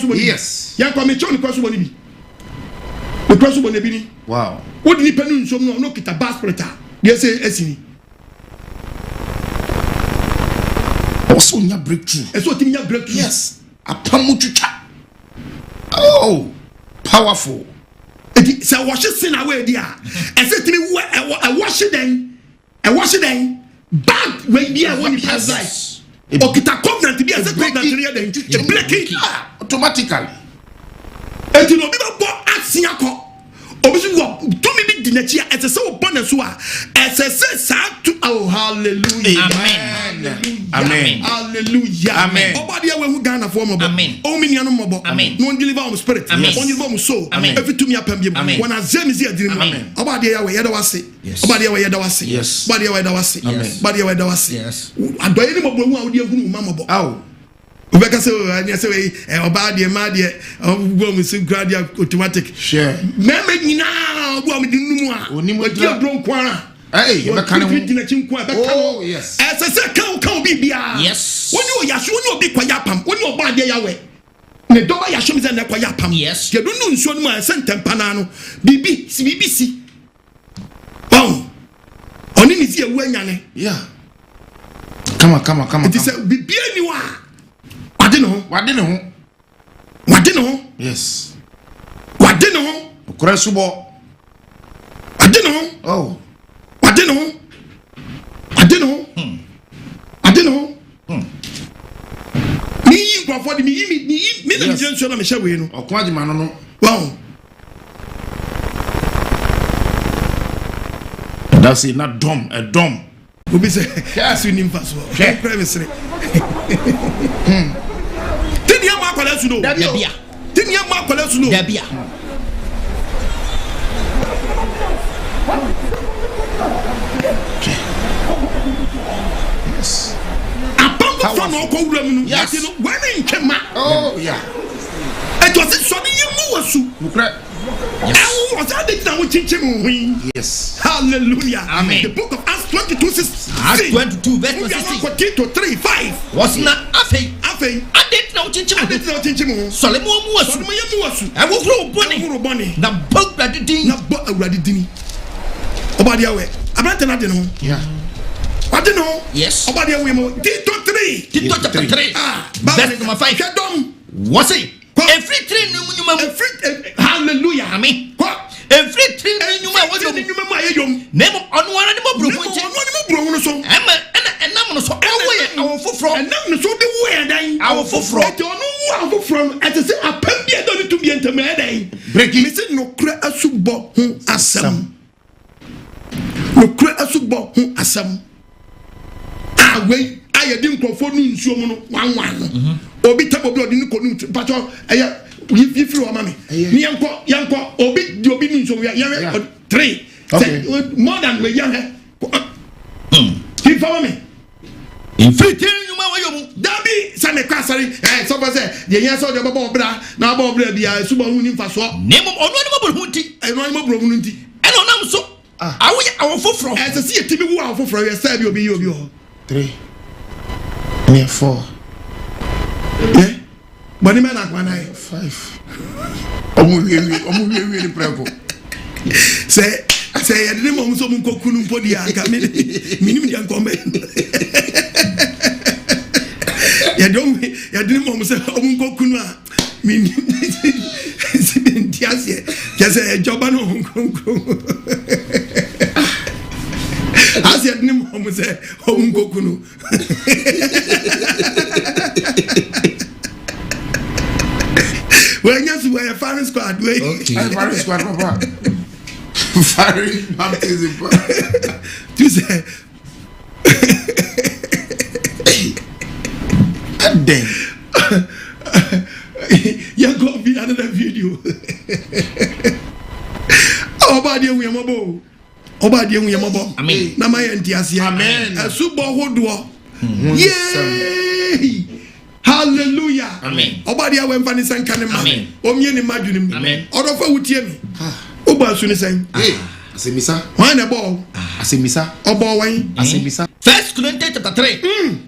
boni yes yan ko me cho de krasu boni bi de krasu boni bi ni wow wo di panu nsom no kita baspreta dia se esini also nya breakthrough yes apamutucha powerful edi say wash sin away dia e say timi wash den bag we dia woni pass life o kita covenant bi say covenant here den break it automatically edi no bi bo asia ko obi so do me bi dinachi e say o bonus so a e say sa to hallelujah amen obadi we hu Ghana for mo o mi nianu mo bo no deliver on spirit on deliver on soul everything ya pam biem when Asem is here dream obadi ya we yeda wase obadi ya we yeda wase obadi ya we yeda wase obadi ya we yeda wase adoye ni mo bo hu a odi ehunu ma mo bo ubeka se ani se we obadi ma de bo mu su gradual automatic me nyina bo am di numu a oni mo di odron kwa you be kan oh yes ese kan bibia yes woni o yaso woni obi kwa yapam woni oba ade yawe ne do ba yaso mi ze na kwa yapam yes ke do nu nsuo no ma sentempa na no bibi si oni ni si ewu anyane come it is bibi ani wa wade no ho yes wade no ho okra subo wade no ho I don't know. Me for the me na je nso na me hye we no. Nkwagyesem no. Wow. That's it, not dumb, a dumb. Obi say, "Yes, you nim fast. Privacy." Tini am akwala su no. Dabia. Tini am akwala su no. Dabia. Yes. Apam no ko wura mu no. Yes. When in Kema. Oh yeah. It was so the yimu wasu. Nokore. Yes. Hallelujah. Amen. The book of Acts 22:16. Acts 22 verse 16. 3-5. Was not afei afei adet na ochinchim sole mo mu wasu awokro boni na awurade din obade awe abrante na de no yeah what no yes obade awe mo Tito chapter 3 verse number 5 kedom what's it every tree nyuma every hallelujah amen every tree nyuma ayom nemo onu ara ni mo bro no so enam no so awoye awofofro enam no so de wo edan awofofro et onu wo awofofro et se apam bia do ni to bia ntam edan breaking me se nokore asubo hu asem nokore asubo hu asem awe ayedi nkrofo nu nsuo mu no wanwan no obi tabo bi odi ni ko nu pacho eye yifiri o mama ni yanko obi ni nsuo mu ya 3 more than we yan he follow me in free nyuma wayo dabi sa me kwasari so for say de yan so de bobo bra na bobo bra bia suba hu ni mfa so nemo onu ani mabro hu nti eno ani mabro hu nti eno nam so awoye awofofro se si yetimi wu awofofro ye sa bi obi ho 3 me 4 bani me na kwa na 5 omu wi ni preko say yadini mo so mun kokunu mpodi anka minim dia nkombe yadini mo so mun kokunu a minim sibentiasie kese joba no nkonko asi yadini mo so mun kokunu when you were a fan squad way okay fan squad papa Fari baptism. Tu sais. Adem. You go be another video. Obadi we mabo. Obadi we mabo. Amen. Na my entiasie. Amen. Asubo hodo. Yay! Hallelujah. Amen. Obadi we mfa ni sanka ne ma. Amen. Omye ni madwunim. Amen. Odofa wutie mi. Oba su ni sen. Asemisa. Why na ball? Asemisa. Obo wan. Asemisa. 1 Corinthians chapter 3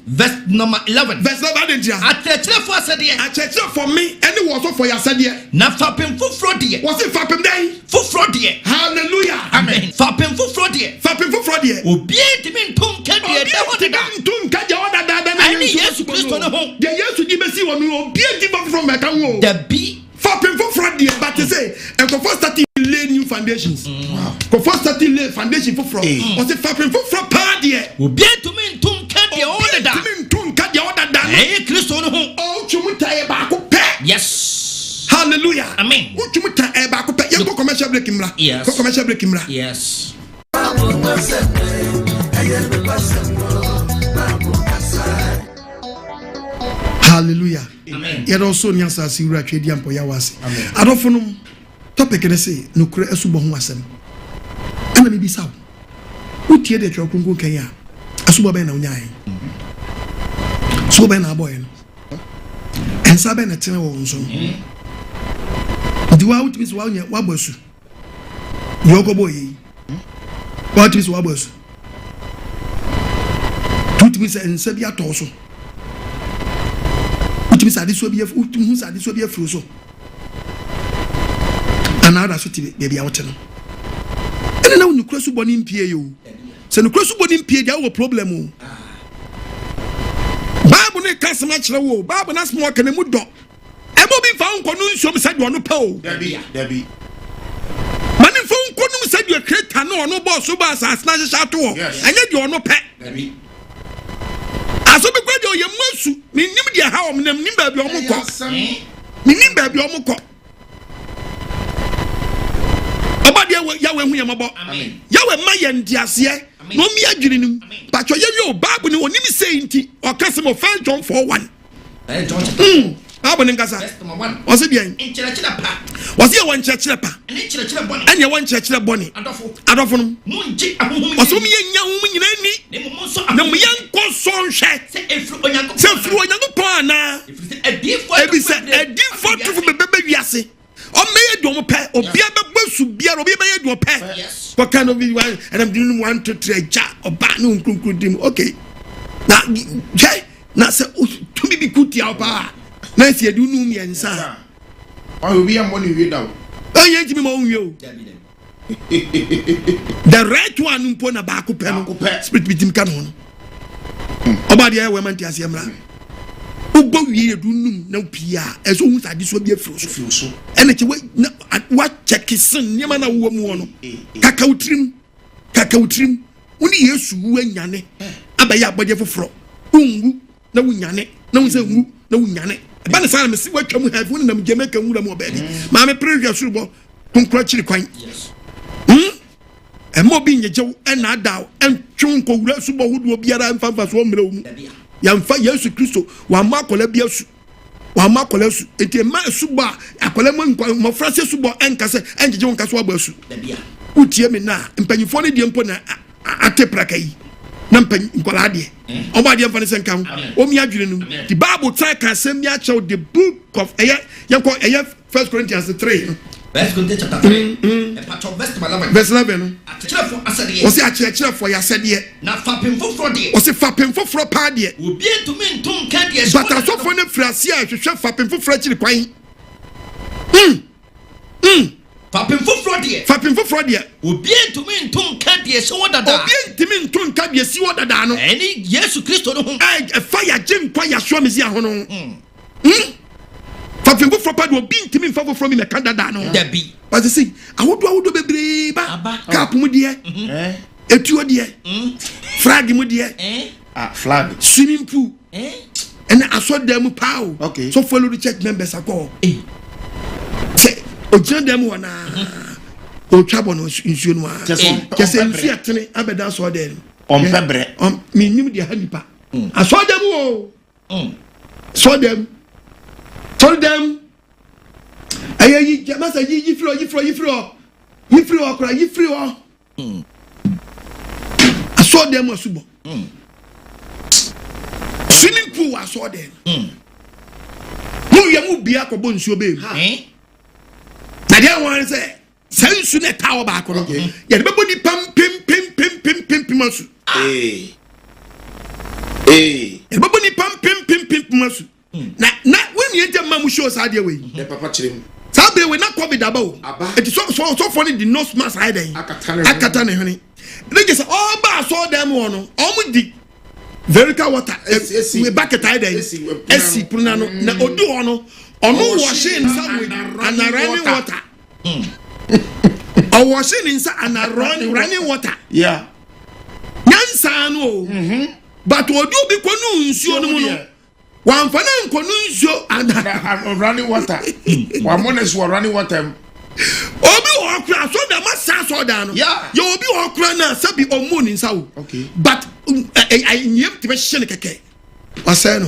verse number 11. Verse number 11. Atrechire asede. Atrechire for me any was for your asede. Na fapem foforo de. Was it fapem dai? Foforo de. Hallelujah. Amen. Fapem foforo de. Fapem foforo de. Obi entimi ntom ka de da hoda da. Ntom ka de hoda da na Yesu Kristo no ho. De Yesu di besi wonu obi entimi from meka wo. Da bi Fapem foforo de but say and for first starting lay new foundations. Wow. For first starting lay foundation foforo. Was it fapem foforo pa de. Obi entimi ntom ka de hoda da. Entimi ntom ka de hoda da. Kristo no ho. Oh chumuta e ba ko pe. Yes. Hallelujah. Amen. Chumuta e ba ko pe. Ye ko commercial break imra. Yes. Ko commercial break imra. Yes. Hallelujah. Amen. Yet also nyasa si wura twedi ampo ya wase. Adofonum topic ne say nokore asubo ho asem. Ana bibi saw. Utie de twa kungun kan ya. Asubo be na unyae. So be na boy no. Ensa be na tene wo nso. Diwa utimi so wa nya wa bosu. Yoko boy. What is wa bosu? Tutimi se ensa bi atoso. Utimi sa diso bi utimi sa diso bi afro so. Another so ti be bia wote no. Ene na nukura so boni mpie yo. Se nukura so boni mpie dia wo problem o. Bible ne kasema kire wo. Bible na small kan mu do. Ebo bi fa nkonu nsom se de ono pa o. Dabi. Mani fa nkonu se de creator no ono boss so ba asas na hye to o. Enye de ono pe. Dabi. Aso be kwade o ye masu. Ni nim de ha o nam nim ba bi o mo ko. Ni nim ba bi o mo ko. Obade ya we hu ye mabo. Ya we ma ye ndiase. No mi adwiri nim. Patcho ye yo Bible ni onim sei nti. O kasem o 1 John 4:1. Bible ni ngasa. O se bien. Nchirachira pa. O se ye wan chirachira pa. Nchirachira boni. Anya wan chirachira boni. Adofo no. Munji ahumum. O so mi ye nya hum nyina ni. Na mo yanko so nhwe. Se efru onyanko. Se efru onyanko pa ana. Ebi se edifo tufu bebe wiase. O meye do mo pe obi abebasu bia obi meye do pe. What kind of one and I'm doing 1 2 3 ja oba no nkrunkru dim. Okay. Na say to me be good ya pa na si edu nu miensa o bi am money we daw anya ntimi ma onwie the right one mpo na ba ko pe no spirit bitim ka no oba dia we man ti ase mra ubo wie edu num na pia eso hu sade so bi afiro so ene che wa check sin nyama na wo mu no kaka utrim uni yesu wu anyane abaya abode foforo ungu na wunyane na wunse ngu na wunyane ba na sana me si watwa mu have na me Jamaica nwura mu obaadi ma me previous surubo kunkura chiri kwan mo bi nyejew na adaw entwon ko wura subo hodo biara mfamfa so mre mu yamfa Yesu Kristo wa makola biasu wa makola su enti ma suba akola mo frase subo enkase enjeje won kaso abasu utie me na mpanyifo ne die mpo na atepra kai na nkola de oba de mfa ne senka ho omi adwene nu the Bible try can say me achew the book of yanko 1 Corinthians 3 Verse chapter 3 and part of verse 11 achirefo asede o se achirefo ya sede na fapem foforo de o se fapem foforo pa de obi entumi ntum ka de but asofo ne frase a hwehwe fapem foforo achiri kwan fapem foforo de obi entumi ntum ka de se wodada obi entumi ntum ka de se wodada no eni Yesu Kristo no ho fire jim kwa ya so mezi aho no fapem foforo pa de obi entumi mfa foforo mi me ka dada no dabi but you see awodo bebre ba cap mu de etuo de flag mu de flag swimming pool and asodam pao okay so follow the church members akọ ojan dem wana o twabo no nsuo no a kese nsuo atene abeda so dem on pebre me nim de hanipa asodam o so dem ayi masa yi firo okra yi firo asodam asubo swimming pool asodam mu bia ko bo nsuo be na dia wan say sensu ne tawo ba ko no ye be bodi pam pim masu ye be bodi pam pim masu na when you enter mamu show sa dia we e papa chirem sa be we na covid abawo it so for the nose mask hide akata ne hwene they just all ba so dem won no omu di verica water we bucket hide esi puna no na odu ono washing somewhere and running water washing inside and running water yeah nyansa no but odu bi konu nsuo no mu no wan fa na nkonu nsuo and running water wa mones wa running water obi okra so da masa so da no yo obi okra na sabi omo ni nsa wo okay but I nyem te be hye ne keke wasa no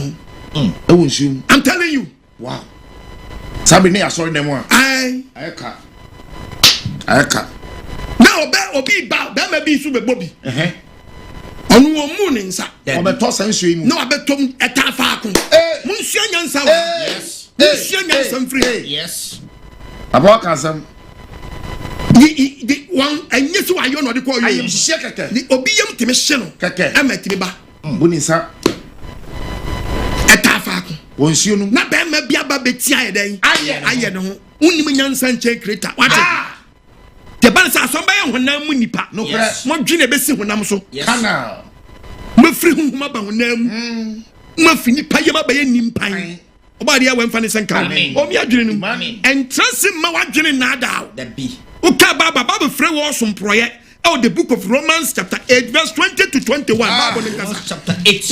e won nsuo I'm telling you wow sabi ne asori dem a ayeka na obi ba ma bi su be bobi onu omu ni nsa obeto sansuo yi mu na obetom eta fa akon mun sua nyansa wo yes mun sua nyansa free yes abaka sam the one enye so ayo no de ko ayem hye keke ni obi yam teme hye no keke amatime ba boni nsa eta fa akon wonsuo no na be ma bia ba beti aye den aye ne ho unim nyansa nche creator what the balance asomba ye honam mu nipa no mo dwene be si honam so kana ma firi huma ba honam ma fini pa ye ma ba ye nimpan oba dia we mfa ne senka o mi adwene nu entrance ma wadwene na da da bi o ka baba frɛ wo somproye the book of Romans chapter 8 verse 20 to 21 Bible nkasa chapter 8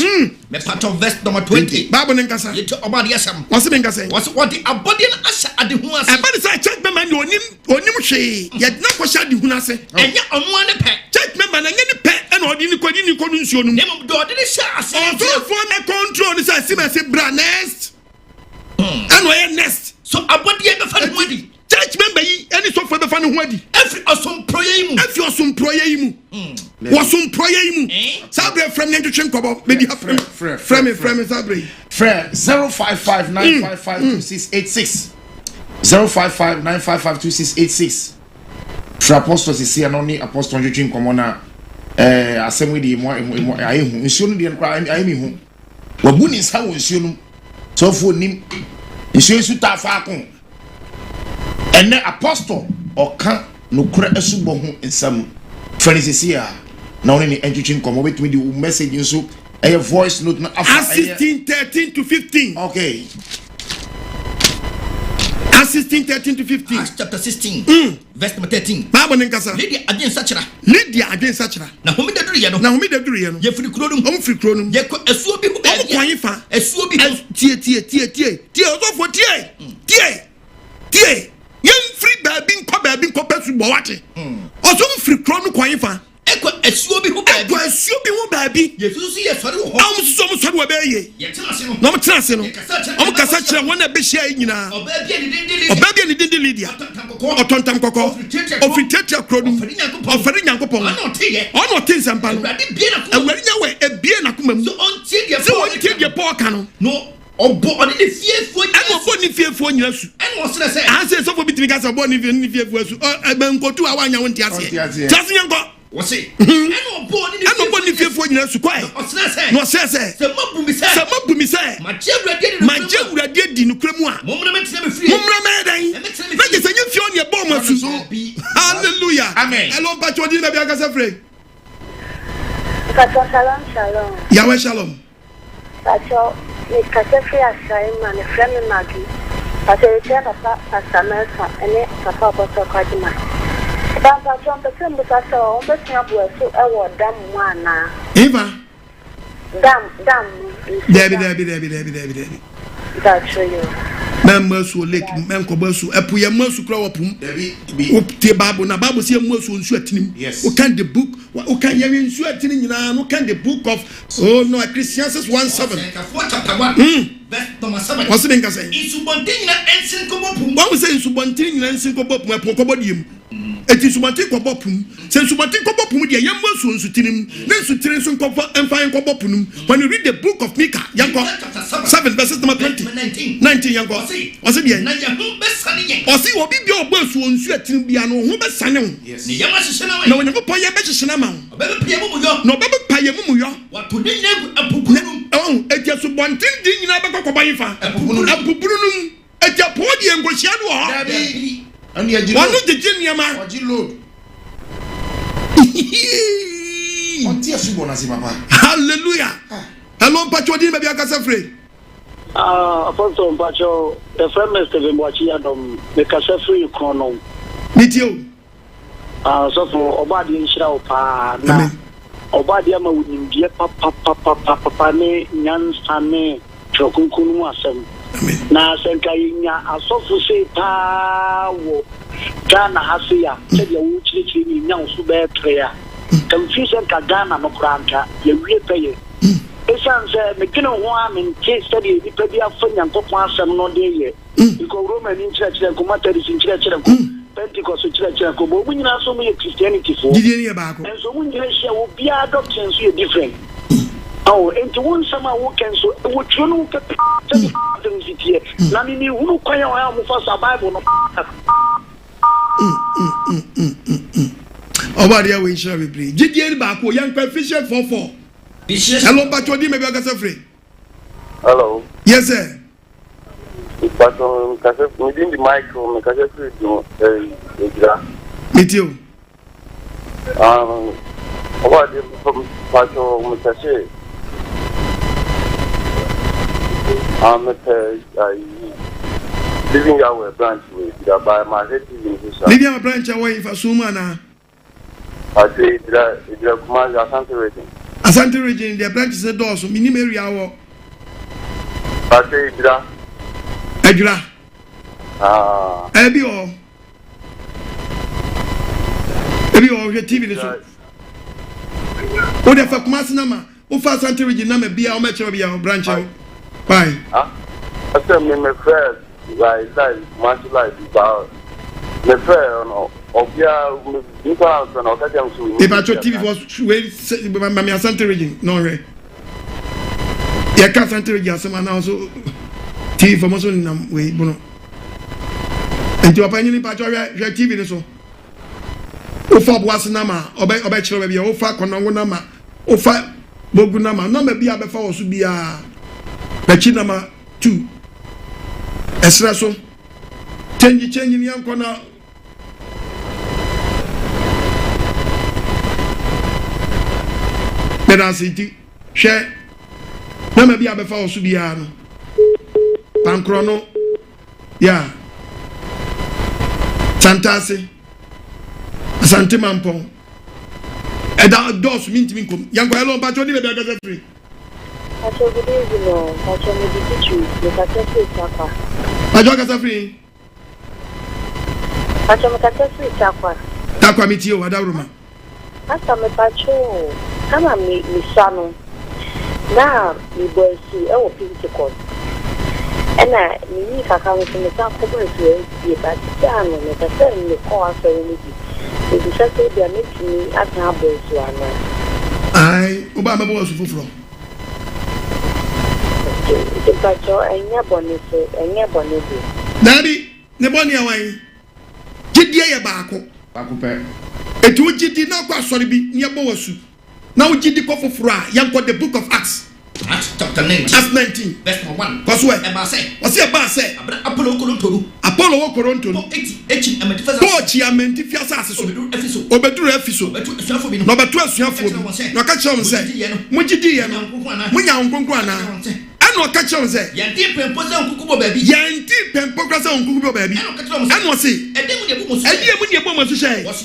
me part of verse number 20 Bible nkasa yet Nkwagyesem what's the nkasa what the abodi na asha ade hu ase abadi say church member ni onim hwe ye na ko sha ade hu ase enya onu ane pe church member na nyeni pe na odi ni ko nsuo no nemo do odi ni sha ase so na control ni say simase bra next ano ye next so abodi e be fa ni adi church member yi any so for be fa ni hu adi every osomproye yi mu wasomproye yi mu sabre from nento twen kobo be di from me sabre 05595526686 05595526686 fra apostles is here no ni apostle twin komo na asem we di mo ayehu nsuo no de nkra ayemi hu wabu ni nsa wo nsuo no so for nim nsusu ta fa ko ene apostle oka Nokore Asubo ho nsam Francis na woni entwitwi nkomo betumi di message nso a voice note na afa 13 to 15 okay 13 to 15 Acts chapter 16 verse number 13 Bible nkasa Lydia adwen sachira na homida duru ye no ye firi kuro dum firi kuro num ye ko asuo bi ho ba kwan fa asuo bi tie osofo tie ye firi ba bi nkɔ pesu bo wate osofo firi kuro no kwan fa eko asuo bi ho ba bi yesu ye sɔre ho am so mo sɔre wa ba ye ye tena se no no mo tena se no am kasa kyerɛ wɔn na be hyia nyina obabia ni dindi Lydia otontam kokɔ ofitetia kuro no ofari nyankopɔn ɔno te nsampa no awari nya we ebie na koma mu so ontie die Paul ka no obo oni de fiefo nyina su ene wo sere se anse so fo bitimi ka se obo ni fiefo su nkotu a wanya won tiase nyanko wo se ene obo ni fiefo nyina su kwae no sere se se mabumi se maje urade di no kremu a momra me tena me fie momra me dan na je se nyefio ne ebo ma su hallelujah amen hello pacho di na bia ka se free Shalom. Yahweh shalom. Pacho, me kase free Asem and friend Maggie. Pacho, you papa Asem and papa Nkwagyesem. Pacho, on the same with us, on the same way, so I will damn one. Eva. Damn. Debbie. That's you. Membersu lake menkobasu epuye masu kra wopum te Bible na Bible say masu nsu atinim o kan the book o kan yawe nsu atini nyina no kan the book of Ecclesiastes 1:7 chapter 1 verse number 7 what's the name say insubontin nyina ensin kobopum what we say insubontin nyina ensin kobopum epon kobodiem eti insubontin kobopum say insubontin kobopum de yam masu nsu tinim na nsu tirin nsu kofa emfa kobopum when you read the book of Micah yanko 7 verses number 19 yanko Osi bien na ya hu besane yen osi obi bi obasu onsu atirim bia no hu besane ho ne yama hyehyɛ na na wonye popo ye be hyehyɛ na ma obebe pie mu yo na obebe paye mu yo wato de nyina apupuru etia so bontin di nyina be kokko ban fa apupuru num etia podi engohia no ho dabi anu ya wonu jeje niama oji load onti Asubo na si papa hallelujah hello pacho di me bia ka se free Apostle Pacho, the famous Nkwagyesem Adam, the Kasefri Chrono. Mitio. So for Obadi in Shaupa, na Obadi ama Windia Papa, ne Nyansane, Chokunkunu Asem. Na Senkainya, a sofu say Pawo, Ghana Hasia, said your Wuchi in Yang Sube prayer. Confusion Kagana no Kranka, you repay. Esan se me kino ho a me nke study di pedi afọ Nyankopon asem no de ye iko Roman in church ko Methodist in church ko Pentecost church ko bo mu nyina so mu ye Christianity fo didi ne ba ko enso mu nyina hia wo bia doctrine so ye different oh enti won sama wo ken so wo tro no ka dem sitie na ni hunu kwan ya mo fa sa Bible no Obadi we share we pray didi ne ba ko yan kwa fisher 44 hello, Pacho, di me be ka free. Hello. Yes, sir. Pacho, within the micro, me ka free do Meet you. What is Pacho, me ka say? Living our branch with by my relative. Living our branch away for Sumana. I say, it's a command Asante Asante region, their branches are doors, minimum area. I say, Edra. Ebio. Your TV. What the fuck, Massanama? Who fast Asante region, number be our match of your branch? Bye. I said, my friend, like, much like the fair, no. If I told TV was my Asante region, no way. Yeah, can't Asante region, some also TV for Muslim way, Bono. And to opinion, Pacho, your TV so. Ofa Boasanama, Obey Chile, Ofa Kononama, Ofa Bogunama, no maybe I before should be a Pachinama, 2 esra so change ni yankona Meda City, share. No, maybe I before Subiano. Pancrono, yeah. Santasi, Santimampon. And that does mean to me come. Young Hello, but only the better free. I told you, I told you the teacher, the catastrophe chapa. I don't get free. I told the catastrophe chapa. Takwa mitio, Wadaruma. Asem pacho. Kama misano na mibosi ewo Pentecost ena ni kaka wo se meta ko bo se e ba tiano me ta se ni ko afere ni di e bi se bia metini ata bosu ana ai oba me bo su fufuro e pacho enya bonese Daddy ne boni awan gidie ye baako pe etu gidi na kwa sori bi ne bo wasu now gidi ko fufuro a yanko the book of Acts chapter 19 Acts 19 verse 1 cause where e ba say Apollo wo koronto no echi amenti fiasa aseso obeduru Efiso no betu asuafo no ka cheom say mo gidi ye no mo nya nkonko ana ano ka cheom say yanti pempo za nkuku bo baabi ano say edemu ne bo mo so shey was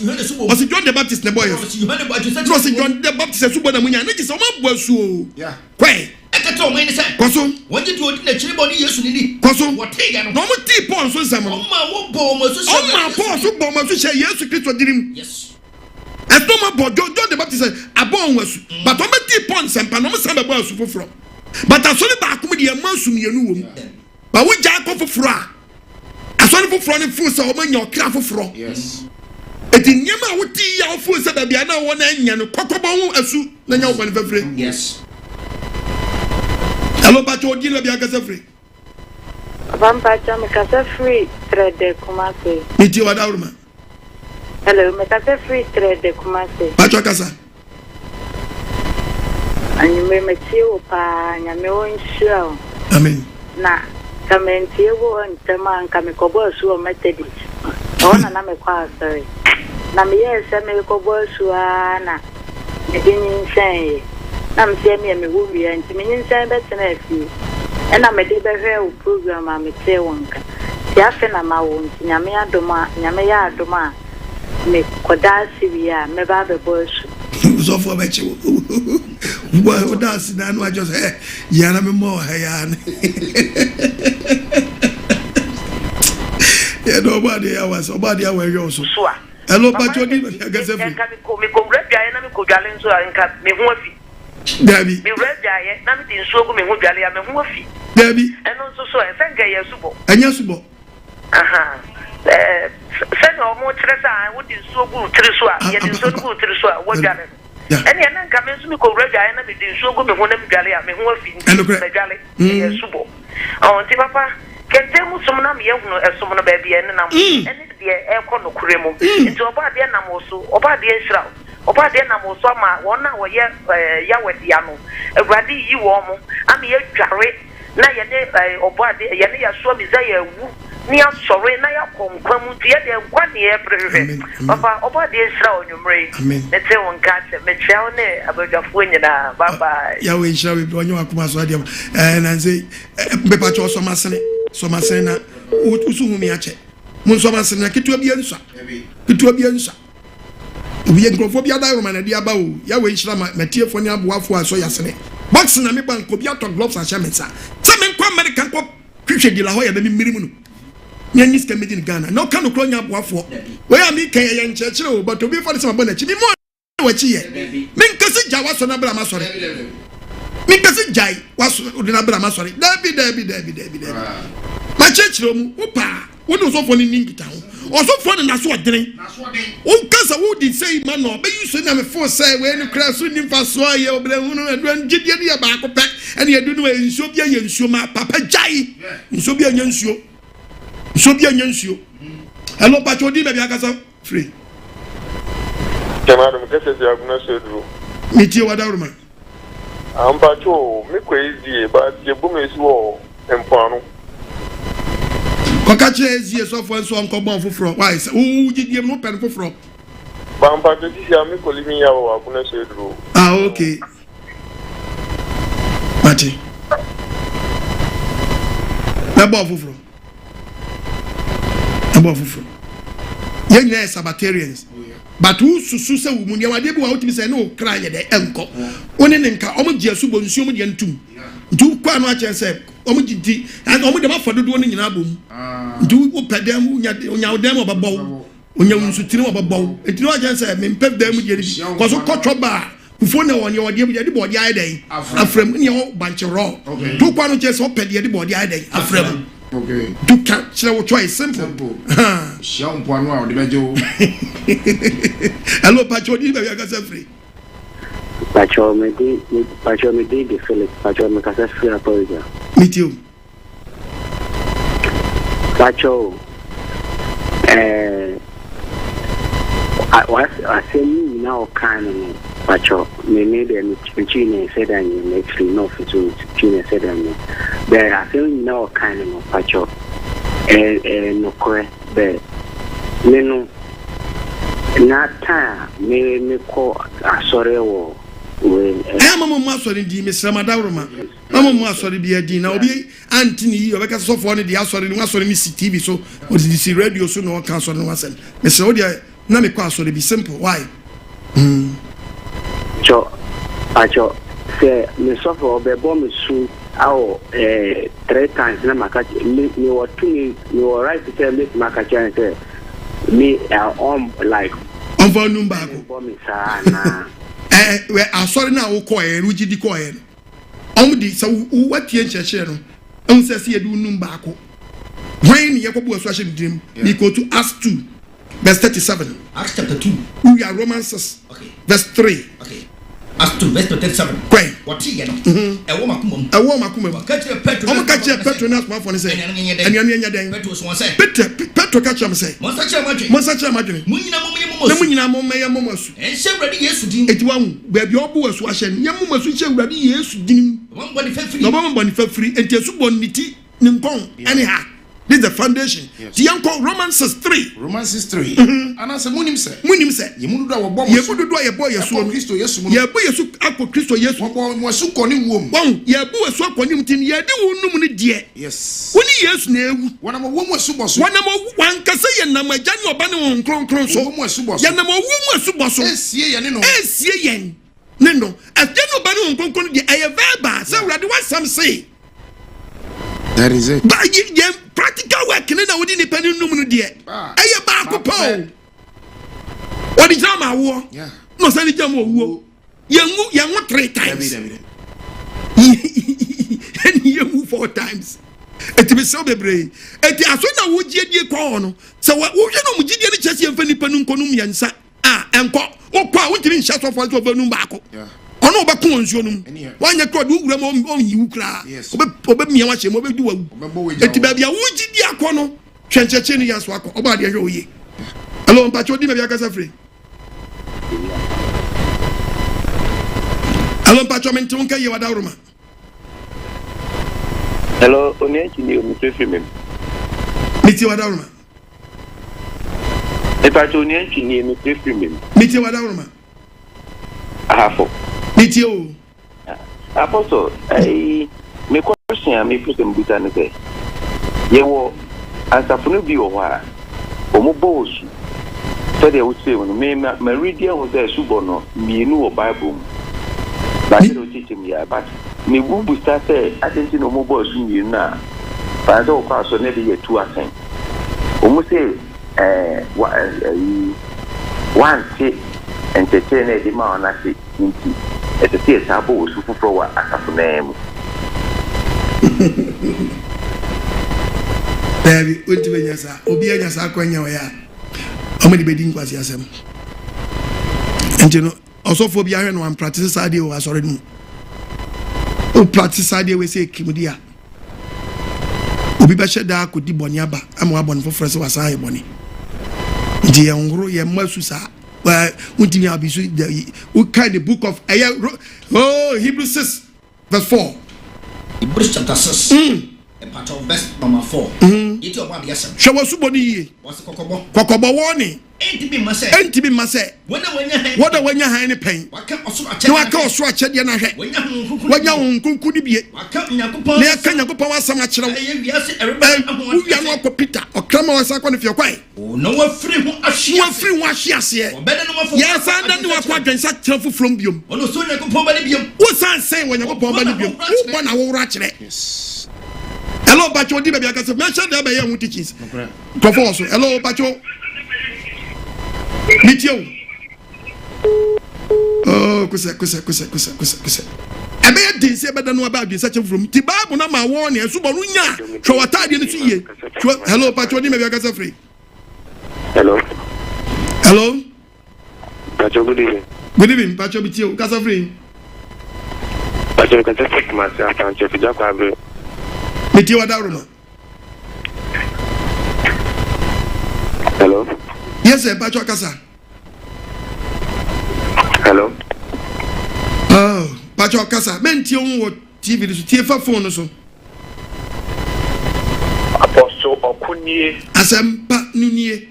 John the Baptist ne boy was John the Baptist Asubo na munya na gise o ma bo asu yeah kwai ekata o mai ne say koso wonji tu odi na chiri bo ni Yesu ni koso wote ga no no mo ti pon so nsam no ma wo bo mo so o ma pon so bo mo so shey Yesu Kristo dirim yes eto ma bo John the Baptist abon wasu but o ma ti pon sempa no mo sa be bo asu foforo but asori ba akum de mansum yenu wom ba wo ja ko foforo a asori foforo ne fu sa o ma nya okra foforo yes eti nyema wo ti ya fu sa da bia na wo na nya no kokobo hu asu na nya wo ban fafre yes hello bacho odi le bia kasa free Vampa chama kasa free trade kumase miti wada uruma hello me kasa free trade kumase bacho kasa anyume metio pa nyame wonhia amen na kamentie wo ntema nka mekobo asu o metedi ona na mekwa sorry na me yesa mekobo asu ana edin nsen na mse me wo wi anti me nsen betena afi ena me de behwe o program a mete wonka ya fe na ma wo nti nyame ya adoma me koda siwia me ba be bosu so for beche wo dance na no just ya na me mo ha ya ne ya nobody ya was nobody ya yo so hello bacho di me kasa free me ko bia na me ko dwale nso anka me ho afi Dabi. Me redia na me tin so go me ho dwale ya me ho afi. Dabi. Eno nso so en senga ye Asubo. Anya Asubo. Aha. Sen o mo tresa wo tin so go treso a ye tin so go treso a wo dwale. Eni na nka me nso me ko redia na me tin so go me ho na me dwale ya me ho afi. Me dwale ye Asubo. Ti papa kente mu sum na me ye hunu esum no ba bia ene nam. Ene de e ko Nokore mu. Nti oba de nam so oba de nhira. Oba de na mo so ma wona wo ye ya wedia no awrade yi wo mo am ye dware na ye ne oba de ye ne ya so mi za ya wu ni asore na ya konkwamu ti ye de gwa ne e prehwe papa oba de nhira onwumre ne te won ka te me chao ne abadwafo nyina bye bye ya we nhira we onyo akoma so ade na nze be pa cho so masene na usu hu mi ache mun so masene na kitu bia nsa we nkrofo bia da Roma na dia ba o ya we nhira matiefo ne aboafo aso yasene box na me ban ko bia to gloves a chamesa se me kwa American ko hwehwe di la ho ya da mi mirimu no nya ni ska medin Ghana no ka no kro nya aboafo we ya mi kan ye nchechire o but obi for se mabo na chi mi mo wachi ye me nkase ja waso na bra ma sore me nkase jai waso na bra ma sore dabi ma chechire mu upa wo do so fo ni ngita ho osofo na so odene o kasa wo di say man no be you say na me for say we no kra so nimfa so ye obere hunu edu ngidie ne ba ko pe ene edu no ensuo bia ye nsuo ma papa jai nsuo bia nya nsuo hello pacho di be bia kasa free Canada me kasa dia kuna so duro mi ti wada ruma am pacho me ko easy ba je bu me so Empano. Kokache ezie so for so onko bon foforo. Why say o gidie no pen foforo. Bamba to this year me kolimi ya wa kuna sedro. Ah, okay. Mati. Na bon foforo. Na bon foforo. Yen na Sabbatarians. But who susu se wo mu ne wade bi wa otimi se no kra ye de enko. Woni ne nka omo je Asubo nsuo mu de ntum. Ntu kwa no a che se omo gidi and omo de ma fododo no nyina bom. Ntu wo pedam onya odam obabọ. Onya nsutiri obabọ. Enti no a che se me pedam je bi. Ko so kotwo ba. Kufo na woni wode bi de body ayi den. Afrem ne ho banchero. Tu kwa no che se opede de body ayi den. Afrem. Okay. You can't share what try simple. Shall one wow, the Bejo. Hello, Pacho, you may get free. Pacho, me did the Philip, Pacho, me casa free apology. Meet you. Pacho, I say you now kind Pacho, me made a machine said I am actually not for to China said I am. But I feel now kind of Pacho, Nokore, but no, not time, me call a sorry or Mamma sorry, Mr. Madaroma. Mamma sorry, be a dinner. I'll be Anthony, you have a soft one in the house or in Miss TV, so what did you see radio soon or council no one said? Mr. Odia, Namika, so be simple. Why? Pacho, say, me suffer or be bomb soon. Our 3 times, you were two, you were right to tell me, Makacha, and say, me are like on volume back. Where I saw now, coin, which did the coin. Only so what the ancient on says here do Numbaco. When Yacob was watching dream, we go to Acts 2, verse 37. Acts chapter 2. We are Romances, okay. Verse 3. Okay. Acts 2, verse 37. Quay. What he get? A woman, catch a petro. I'm catch a petro now, my phone say, and you're Petro say, Petro catch him say, Monsacha Madrid, Munina Momus, and she ready yes to dim. It won't be your boys washing, young Mumus, ready yes to dim. One body for free, and Asubo niti, Nimpon, anyhow. This is the foundation. The uncle Romances 3. Romances 3. And as a Munim said, you moved our bomb. You put a boy, a son, Christo, yes, you boy, a Christo, yes, one was so calling womb. One, you boy, so calling tin, you do no dear. Yes. 1 year's name. One of a woman was Subos. One can say, and my Daniel Bannon, Cron, so was Subos. Yanamo woman Subos. Yes, yen. No, as Daniel Bannon, Concon, I have verba, so I do what some say. That is it. But you practical work in a wooden independent woman, dear. I am back upon. What is our war? Yeah. No, Sandy Jam war. Young 3 times. And you move 4 times. It is so brave. It is so now would ye corner. So what would you know? Did you just see a funny penum conumian? Ah, and what? Oh, what didn't shut off over Numbaco? Yeah. Ono ba ko nsuo wanya kro du wura mo yi wukra obe mia wa che mo be du wawu eti ba bia wuji di akono twencheche ni yaso akọ oba de hwe oye hello mpacho di me bia kasa free hello mpacho men tun ka ye wada roma hello onenchi ni o free me miti wada roma mpacho onenchi ni o free me miti wada roma ahafo Mitio Apostle, me question me put them buta say. Yewo asafunu bi o wa. Omo boss. So they would say when me read there was there Asubo no mienu o Bible. But you teach me but me bubu start say I think no mo boss mienu na. But so kwa so na be ye 2 asen. Omo say one say entertain the man na say nti ete tie sabo osu fufuro wa akafunemu baby unti nyasa obi anyasa akwanya wa ya omedi bedi nkwasi asem nti no osofo bi ahwe no am practice sade o asore nu o practice sade we say kimudia obi ba sheda akodi boni aba ama abon fufuro se wasa ayi boni nti ye nguru ye masu sa unti mi abisu we kind the book of Hebrews 6 verse 4 Hebrews chapter 6 pato best number 4 iti obade Asem hwe wasubo ni ye wase kokobo woni entibi mase wona wanya han ne pen waka oso achede na hwe wanya hunkunku ni bie waka nyakopon ne aka nyakopon wasam akyerɛ wo wia no akopita okrama wasa akɔ ne fie kwai no wafiri ho ahye ase ya sanda ni wakɔ adwensa kyerɛ foforo biom ono so nyakopon ba ne biom wo san sen wo nyakopon ba ne biom wo bɔ na wo wura kyerɛ hello bacho di baby akase me sha da ba ye hu teachings professor hello bacho mitio oh kusa ebe ya din se beda no ba adwen sache from ti bible na ma won ne Asubo no nya hwe watade ne su ye hello bacho di baby akase free hello bacho good evening bacho mitio kase free bacho kase free ma sa kan che fija kwa bre mitio adaruno hello yes sir bacho akasa hello bacho akasa mentio wo TV so tie fa phone so apostle okunie Asem pa nunie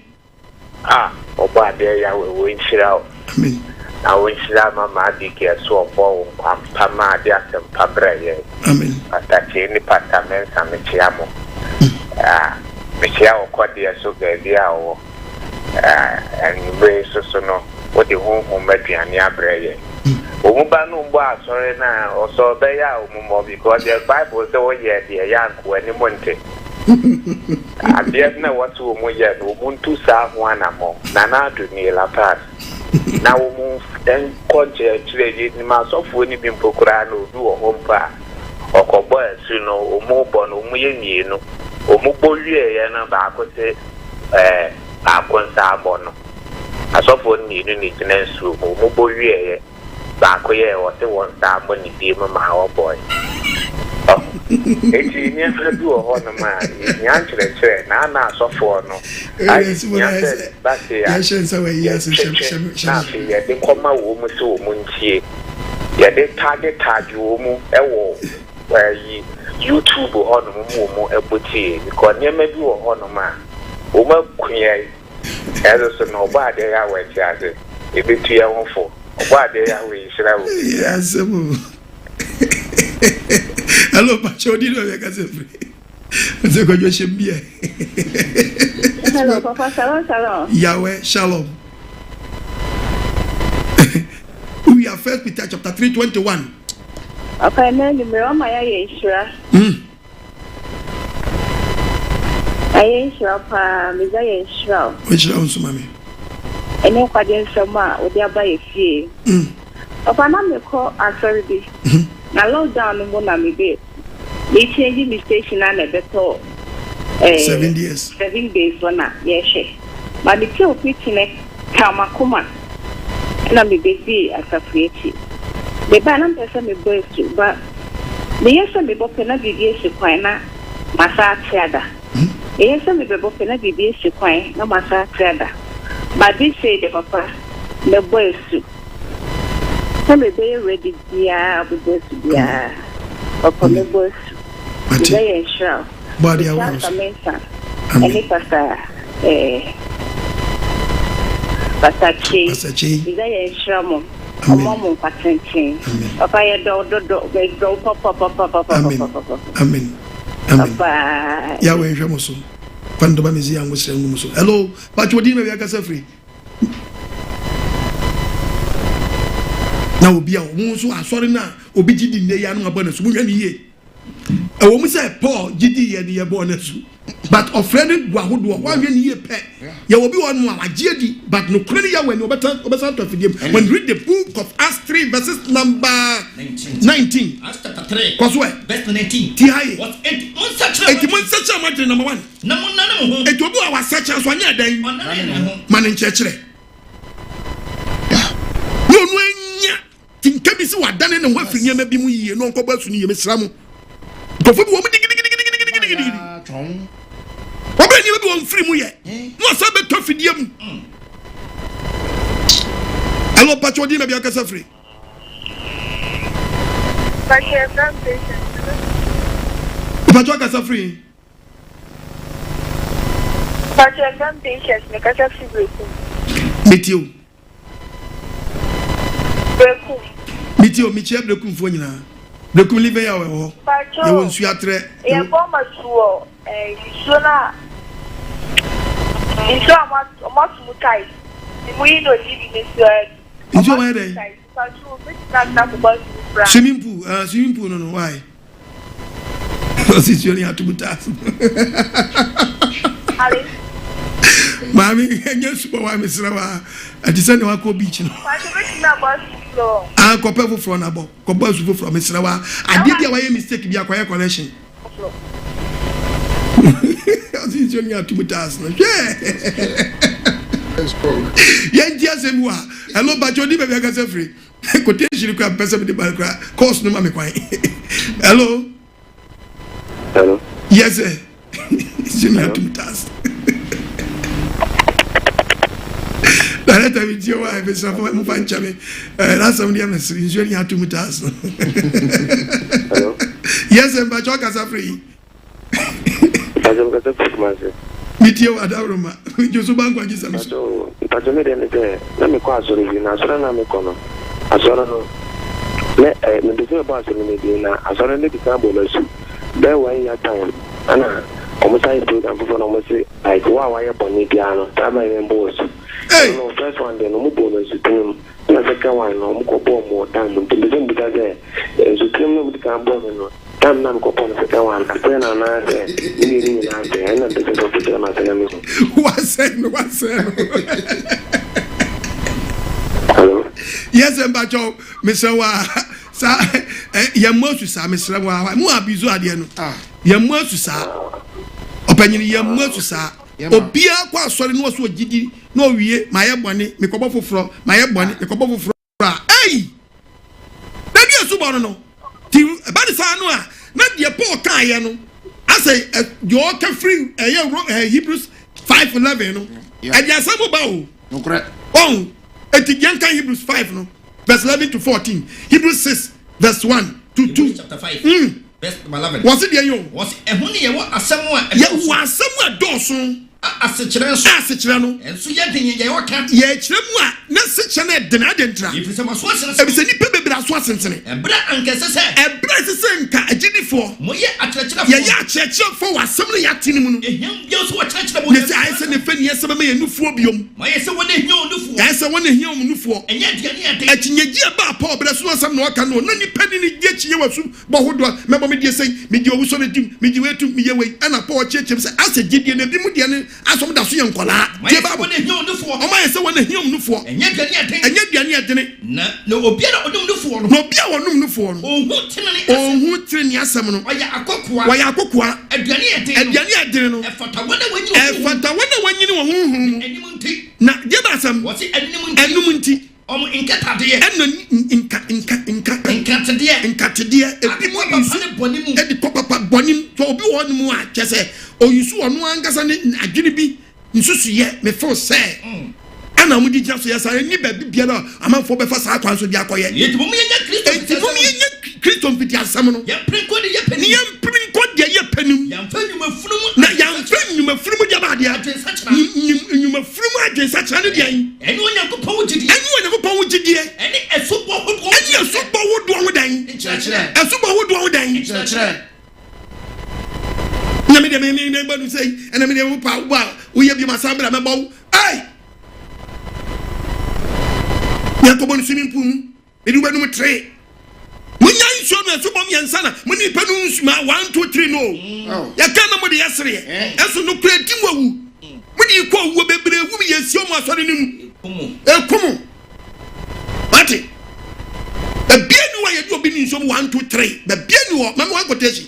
obade ya we nchira amen na we nchira mama dike so obo pampa de Asem pa braye amen atake ni patamen samechiamo mechia okode so gadia wo anyway so no what the home mediani abraye omuba no mbo asore na oso be ya omumo because the Bible say we ye the yanku ani monte abia na watu omu ye no muntu sa ho anamo na na adu ni la pass na omu den konje chire ni ma sofo ni bi mpokura na odu ohompa okobo asu no omu bo no omu ye mienu omu bo wie ye na ba ko se akonsa abo no asofo ni ni tinensu omu bo wie ye ba ko ye o se won sa abo ni bi ma o boy eti ni afedu o no ma ni ankyerɛkyerɛ na na asofo no ai ba se ya shensa we yes shem na fi ye de koma wo mu se wo mu ntie ye de target wo mu ewo yi YouTube ho no mu ebutie because nyema bi wo ho no ma o ma kuye ezo so no ba de ya we ti ase ebetu ya wonfo ba de ya we shira wo yes hello bacho di no ya kase free nze ko joshe mbie hello papa shalom Yahweh shalom we are First Peter chapter 3:21 okay na ni me o ma ya yeshira ayeshira pa mi za yeshira o shira unsu mami ene Nkwagyesem a odi aba efie papa na me ko asori bi na lockdown mo na me be e change me station na na beto 7 days wana yeshe ma me ke opitine kama kuma na me be bi asafuechi me ba na pesa me boys ba me yesa me bo pena bibi esi kwan na masa atiada me yesa me bo pena bibi esi kwan na masa atiada but this say the papa me boys so me be ready dia be boys dia papa me boys dia show body awareness any pastor pastor dia show mo Mom patenting. Papa ya do papa. Amen. Papa. Yahweh hwemoso. Pando ba mezi yango sire ngumoso. Hello, but odi me we akasa free. Na obi a wo so asori na obi gidi ne ya no abona so mo hwe ne ye. E wo mu say Paul gidi ye ne ye bo na su. But offended wahodo wa hwe ne ye pe. Ya obi won mu agye di but no kure ya when obeta to fidiem. When read the book of Acts 3 verses number 19. Acts chapter 3 cause where verse 19. Ti haye. What it mun search match number 1. Na mun na mo. It obi wa search so anya dan. Man nchechire. No anya tinka bi si wadane ne ho afiri nyama bi mu yie no nkoba su ne yeme sramu. Tofo bi wo mu digidi. Obe ni bi wo free mu ye. No sa be to fidiem. Hello pacho di na bi akasa free. Apacho kasa free. Pacho some patients me kasa free breaking. Metio. Breaking. Metio michia breaking fo nyina. Breaking live ya wo. Pacho. Ye won su atre. E bomba suo sona. Iso amat mutai. We no live in this Iso where dey? Swimming pool no why? Because it's only had to be tasked. Mami, enye super wa misrawa. Ati se ne wa ko beach no. Ah, ko pe fufro na bo. Ko ba su fufro misrawa. Ade dia wa ye mistake bi akoye collection. Because it's only had to be tasked. Yanti Asem wa. Hello bajo di be be ga free. Quotation kwa pesa be the kra. Course no ma me kwan. Hello. Hello. Yes sir. It's only had to be tasked. That time it's your wife is from Fanchame. That's somebody else. It's only had to be tasked. Hello. Yes sir, bajo kasa free. Asem kasa free. Mitio Adaruma, Josuba Nkwagyesem. So, Pacho me dey there. Na me kwa asori bi na asori na me kono. Asori no. Me dey say about me dey na asori ne bisa bolosu. Be wan ya time. Ana omo sai program for no mo say like wa ya boni bia no. Ta ma me boss. Hey, no first one dey no mo bolosu tim. Na second one no mo ko bo mo dan mo tim be bisa say so tim no mo kan bo me no. Tam nam ko pon se kawan ka na na se ni na se na de so pute na se mi what's hello yes mbacho mesewa sa yamosu sa mesewa mu abizu ade no yamosu sa opanyini yamosu sa obia kwa asori no so gidi no wie maye bone mekobo foforo maye bone mekobo foforo hey na dia Asubo no ti ba de sa no a na de Paul kan ye no ase your ka free Hebrews 5:11 no e dia Asubo ba o Nokore oh etigian kan Hebrews 5 no verse 11 to 14 Hebrews 6 verse 1 to 2 chapter 5 verse 11 was it there yo was ehun ye wo asem a dosun asechire no enso ye den ye wo kan ye kire mu a na sechire na de na de ntra ifise maso asene ebise ni pe bebra so asensene ebra ankese se nka agidifo mo ye akyerɛkyerɛfo ye akyerɛkyerɛfo wasɛm no yɛatene mu no ehim bi so akyerɛkyerɛ mo ne sɛ ayɛ sɛ ne fani yɛsɛ me nufuo biom mo ye sɛ wona ehia onufuo ayɛ sɛ wona ehia onufuo enye aduane ade akyinyegie ba Paul brɛ so asɛm na waka no na nipa ni gye kyiye wasu bɔ hodo mɛbɔ me die sɛ me die owuso ne dim me die wetum me ye wei ɛna Paul kyerɛkyerɛ sɛ asɛ gidie na bi mu die ne asom da so yɛ nkola tie ba wona ehia onufuo o ma yɛ sɛ wona ehia onufuo enye aduane ade na obiara onum nufuo no na obiara onum nufuo no ohun tene ni asɛm no waya akokoa aduane ade no efata wona wanyini wo honhom na je ba asɛm wɔsi enum nti omo inkatade enno inkatade ebi mo nsu bonimu edi papa bonim to obi wo no mu a kyese oyusu ono angasa ne adwene bi nsusuye me feel say ana mu di gya so yesa ni ba bibia amanfo be fa saa kwan so di akoye yeti mo yenya Kristo mfiti asɛm no ya prinko de ye penim ya mfa nyuma funumu de ba de nyuma funumu adwensa kyerɛ ne de an ɛne onyankopɔn wogidie ɛne ɛsobɔ hodo ho dan nyame de me ne ba no sei ɛna me de wo pa wo a wo ye bi masabra me ba wo ai yakobo no swimming pool edu ba no mu tre munya nso na so bom yensa na muni pa no nsuma 1 2 3 no ya kana mo de yesre eso no kredi wawu mudi ko wo bebre wu yesi o mo asore nim ekumu mate bia ni wa ye do bi ni nso 1 2 3 bia ni wo mama wa quotation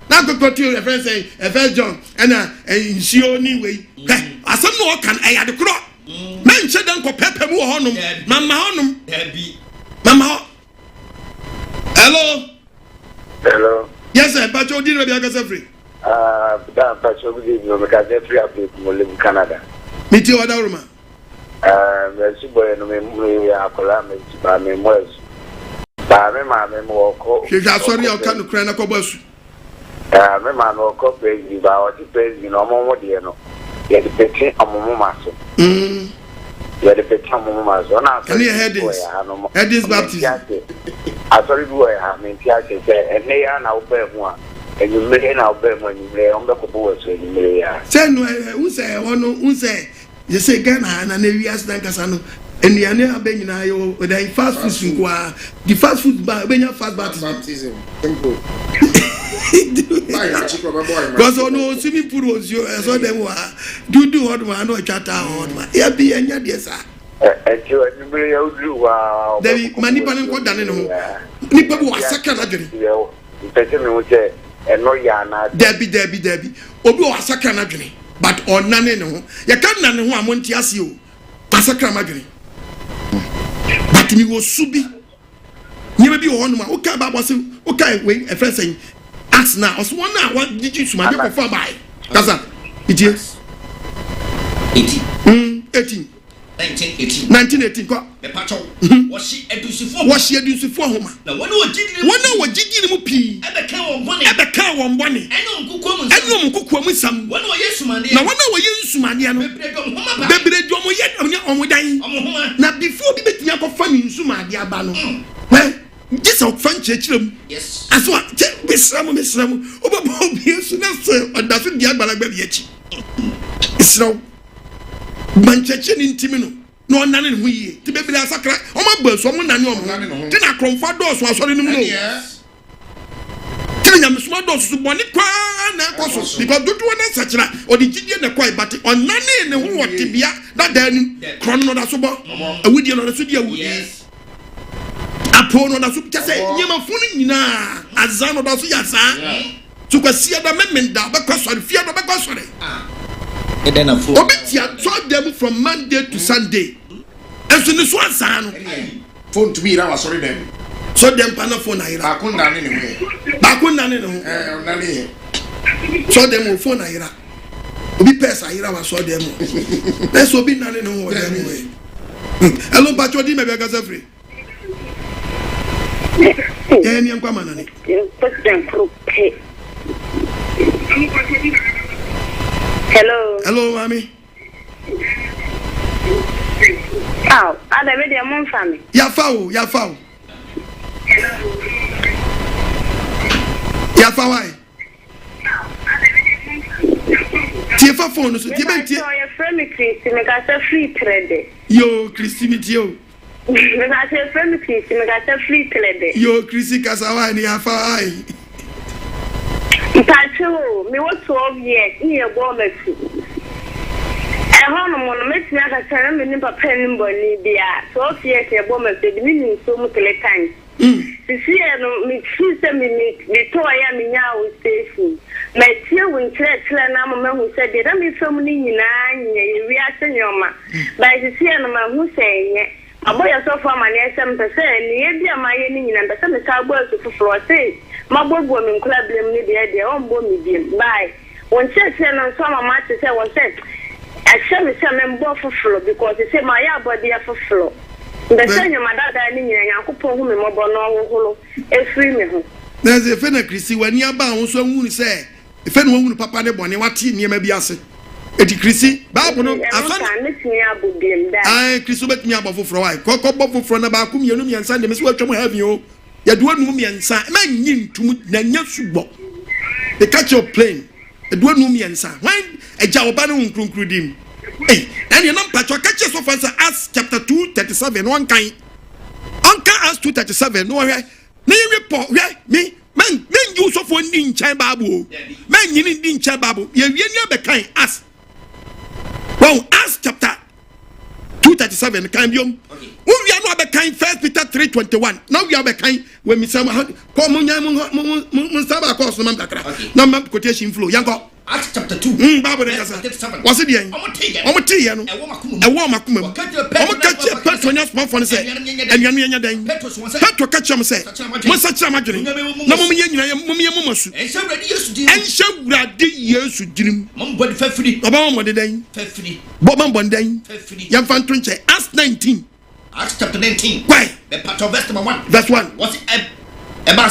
na quotation reference say First John ana nsio ni we asem no kan ayade kro na nche dan ko pepe mu ho nom mama Hello. Yes, sir. Pacho, did you get free? Pacho, we did no make free update mo live in Canada. Meet you other room. Asubo no me akola me ba me moes. Ba me ma me mo ko. She just sorry I can't cry na ko basu. me man no ko praise ba o ti praise no mo de no ye de pete amomo maso ye de pete amomo maso na can you hear this baptism asori bu ya me ti ase se ene ya na oba hu a enyumere na oba hu enyumere on be ko bo so enyumere ya say no unse you say Ghana na wi as dan kasa no eniane abenyina yo the fast food kwa the fast food ba benya fast baptism simple because ono simi puru ozio so dem wa do hot man no chata hot man ya bi enya de sa ejo enyumere ya udru wa David manipa ne ko dane no nipa bo asaka na dwene ipete me wo je eno ya na David obi o asaka na dwene but onane ne ho ya kan na ne ho amonti ase o asaka ma dwene but mi wo subi nyebe bi ho no ma o ka ba bose o ka we e friend say ask now also one now what did you suma dey go for buy kasa itie 18 1918 ko e pacho washi edusifo homa na wona wajidi mu pi ebe kan won bone eno nkukuo mu sam wona yesumane no bebre dom ye omo dan na before bi betimi akofa ni nsumade aba no this of French chilum yes aso besram obabo bi esu na se odaso di agbalagba bi echi isro mancheche ni ntimi no onane ne ho yie ti bebele asakra o ma gbaso mo nane o mo ti na kromfa doso asore ni mu no ti na msuma doso boni kwa na koso because dudu na sachira o di gidie na kwai but onane ne ho wotibia dada ni krono da so bo awudie no da so di awudie apo no da so pita se nyema funu nyina azano da so yasa to kwasia da memenda ba kwasore fia do ba kwasore Obitia told them from Monday to Sunday. And so this one son phone to me, I was sorry them. So them pana phone I couldn't anyway. So them will phone I Obi pesa I was so them. Let's be none anyway. Hello, Pacho di me bega free. Any am come on. Hello, mommy. Oh, ada media mon family. Ya fau. Ya fawai. Tie fa phone so tie ben tie. Your friend Christy me got a free trade. Yo, Christy meet you. Me got a friend Christy me got a free trade. Yo, Christy kasawa ni ya fawai. Pacho, me was 12 years in your woman. I want a monument to have a time in Papa and Bonnie, dear. 12 years a woman said, meaning so much time. To see me, sister, me toy am in our station. My tear when church, Lanama who said, there are so many in we are senior. By the Sienna who say, a boy so far my 7%, near my ending and the summer cowboys to floor say. My boy woman club them their own bomb by when church and some match say was said I shall be some both for floor because they say my body for floor. The same my dad and Yakupo whom my bono a free me. There's a friend of Chrissy when you are bound so moon say if anyone papa de bonnie what near maybe I say Eti Chrissy Babono I miss me abu them that I Chrissy bet me about for why Coco Bob from the Bakum you and Sunday Miss Welcome have you. Ya do no mi ansa man yin tum na nya subo the catch your plane e do no mi ansa when e ja oba no nkrunkrudim and you nam patcho catch so fansa Acts chapter 2:37 one kan Acts 2:37 no hwe na yin report hwe me man you so for ndi nchan babu man yin ndi nchan babu ye wie ni abekan Acts well Acts chapter 2:37 kan biom we are not the kind 1 Peter 3:21 now we are the kind when me sama come mun saba course no kakra na mam quotation flow yanko Acts chapter 2 Bible dey kasa was it there omo tie no e wo makuma omo catch Petronius man for say enyanu enya dan Petro catch am say mo sacha madwene na mo nya nyina mo ye mo masu enhye wurade Yesu dirim mo body fafiri oba mo de dan fafiri bo man bon dan yam fan tonche Acts 19 Acts chapter 19 why the part of verse 1 verse 1 was eba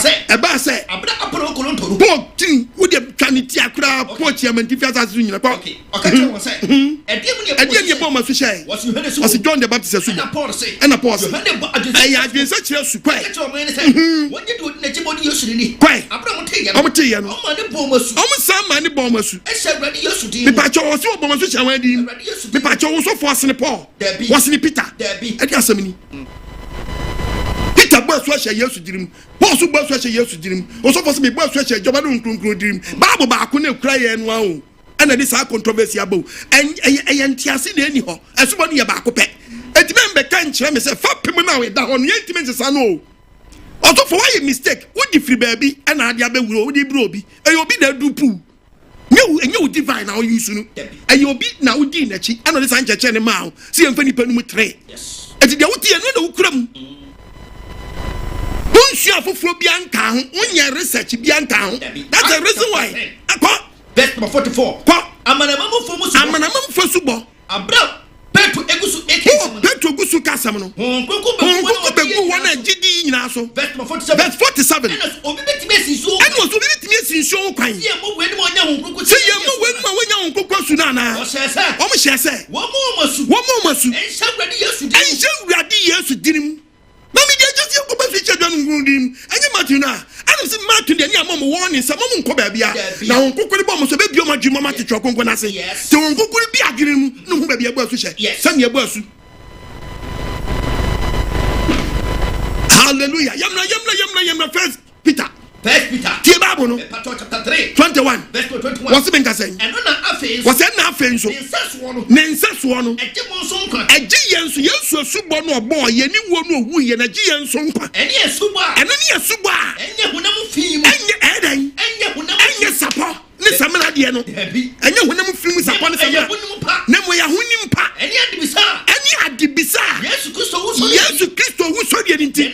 say abra apro kolonto po tin wo de twaniti akra po chiamenti fi asase nyina ko okay che won say ede ne bo ma so shey was John the Baptist Asubo na Paul say ay adwensa kire su kwai che o me say won de do na chibodi yesu ni kwai abra mo te ya no o ma ne bo masu o mo sam ma ne bo masu e se brade yesu din me pa cho wo so bo masu chawan din me pa cho wo so fo asene Paul was ni Peter e di asem ni Peter bosu a hye yesu dirim bosu bosu a hye yesu dirim o so for me bosu a hye joba no nkronkron dirim bible ba ko na kura ye no awo ana dis a controversy abo entiase na ani ho Asubo ne ye ba ko pe etime mbe kan kire me se fa pem na we da ho no yentime nsesa no o so for why mistake wo di free baby ana ade abewuro wo di bro obi e obi na du pu enye divine na o use no e obi na wo di na chi ana dis an cheche ne ma o si emfa nipa no mu 3 yes eti de wo tie no na wo kura mu Unsia fufuro bianka ho unya research bianka ho that's the reason why verse number 44 amanamam fo subo abra Petro egusu kasam no konko begu wona gidi nyina so verse 47 obi betime sinso kwan ye mo weni mo nya honkonko se ye mo weni mo nya honkonko su na na o mo hye wo mo masu ense wrade yesu dinim Mami dey just you go be feature don ngundim. Anya matu na. Adam se matu dey ni amom warning se mom nko ba bia. Na onkokori bo mo so be bio madwuma mate twokonko na se. Te onkokori bi agire mu no hu ba bia gba su hye. Se ne gba su. Hallelujah. Yamna first Peter. Tie Bible no. Chapter 3. 21. Verse 21. What's been saying? And na afei. What's na afei so? Nensaso no. Eje mo so nkwa. Eje yenso Yesu Asubo no obo ye ni wo no owu ye na je yenso nkwa. Ene Asubo a. Enye hunam fi mu. Enye hunam sapo. Ne samana de no. Enye hunam fi mu sapo ne samana. Na mo ya hunim pa. Enye adibisa. Yesu Kristo wo so de nti. Ye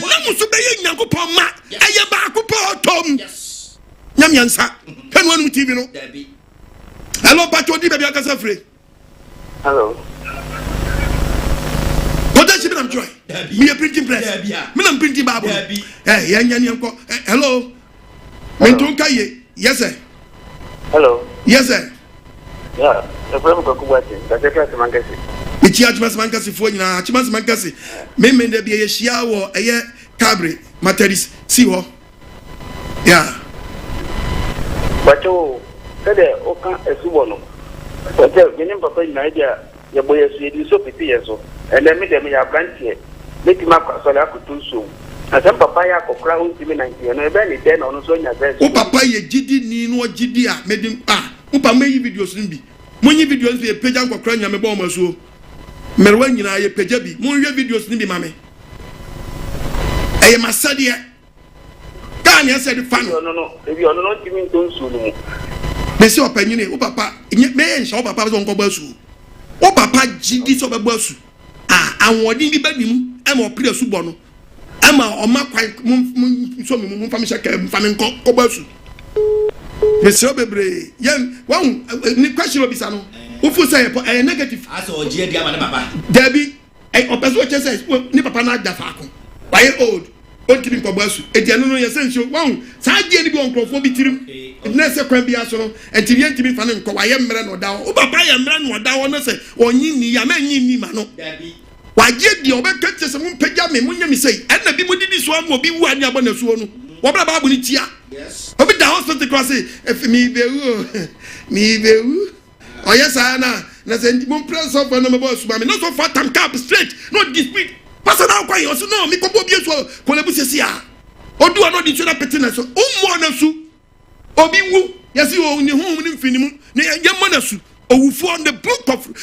nam so be ye Nyankopon ma. Aye ba akopon tom. Yes. Nyam yansa. Kan wonu TV no. Hello Pacho di baby akasa free. Hello. What does she be joy? Me a printing press. Me am printing Bible. Eh, yanko. Hello. Mentonka ye. Yes sir. Hello. Yes sir. Yeah, the problem ko kubati. That's class mankasi. Me chia chimas mankasi fo nyina, chimas mankasi. Me de bia ye hia wo eye Cabre Materis si ho. Yeah. Pacho, kade oka Asubo no. Pacho, yenim papa ina idea ye boye su yedi so pipi yeso. Ele mi de mi ya branche. Leti makwa so la kutunso. Asem papa ya kokra hu timi 90 no ebe ni den ono so nya best. O papa ye gidi ni no gidi a medim o papa me yi videos nbi. Monyi videos be page an kokra nya me bo maso. Merwa nyina ye page bi. Mon hwe videos ni bi mame. Eye masade kan ya said fan. No. Ebi ono no timi ntonsu no. Me se opanyine o papa me ensha o papa so nko basu. O papa gidi so be basu. Anwodin bi badim e mo pre Asubo no. Ama o makwan so me fam shaka fam nko basu. Me se obebre yen wa ni question obisa no. Wo fu say negative. Asa ogie dia ma ne baba. Dabi opeso che say ni papa na da fa ko. Why old? Ontimi nko basu. Ediano no yesen show. Wa sa die ni bi onkrofo bi tirim. Na se kwan bi aso no. Entimi fa ne nko wa ye mre no da. O papa ye mre no da wo no se onyi ni ya ma nyi ni ma no. Dabi. Waje di obeka tese mu pagya me munya mi sei na bi modidi so am obi wu ani abona suo no wo bra ba bu ni tia yes obi da hospital cross if mi bewu oyesa na se mu press of na me boss ma me no so for tam cap straight no dispute pastor na kwa yo so no mi ko bo bi so ko le bu sesi a odu no di so na pete na so ummo na su obi wu yesi o ni hu ni mfinimu ni yemmo na su owufo on the book of 1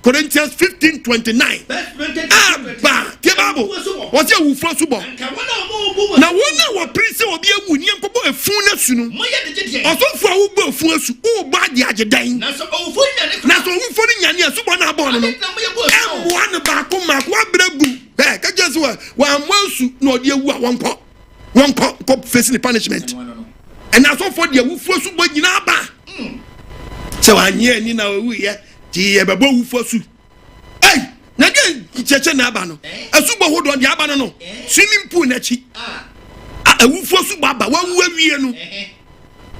Corinthians 15:29. Ba, ke Bible. What's your owufo Asubo? Na wona wo prince obi ewu ni enkobo efun na su no. Osofo awu gbo efun asu, o ba di agedan. Na so owufo ni nyane Asubo na abo no. Emwa ne ba ko ma ko abregu. Ka jesu wa amwasu na odi ewu a wonko facing the punishment. And asofo de owufo Asubo nyina ba. So anye ni na owu ye ti ye bebo wu fosu. Hey, na ge cheche na aba no asubo hodo de aba no swimming pool na chi awufo su baba wawu awie no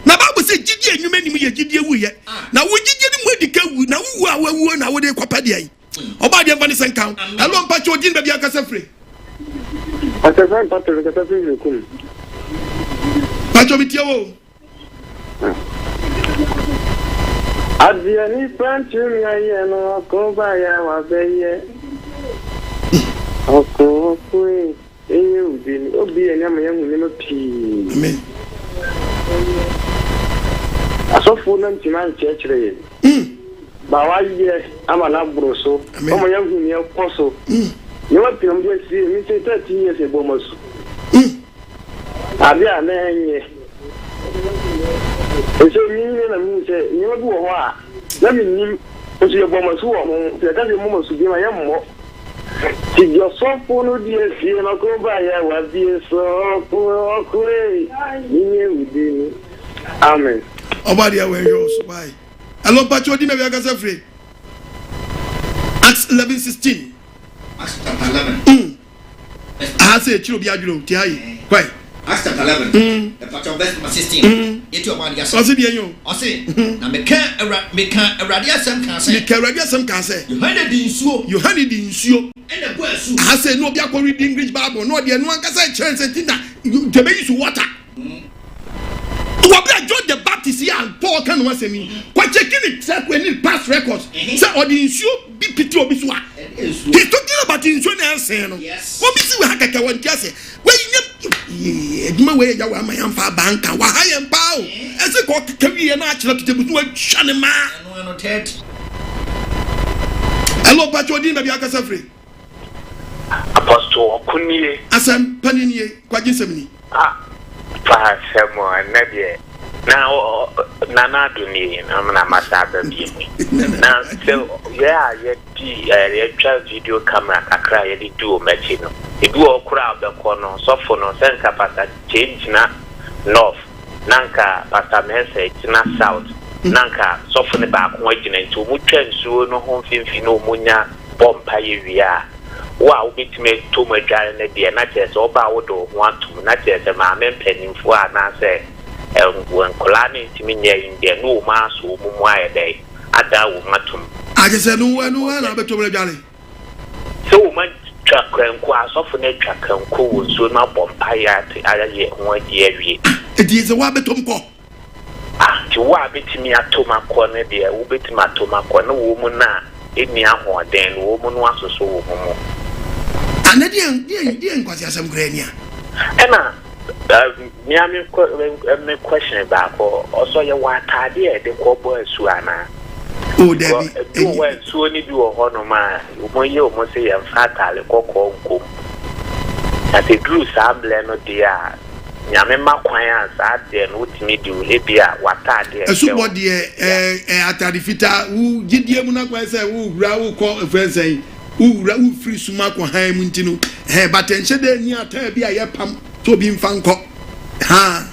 na babu se gidi enwuma nim ye gidi ewuye na wo gidi ni mu edika wu na wu a wawu na wo de kwapa de ai oba de mfa ni senkan elo mpa che odin da bia kasa free Atazan patro kata free kun pacho bitiawo Adiani panchu ya yeno ko ba ya wa beye Oko kwe eye ubini obi enyama yangu neno pi amen Asofu na ntima nchechire ba wa ye ama na broso omo yangu ni ekoso ni wa pi ombe si mi se 30 years ebo masu abi anenye Eso mi na mi se ni wa bu ho a na mi ni o se ebo masu wo mo se da se mo masu bi ma ya mo ti yo so funu di esi na ko ba ya wa bi so ko ni udini amen obadi awe yo so bye hello pacho di me bia kasa free Acts 11:16 Acts chapter 11 say chiro bi adwuro ti ayi kwai Acts chapter 11 chapter verse 16 eti obadi asa osi bi enyo osi na meka awurade asem kan say meka awurade asem kan say Yohane di nsuo ene bo asu say no bi akọ read English Bible no de no ankasa chance tinda de be use water Wabia John the Baptist here and Paul can was me. Quite checking it set when it past records. So or the issue be pity or biswa. He's talking about insurance. Yes. What is we haka one case? Where you my way ya my amfa banka wa high and bow. As a cock carry an archer to the shanema. Hello, Pachodin, maybe I can suffer. Apostle Kunye. Asem Panini, Nkwagyesem. Asem Nadia. Now, Nana Duni, I'm not my father. Now, so, yeah, yet, video camera, I cry, I do machine. It do a crowd the corner, so for no sense capacity change na north, Nanka, Pastor message, na south, Nanka, soften the back, waiting to Muchen, so no home no munya, bomb pay. Wow, bit me too much giant idea, not just about want to, not just a man penning for an answer. When Colani to me in the no mass or Mumwaya day, Ada Matum. I just said, no one, I'll be to Johnny. So much track and quas often a track and cool, so not bompire to other year 1 year. It is a wabetumco. Ah, to wabit me at Toma corner, dear, who bit my Toma corner woman now. In the hour, then woman was so. And then, dear, Nkwagyesem Grania. Emma, me question about also your what idea the cowboy Suana. Oh, Debbie, do well, so only do a honor man. You almost say a fatal cocoa. As a glue sable, no dear. Yamema kwans at the note me do Libya, what are the Asubo dear, at the fita, who did you not say, who Raul call a friend saying, who free Sumako Haimintino, but and said near Tabia Pam to be in Fanco. Ha!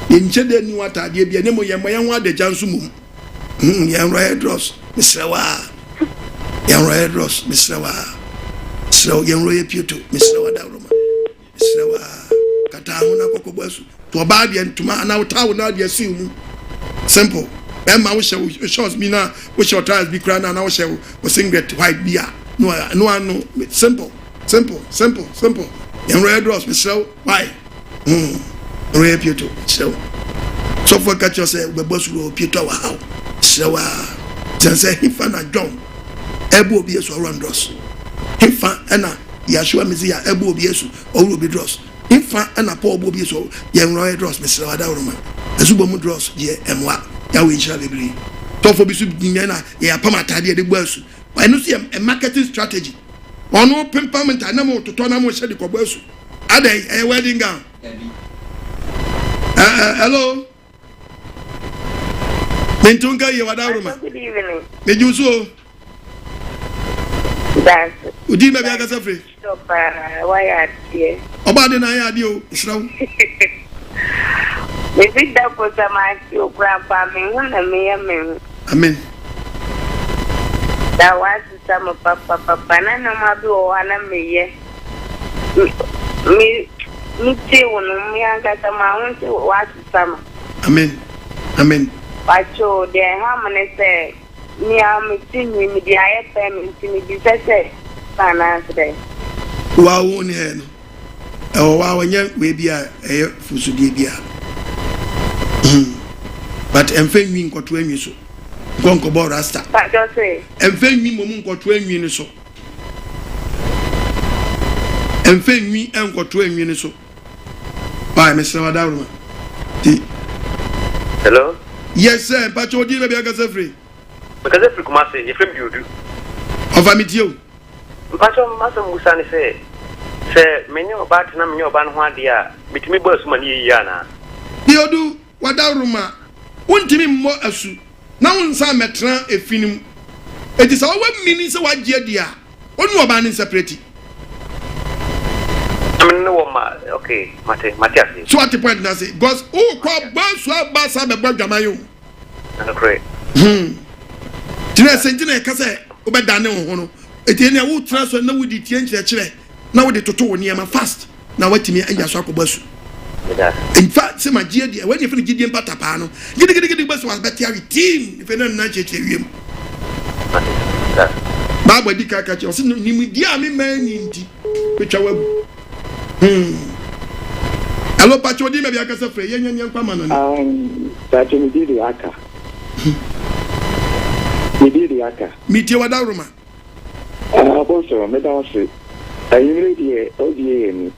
In Chede knew what I did, Nemo Yamayan, the Jansum. Young Red Ross, Mr. Wa. Young Red Ross, Mr. Wa. So young Roy Puto, Mr. Wadaruma. Mr. Wa. Katahuna Cocobosu. To a body and to my now town, now you see. Simple. Emma wish shows me now, which your tires be crowned and our shell was singlet white beer. No, simple. Young Red Ross, Mr. Why? Ray Puto, so for catch yourself, the boss will Puto. How? So, say he found a John. Ebo be so around us. He found Anna, Yashua Mizia, Ebo be so, or will be dross. He found Anna Paul Bobby so, young Roy Dross, Mr. Adaruma. Asubo Dross, ye, and what? Yahweh shall be. Tofo Bisu Diana, ya Pamatadia de Bosu. I know see a marketing strategy. Or no pimpament, I know to turn on Shady Cobosu. Are they a wedding gown? Hello? Mentunga, you are down. Good evening. Did you so? That's Would you maybe a free? Stop, why are you? About the Naya, slow. Maybe that was a man, grandpa, me, and me. Amen. That was some papa banana mabi o ana meye me te wono me anga sama won te wa sama amen pacho de ha mane se mi am tin mi di aye pe mi di se sana se wa won he no e wa wanya we bia e fusudie bia but emfe nwi nkoto anwi so gonko bo rasta pacho se emfe nwi mom nkoto anwi ni so emfe nwi enkoto anwi ni so ba me se wada ro ti hello yes sir pacho di be bia free because if kuma say if you do of amitio pacho maso musani say menyo bat na menyo ban ho ade a bitimi bo asuma ni yi ana diodu wada roma wontimi mmo asu na wonsa metra efinim eti sa wo mini se wagye ade a onu oba ni separate no ma okay mate ase so at the point na say because o kwa basu abasa be badwamayo Nokore tire sentina ka say obedane ho no eti ne wo transfer na wodi tie nkyerɛkyerɛ na wodi toto wo niam fast na watimi anya so akobasu in fact se magie dia when you finish gidie mpata pa no gidi basu was better with team if na cheche wiem ba di kaka che o se ni mu dia me man nti petwa wagu Hello, Pacho, di me bi aka se free yenyen kwa mano ni. Pacho mi di aka. Mi tie wada roma. Aboso me da se. Ayimre die odie ni.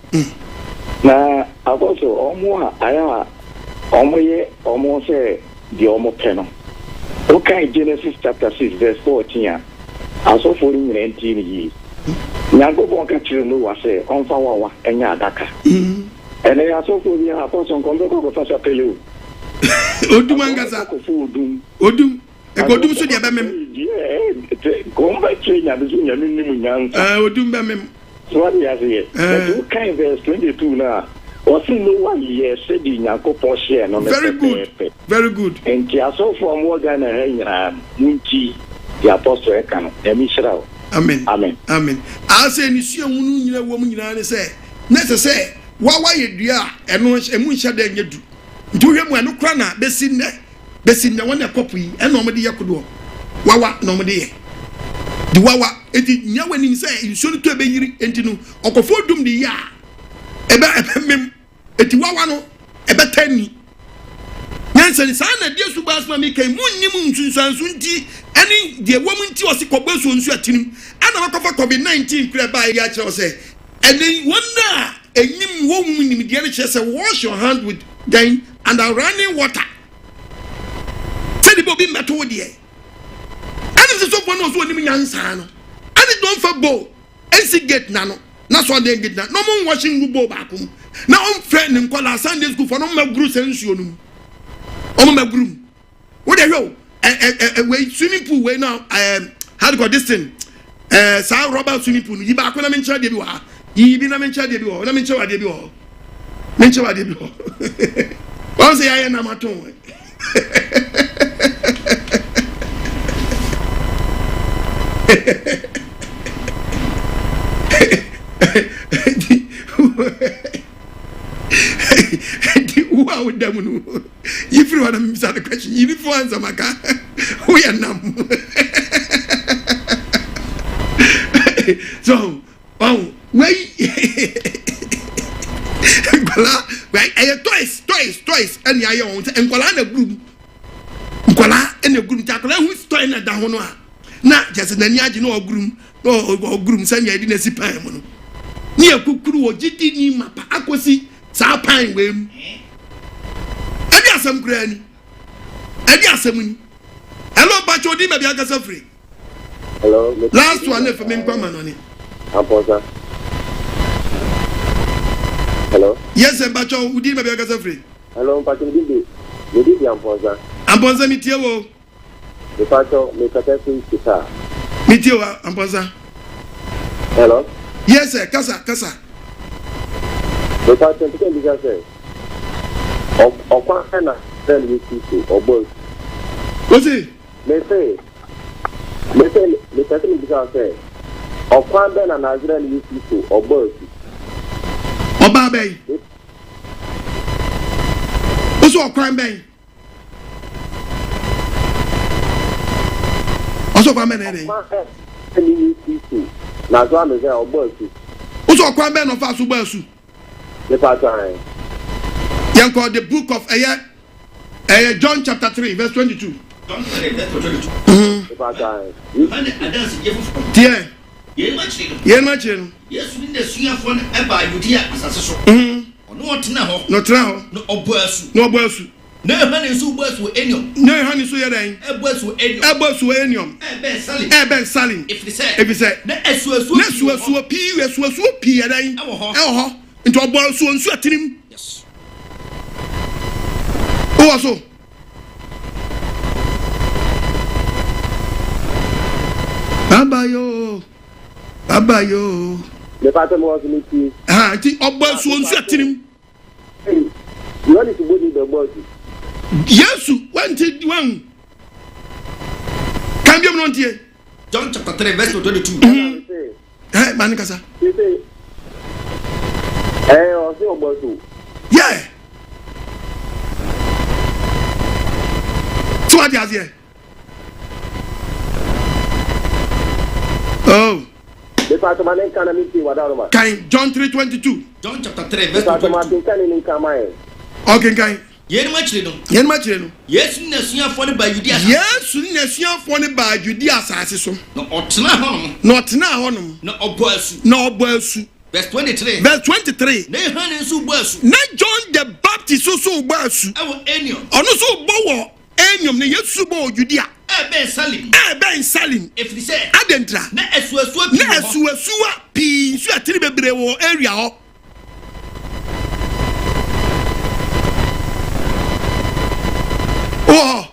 Na aboso omo aya omo se di omo peno. Okay, Genesis chapter 6 verse 14. Aso for ni renti ni. Nyango bonka chiro no wa se onfa wawa enya adaka. Ene ya so ko bi apostle nkombe ko fa chapelu. Odum angasa. Odum. E ko odum so dia be mem. Komba chenya bizu nyame nimu nyansa. Odum be mem. So what ya say? You kind verse 22 na. Osi no wa ye se di nyankopon share no me. Very good. And ya so from Morgan na nyina munti the apostle e kan. Emi shirawo. Amen. I say ni sua hunu nyina wo mu nyina ne se na se se wa yedua eno emu hya da nyedu nti hwe mu eno kra na besi ne wona kopu yi eno mo de yekodo wawa no mo de ye di wawa enti nya wani se nsuo to ebe yiri enti no okofo dum de ya ebe mem enti wawa no ebe tani nyansa ni sana die su basma mi kai munnim nsunsansu nti ani die wom nti osi kogbesu nsu atinim ana makofa COVID-19 kura ba ya kire ose eni wonna enyim wo munnim die ne kire se wash your hand with then and running water say the bobi meto die ani se so fo no so onim nyansa no ani don fa bo ensi gate na no na so dey gate na no mo washing go ba kom na on friend nkola Sunday school for no maguru sensuo no omo maguru wo dey yo we swimming pool we now how to go this thing sa rubber swimming pool yi ba ko na mencha de bi wa yi bi na mencha de bi wa na mencha wa de bi wa o se ya na maton wow damunu if you want to miss the question you need to answer maka we are nam so wait Nkola twice and ya yon Nkola na group Nkola na group takola who story na da ho no a na just na ni age no group san ya di na si pan mo no ni akukuru wo gidi ni mapa akosi sa pan we mu adi asem kura ni adi asem ni hello bacho di me bi agasa free hello last one if me nkwa manoni aposa hello yes bacho udi me bi agasa free hello bacho di aposa mi tie wo bacho me kata free kita mi tie wo aposa hello yes sir kasa bacho ntike ndi kasa ọkwa na send me to obo What's it? Me person because say okwan be na Nazareth you see obo oba be oso okwan be oso okwan be na dey you see na so am say obo oso okwan be no fa so ba su the pattern yanko the book of John chapter 3 verse 22 John 3 verse 22 the pattern yeah yen ma chenu yes ni the suafo no eba Judea asase so ono otena ho no oboasu na Yohane so oboasu enium na Yohane so yedan oboasu enium ebe salim if you say na esuasu pi yedan e ho nti oboasu nsu atirim yes owaso Abayo. The pattern was me too. Ti oboasu nsu atirim. You want to body the body. Yesu wanted one. Can you not hear? John chapter 3 verse 22. Eh, manikasa. You say o se oboasu. Yeah. So what is here? Oh. The pattern can meet what out. Kind John 3:22. John chapter 3 verse 22. Okay, kind. Yen ma chire no. Yesu na suafo ne ba Judea. Yesu na suafo ne ba Judea asase so. No otena honom. Na oboasu. Verse 23. Na Yohane nso oboasu. Na John the Baptist so oboasu. Ewo enium. Ono so obowo enium na Yesu bo Judea. Ebe salim. If you say adentra. Na esuasua pi su atiri bebre wo area ho. Oh.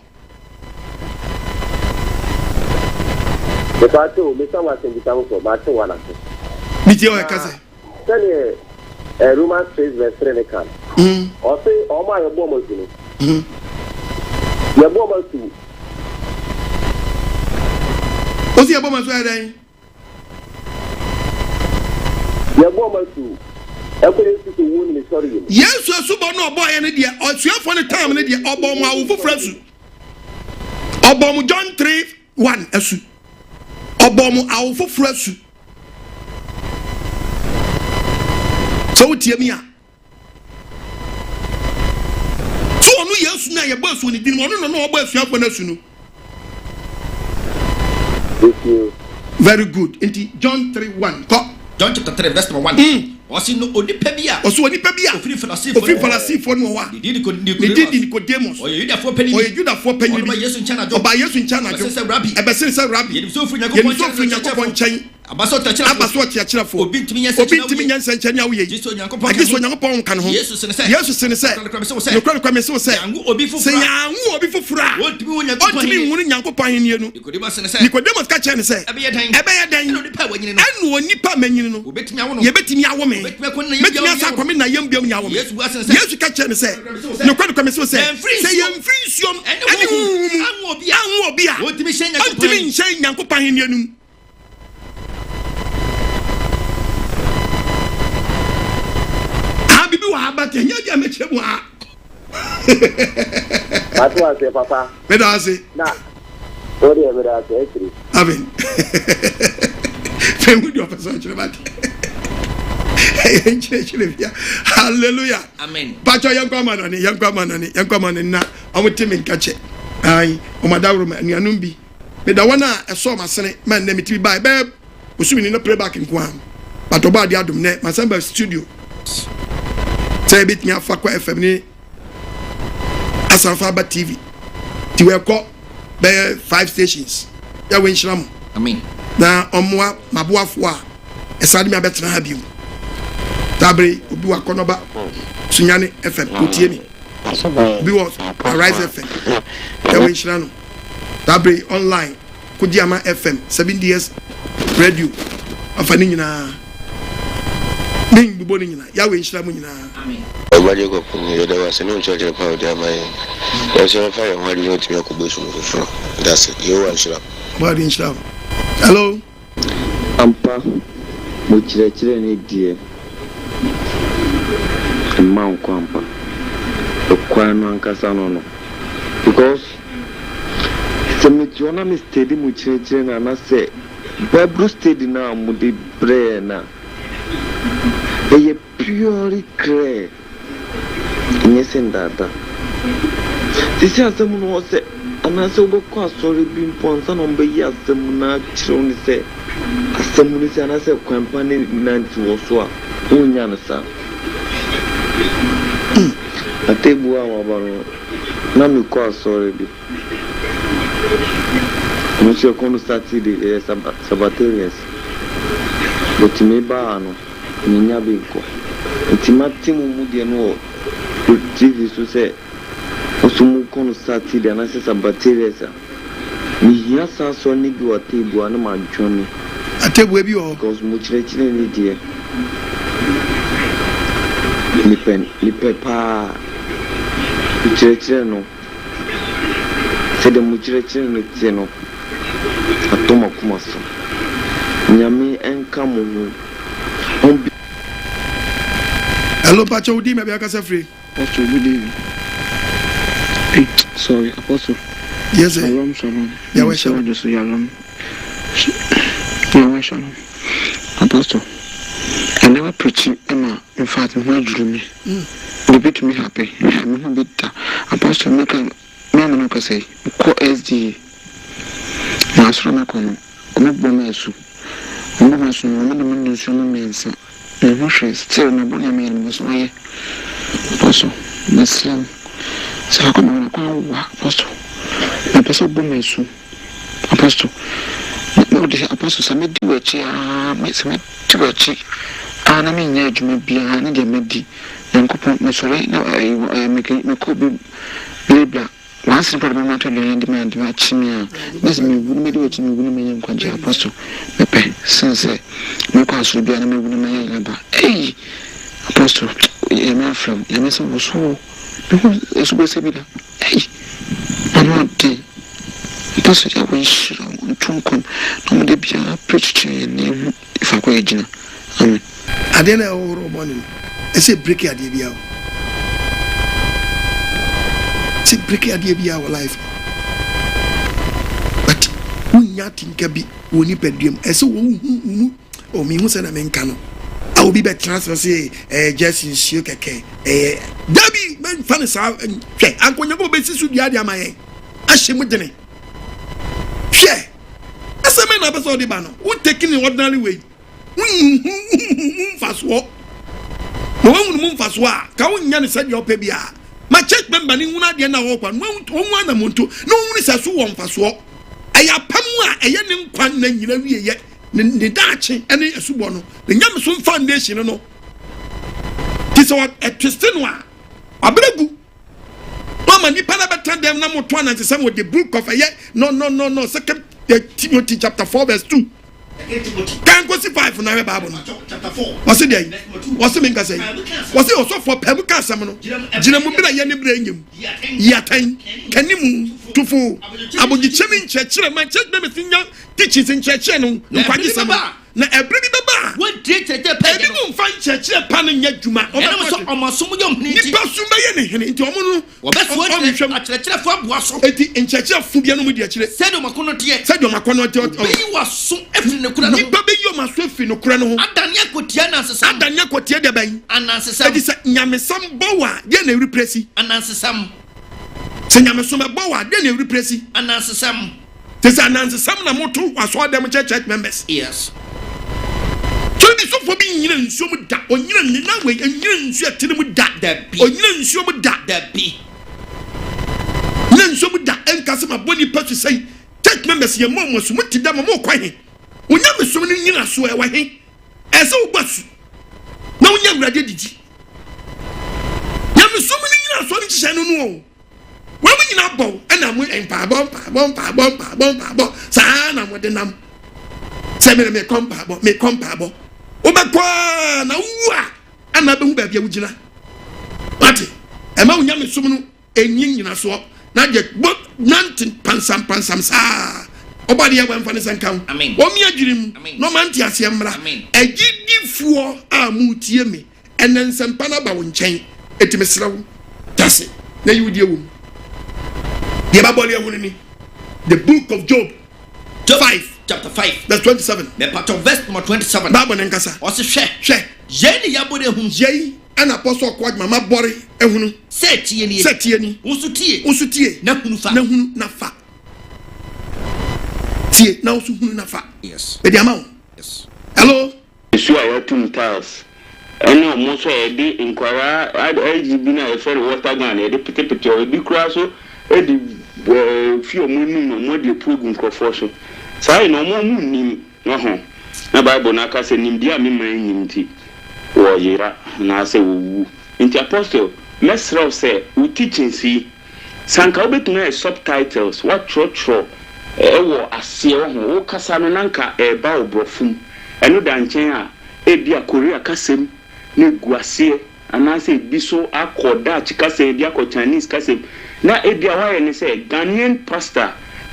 The party will be someone in the town for Martin one. Mitio Ekase. Tell you Romans 6 verse 3 can. Or say, oh my bomb to me. Your bomb to. What's your bomb to day? Your bomb to. Yes, Asubo no boy any dia or for the time any dia oboma wo fresh. Obomu John 3:1 asu. Obomu awo fresh. So tie me a. So onu Yesu na ye boss oni din onu no obo asuafo na asu no. Very good. Inti John 3:1. John chapter 3 verse 1. Osi no onipa bia. Ofiri Falasifo no wa. Didi Nicodemus. Oye Judafo panyin. Oba Yesu nchana jo. Ebe se rabbi. Yedim so ofiri Nyankopon nchen. Abaso tiachirafo. Obi ntimi nyansa nchen ya wo ye. Yesu Nyankopon kan ho. Yesu sene se. Nokore kwamese se. Yangu obi fufura. Ontimi hunu Nyankopon henie no. Nicodemus ka che ne se. Ebe ye dan. Anu onipa manyini no. Yebetimi awo me. Metimi asa kwame na yembiam nyawo me. Yesu ka che ne se. Nokore kwamese se. Se yemfiri nsuom. Anu obi a. Ontimi nhyɛ Nyankopon henie no. Bibi wa abate nya dia mechemu a. Atu ase papa. Me da ase. Na. Ori e me da ase ekiri. Amen. Femu dio pesa chiremate. Enchire bia. Hallelujah. Amen. Pacho yankwa manani na omutimi nkache. Ai, omadawro ma nuanum bi. Me da wana eso masene man na mitibi bai be osumi ni no playback nko am. Patoba dia dum ne Masamba studio. Say bit me afa kwa FM ni Asanfaba TV. Ti we ko be 5 stations. Ya we nshira mo. Amen. Na omwa maboafo a esade me abetena ha biu. Tabre obi wa konoba Sunyane FM otie mi. Bi wo Arise FM. Ya we nshira no. Tabre online Kudiama FM 7DS radio afani nyina. Ning buboni nyina ya we nshira mo nyina. Amen. Obade ko pun ye da wase no church pa o da mai. O se fa ye hwari no timi akobo su no fro. That's it. You want nshira. Obade nshira. Hello. Ampa muchire ni die. Man kwampa. Okwano ankasa no. Because semitiona mi steady muchire na na say Bible steady na mudi prayer na. Eye purely clear. Nyesendata. Sisi asemu no say anase obekọ asori bi mponsa no mbe yi asemu na chiro ni say asemu ni say anase kwampa ni nanti wo so a onya no sa. Atebu a wabaro na mi ko asori bi. Mo se kono Saturday Sabatarians. But me ba no nya bi ko. Ultimate mu de no TV so say osumu kono Saturday na se Sabatarians. Mi hiya sa so ni bi wa tebu ana ma dwoni. Atebu bi o because mo chire ni die. Lipe pa chire no. Se de mo chire no tie no. Atoma kuma so. Nyame enka mo ho. Hello, Pacho, Udi, maybe I can say free. Apostle, good evening. Hey, sorry, Apostle. Yes, sir. Shalom. Yahweh Shalom. Yahweh Shalom. Apostle, I never preach Emma. In fact, my dream. You bit me happy. I'm a bit. Apostle, make a man say, call SD. Master Macon, Omobomesu. Omobomesu, Omobomesu, still no body man was my apostle. Muslim. So I come on a apostle. Apostle Bomesu. Apostle. No, the apostles I made do a chair, makes me to a cheek. And I mean, yeah, you may be a need a medi. And coupon, sorry, no, I make a could be once in Parliament to the demand match me. Miss me, would do it in women and apostle. Pepe, since my class will be an American. Hey, apostle, a man from Emerson was so because it's supposed to be that. Hey, I'm not dead. Apostle, I wish on Tunkum, no one be a preacher name if I go agent. Amen. I didn't know morning. I say break your idea. See, break your our life. But when you think a bit, when you pedrum, as so, or me who said a man canoe. I will be better transfer, say, just in sugar cake. Debbie, man, funny, sir, and when you go basis with the idea, my Asem with the name. Share. As a man, I saw the banner, who taking the ordinary way. Fast walk. No one moon fast walk. Can you send your baby? My church member in one of the open, one amount to no one is a so fast walk. I have Pamwa, a young quan, yet. The Dutch and the Asubo, the Yamasun Foundation, no. Tis a Tristanoa, a Bregu. Mama, you Panabatan, them number 1 and some with the book of a yet. No, 2 Timothy chapter 4, verse 2. Can't go see 5 from our Bible. Chapter 4. What's it there? What's the main say? Was it also for Pemuka Samano? Jinamubila Yanni Brain, Yatain, Kanimu, Tufu, Abujichemin Church, my church member teachings in church, Nkwagyesem. Na every baba. What did the people find church panning yet Juma? Almost some young people into Omono. That's what I'm from was in church of Fubiano Media. Said Maconotia, said Maconotia. Was so every baby you must swift in Ukraine. Adanya Kotia de Bay, and answer Yamisam Boa, then a repressy, and answer some. Senyamasuma Boa, then a repressy, and answer some. There's an answer some Namoto was one of them church members. Yes. So be so for being in so much that or you in that way and you shut to them with that be or you so much that be. None so much that and Casama Bonnie Percy say, church members, your mom was went to them more quiet. When you have so many years, swear away as so bus. No young ready. You have so many years, so much I don't know. When we not bow and I'm with Pabo, Sana with the num. Seven may come Pabo. Obakwa na uwa ana be hu ba bia wugina ati ema unya me sum no enyin nyina so na je bo nantin pansam sa obadi ya wamfa ne sankam omi adwirim no manti asemmra agidifuo a mutie me enensempa na ba wo nchen etimesrewo tase na yudie wo the Bible ya ni the book of Job 5 chapter 5 verse 27 the part of verse number 27 Bible nenkasa o se hwe yeni yabode hu yei ana apostle Nkwagyesem ma bore ehunu setie ni usutie na hunu na fa tie na usuhunu na fa yes be diamao yes hello isu ayo tum tiles eno mo so e di inkwara IGB na e fer water gun e di pitipiti o bi kura so e di fi o mu no mo di program crofosho sai no mo mu nim no ho na Bible na ka se nim dia me man nim ti wo yira na se wo inti apostle let's say we teaching see sanka obetuna subtitles what tro ewo asie ho wo kasa no nanka ba obrofum eno da nchen a ebia Korea kasem ne guasie anase biso akoda chikase ebia ko Chinese kasem na ebia wa ne say Ghanaian pastor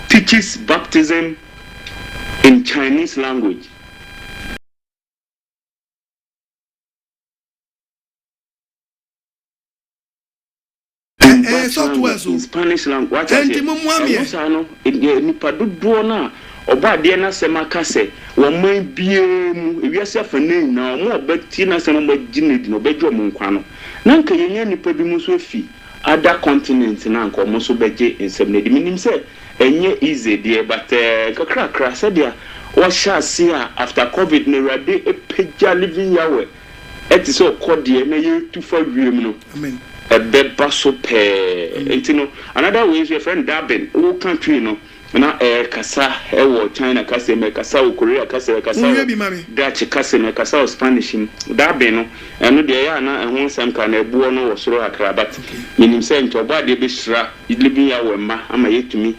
teaches baptism in Chinese language. Software in Spanish language. And nipa dodo na obade na sema kase wo man biemu ewiase afane na mo obeti na sema magine no bejo mo nkwa no na nka yenye nipa bi mu so fi other continent na nka mo so beje ensem na di minim se enye easy de but kakra se dia wo sha sia after covid na rade epeja living yawe eti so kodie na ye tufa wiem no amen beba so pe another way is your friend Dabin who country no na kasa wo China kasa me kasa wo Korea kasa Dutch kasa me kasa wo Spanish Dabin no eno de ya na ehun sam ka na ebuo no wo soro akra but minim se nto oba de be hira idlibi ya wemma ama yetumi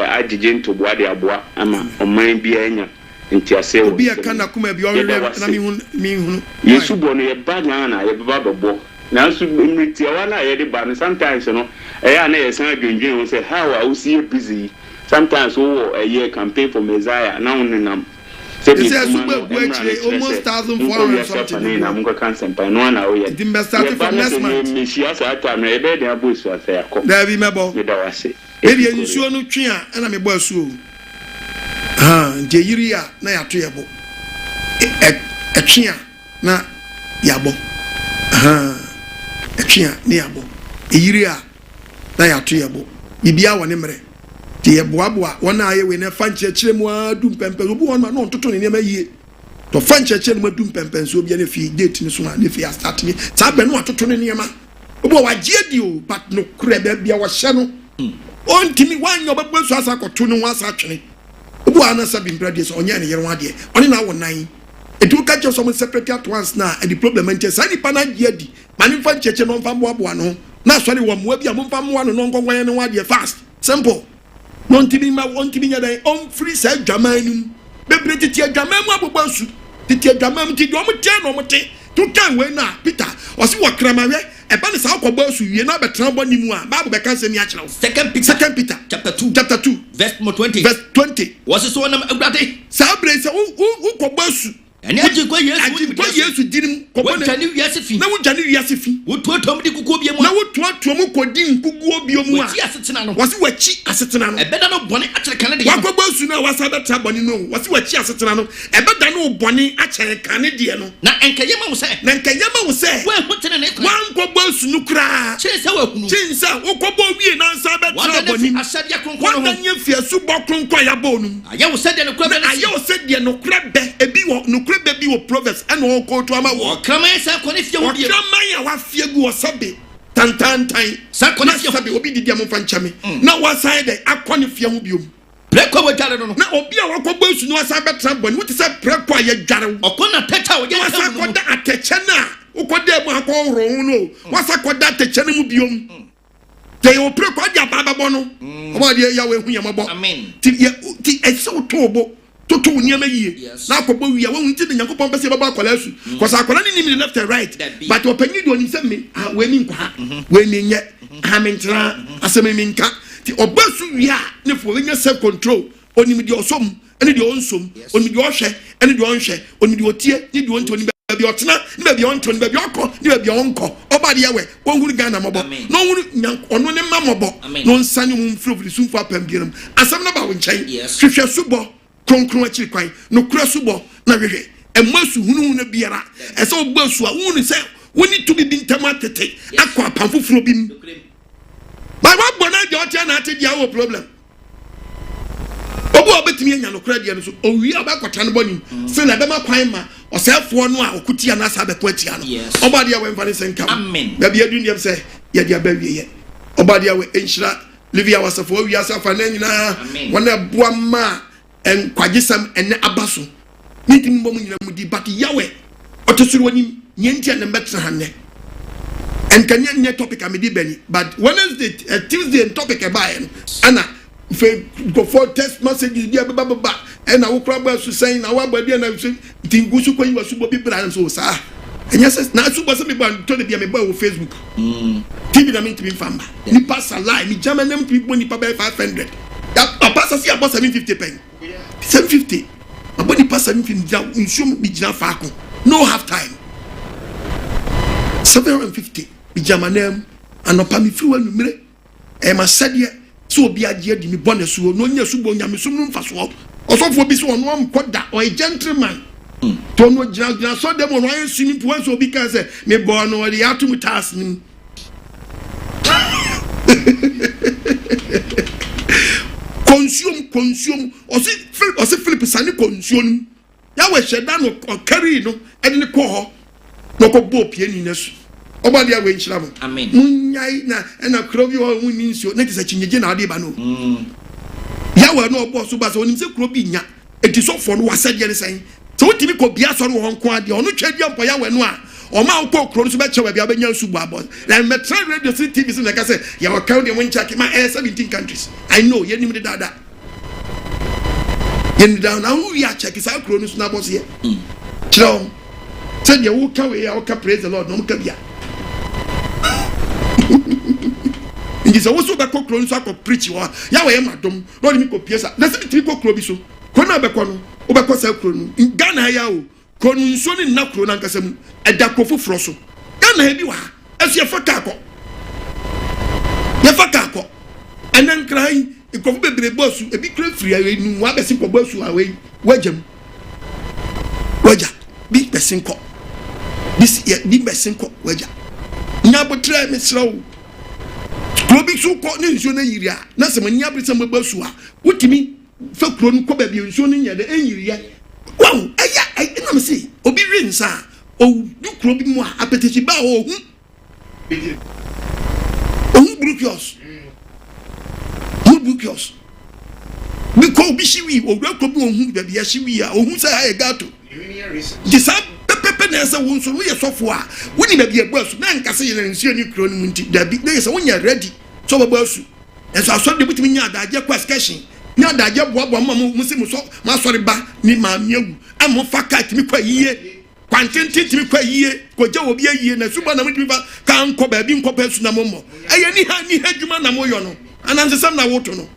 agige nto boa de aboa ama oman bia anya nti ase wo bia kana kuma bia na mi hunu Yesu bo no ye ba na ye baba babo na so mriti wana ye de ba no sometimes no na ye san adwendwen won say how I see busy sometimes wo a campaign for Messiah now nenam say Asubo gweche almost 1,400 something na mungo cancer pa no na wo ye the best start from next month me shia sa ata na e be de abosu asa yakọ da bi mebo me da wase e bi ensuo no twe a na me bo asu nje yiri a na ya to yebo e twe a na yabo etwea ne yabo eyiri a na ya to yabo bibia wone mre ti yeboaboa wona aye we na fanche kiremu adu pempe obu won ma no toto ne nema yie to fanche kiremu adu pempe so bia ne fi date ne so na ne fi start ni sa be no toto ne nema obu wa giedi o but no kure be bia wo hye no ontimi wanyo bebo so asa koto ne ho asa twene obu ana sabi mprade so onye ne yere ho ade oni na wonan etu ka cho some separate at once na and the problem ente sa ni pana giedi mani fa cheche no mfa boaboa no na so ni wo moa bia mo mfa moa no nkongwan ne ho ade fast simple no ntimi ma wontimi nya dan on free sa dwaman nim bebre titi dwaman mu abobasu titi dwaman ti do mo tie no mo te to kan we na Peter o si wo kramawe e ba ne sa akobasu wie na betran bo nimu a Bible be kan se mi a kire Second Peter chapter 2 verse 20 was so na awrade sa bre se wo kobasu ene agikwa Yesu dinim wotani wiase fi na wotani wiase fi wototom di kukuo biem na wototom kodi nkuguo biem a wati asetena no wasi wachi asetena no ebeda no bone akere kane de wakoba su na wasa beta bone no wasi wachi asetena no ebeda no bone akere kane de no na enkayema wo se we hotene ne kwa wankoba su no kra chinsa wahunu chinsa wokoba wie na nsa beta bone asadia kronkron no wadanye fi Asubo kronkron ya bonu ayewo se de no kra be ayewo se de no kra be ebi wo no kra be bi wo prophets and wo ko to ama wo krama sa kone fie wo biem krama ya wa fie gu wo sabe tantantan sa kone fie sabe obi didi am fa nchame na wa sai de akone fie ho biom preko wo dware no na obi a wakogba su no wasa betra boni wuti se preko a ye dware okona teta wo je wasa koda ateche na ukoda mu akoro hu no wasa koda ateche na mu biom te o preko a dia baba bono oba de ya we hu yamabo amen ti eso tobo toto niam yie na akobọ wi a wo nti de Nyankopon pese baba akwala su cause akwala ni nim left and right but opanyi do ni se me we mi nkwa we ni nye ha mentra asem mi nka ti obasu wi a ne fo we nya self control onim di osom ene di onsom onim di ohwe ene di onhwe onim di otie ni di onto ni be otena ni be onto ni be okọ ni be onko oba de we wonhuru Ghana mobo no huru ono ne mamobo no nsane mu mfrofri sumfo apambiram asem na ba wo nchen hwehwe subo kronkron akiri kwan no kura subo na hwehwe emasu hunu na biara ese obasu a wonu se woni to bi ntamatete akọ apamfoforo bim my wife na je otia na ate dia wo problem obu obetimi anya no kura dia no so owi abakota no boni se na be makwan ma osefo no a okutia na sa be ko atia no oba dia we mfane senkam amen da bia dunia se ya dia ba wiye oba dia we enhira livia wasafo wi asafa na nyina wona boa ma Nkwagyesem ene abaso nitim bom nyina mudi but yawe otosuru woni nyentia na betra hanne and can you topic amedi beni but Wednesday Tuesday and topic about ana go for text messages dia baba and na wo kra ba su saying na wa badi na tingu su kwan Asubo bi bra so sa enya se na Asubo se me ba to de me ba wo Facebook TV na me to be famba ni pass a lie mi jama nem people ni pa 500 ya pass si about 750 pen 750 aboni pass 750 ja insum bi jina fa ko no half time 750 bi jama nem anopa mi friwa numere e ma sadie so obi agye di mi bone so no nya Asubo nya me sum no mfa so osofo bi so ono am koda o a gentleman to no jina so dem no ayen sumi to so obi kan say me born no the atum task nim consume osi Philip sani consume ya we sheda no carry no e de ko ho no ko bo pie ni nasu oba dia we nhyira mo amen munyai na krobi ho hu ni nsuo na tisa chinyeje na ade ba no ya we no obo so ba so onim se krobi nya eti so fo no wasade ne sen so wotimi ko bia so ro ho nko ade ono twadia mpo ya we no a o ma ko kro no so be chewa bia benya Asubo abo na metra radio city TV so na ka say ya wa count dem nchaki ma 17 countries I know ye nim de dada yen down na hu ya check sa kro no so na boss ye chiro say ye wo ka we ya wo ka praise the Lord no ka bia inji so wo so be ko kro no so akọ preach wa ya we madom no ni mi ko piesa na se bi ko kro bi so ko na be ko no wo be ko sa kro no Ghana ya o ko nso ni na kro na nkasam edakro foforo so Ghana he bi wa asu ye faka akọ enen krai ikofo bebre bosu ebi kra firi awe nu wa besi ko bosu awe wajam waja bi besin ko bi besin ko waja nya botre me srawo ko bi su ko ni nso na yiria na se manya bi se bosu a wotimi fa kro nu ko ba bi nso ni nya de enyiria wow aya ina me say obi rensa o du kro bi mu a apetiti ba o hu brukios because bi shiwi o gba ko bi ohun be bia shiwi a ohun say aye gato disa pepe na say won so no ye sofo a woni be bia gbasu na nkase ye na nsuo ni kro ni munti da bi na say wonya ready so ba gbasu enso aso de butimi nya adaje question nya adaje boabo ma mu si mu so ma sori ba ni ma miagu am fa ka timi kwa yiye kwantenti timi kwa yiye ko je obi yiye na suba na mu timi ba kan ko ba bi nko pa su na mommo eye ni ha dwuma na moyo no anansesam na woto no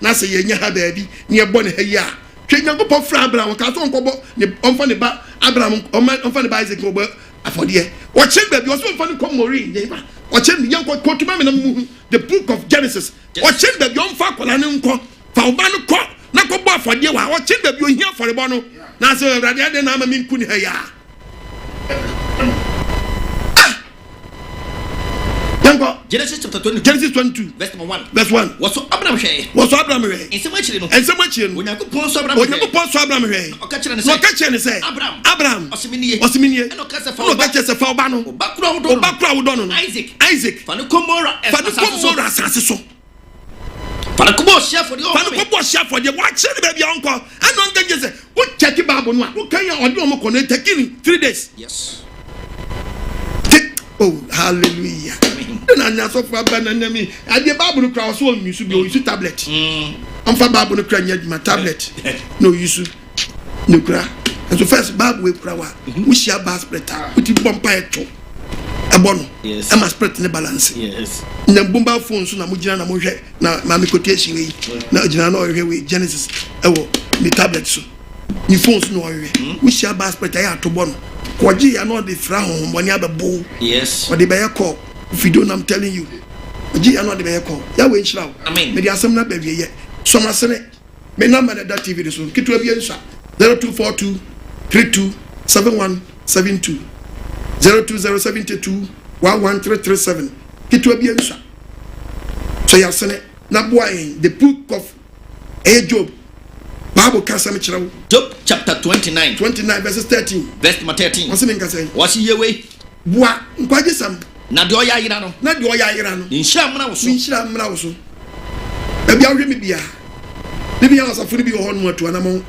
na se yenya ha baabi ne ebo ne ha yi a twenyankopɔ fra Abraham ka so nkɔbɔ ne ɔmfa ne ba Abraham ɔmfa ne ba Isaac no bɔ afɔdeɛ ɔkyɛ baabi ɔso ɔmfa ne kɔmori ne ba ɔkyɛ ne yankɔ kɔtuma me na mu the book of Genesis ɔkyɛ baabi ɔmfa akɔla ne nkɔ fa ɔba no kɔ na kɔbɔ afɔdeɛ wa ɔkyɛ baabi ohia afɔrebɔ no na se Awurade ade na ama me nku ne ha yi a Genesis chapter 22 verse 1 was so Abraham hwe ensema chire no Onyankopon so Abraham hwe o ka kire ne say Abraham osiminiye eno ka se fa oba no obakura wo do no Isaac fa ne komora asase so fa ne kobo share for the wa kire be bia onko ano ngeje se wo check Bible no a wo kan ya ode o mo kono taking 3 days yes. Oh, hallelujah. Na nya so fa ba na mi ade Bible kra so on yusu bi o yusu tablet am fa Bible kra nya ma tablet no yusu no kra and so first Bible we kra wa we share bas preta we ti bompa eto abono yes am spread ne balance yes na bomba phone so na mo gina na mo hwe na ma me quotation we na gina na hwe we Genesis ewo ni tablet so ni phones no hwe we share ba spread ya to bono kwaji ya no de fra ho mboni abebo yes o de be call if you don't I'm telling you kwaji ya no de be call ya we nchira amen me de asem na ba wiye so ma sene me number that TV so kitu abi nsa 0242 32 7172 02072 11337 kitu abi nsa so ya sene na boy the book of Job Bible kasam chirawo Job chapter 29 verses 13 verse 13 wasi men kasai wasi yewe bua nkwagyesam na de oya yira no inshira mna wo so ebi ahwe me bia bibi ya asafo bi ho no atu anamo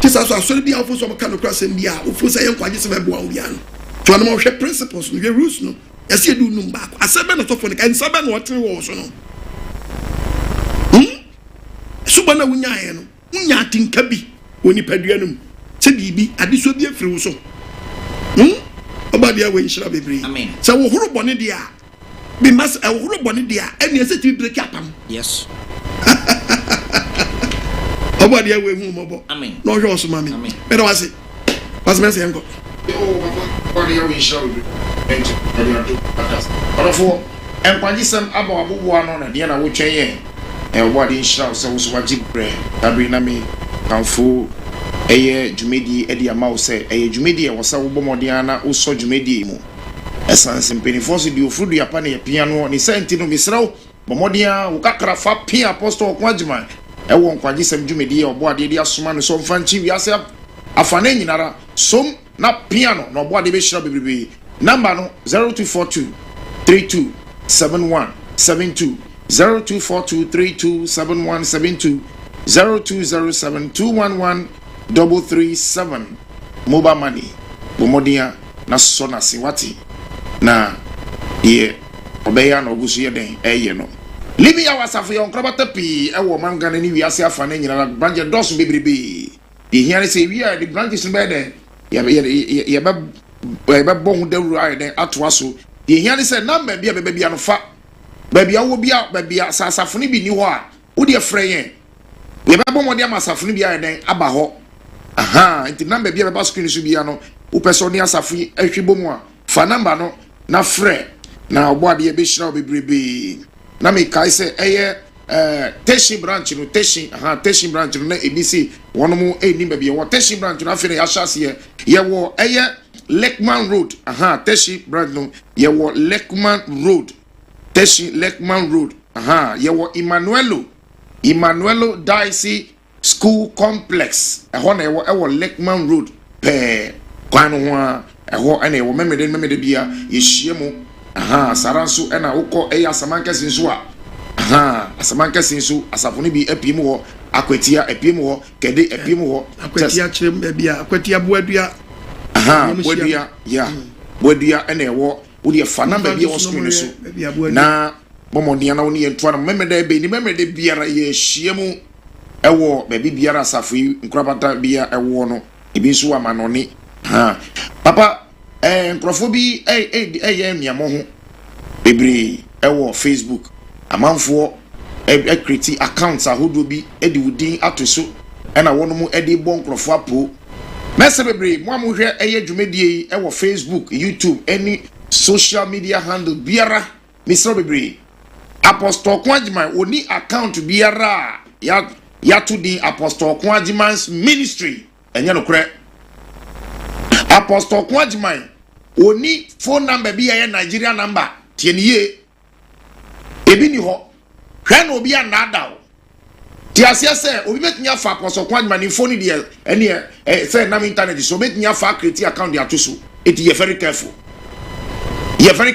kisa so asori bia ofo so ka no krasem bia ofo se nkwagyesam e bua bia no to anamo hwe principles no hwe rules no yesi edu num ba asebe no so fo ne kan sabe no otre wo so no suba na wunya ye no wunya tinka bi woni padua num se bibi adeso bi afiri wo so obade awe nshira bebre amen se wo horo bone dia bi mas e wo horo bone dia eni ese ti break apam yes obade awe hu mobo amen no hwe oso mami me do wase men se enko obade awe nshira bebre Orofo Nkwagyesem aba abubuwa no na dia na wo twen obade nshira so so wajibre abri na me kanfo eye jumedi edi amawo se eye jumedi e wosa wo bomodian na uso jumedi mu essence mpenifor so di ofrudu ya pa na ya piano ni senti no misrawo bomodian wo kakra fa pia apostle Nkwagyesem e wo Nkwagyesem jumedi e obode edi asoma no so mfanchi wiase afane nyinara som na piano na obode be hira bebrebe number no 0242 32 71 72 0242327172 0207211337 mobile money bomodia na sona siwati na ye obeya na ogusu ye den eye no libi ya wasafu ya onkrabata pi ewo mangane ni wiase afa na nyina branche dosu bebrebe de hiare se wi a de branches no be den ye be bo hu dawru aye den atoa so de hiare se number bia be bia no fa babia wo bia babia sasafo ni bi ni ho a wo de freye ye ba bomo de amasafo ni bia den aba ho aha nti number bia ba screen so bia no wo person ni asafo ahwebomu a fa number no na frɛ na oboade ye be hira obebrebe na me kai se eye Teshi branch no Teshi branch no na ebisi wonomu eni babia wo Teshi branch no afere ya hyase ye wo eye Lekman Road Teshi branch no ye wo Lekman Road Teshi Lekman Road ye wo Emmanuelo Diocese School Complex eho na ye wo Lekman Road pe kwano ho a eho ene wo memede bia ye hyiemu saranso ena wokɔ asamankɛse nso a asamankɛse nso asafo bi apiem ho akwatia apiem ho kede apiem ho akwatia kyerem bia akwatia boadua boadua ena ɛwɔ wodi fa number bia wɔ screen so na bomonia na woni yɛntoa no memede be ni memede biara ye hyiemu ɛwɔ baabi biara asafo nkrabata bia ɛwɔ no ebi nso amanoni papa nkrofo bi ye niamo ho bebre ewo Facebook amanfo create accounts ahodo bi edi wudin atoso na wono mu edi bo nkrofo apo mese bebre mo amohwe eye dwumedie ewo Facebook YouTube any social media handle biara misro bebre Apostle Nkwagyesem oni account biara ya to di Apostle Nkwagyesem ministry enye Nokore Apostle Nkwagyesem oni phone number bi ya Nigeria number tieniye ebi ni ho hwe na obi anada o ti asia se obi betnya fa Apostle Nkwagyesem ni phone di ene say na internet so betnya fa create account dia to so it you very careful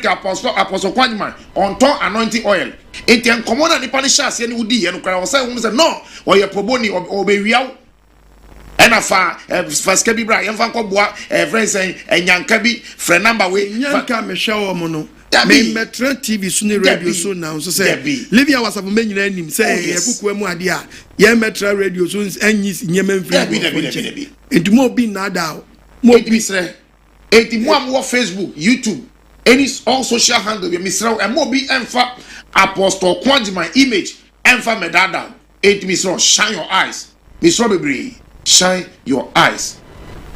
Apostle Nkwagyesem on top anointing oil it en common ni pani chance ni wudi ye no kra o say won say no o ye proboni obewiaw ena fa first kabi bra yemfa nkoboa friends enyanka bi friend number we nyanka me hwa wo no me metra TV so ne radio so now so say Livia was of menyina anim say yekuku mu ade a ye metra radio so anyis nyema mfiri entumo bi na da mo bi sre enti mo am wo Facebook YouTube any all social handle be misraw and mo be emfa apostle Nkwagyesem image emfa medada it misraw shine your eyes misraw bebre shine your eyes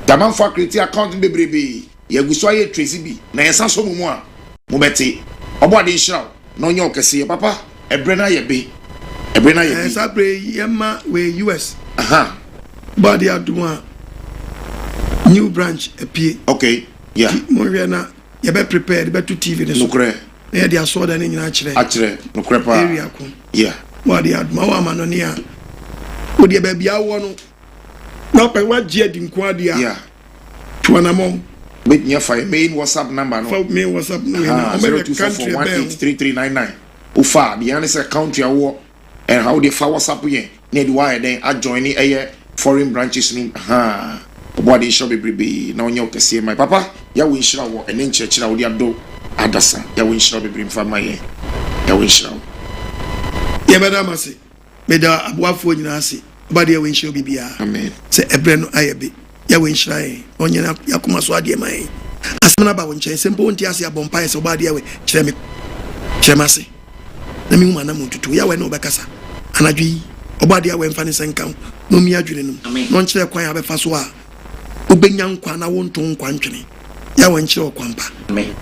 daman for create account bebre ye guso aye tracy bi na yesa so mu a mo beti obode nhiraw na onye okese papa ebrena ye be ebrena ye be sabre yema we US body aduma new branch apie okay yeah mo na you be prepared be to TV this Nokore e dey so da nyina akire Nokore pa area ko yeah body aduma wa manoni a wo dey ba bia wo no na pe wa je di nko ade a yeah tuanamom with your main WhatsApp number no main WhatsApp no 0244183399 ufa the answer country awo and how they for WhatsApp ye need why then I join a foreign branches ni body shop be na onye okese my papa ya we nshira wo ene nchechira wo dia do adasa ya we nshira be brim fama ye ya we nshira ye beda mase beda aboafo nyina ase body ya we nshira bibia amen se ebre no ayebe ya we nshira ye onye na yakoma so ade mai asem na ba wo nchen sempo onti ase abompa ye se body ya we kire mase na mi huma na mututu ya we no bekasa anadwi obade ya we mfa ne senkan no mi adwene no no nkire kwan ya be fa so a ubenya nkwa na wonto nkwa ntwene ya wo nkire okwampa amen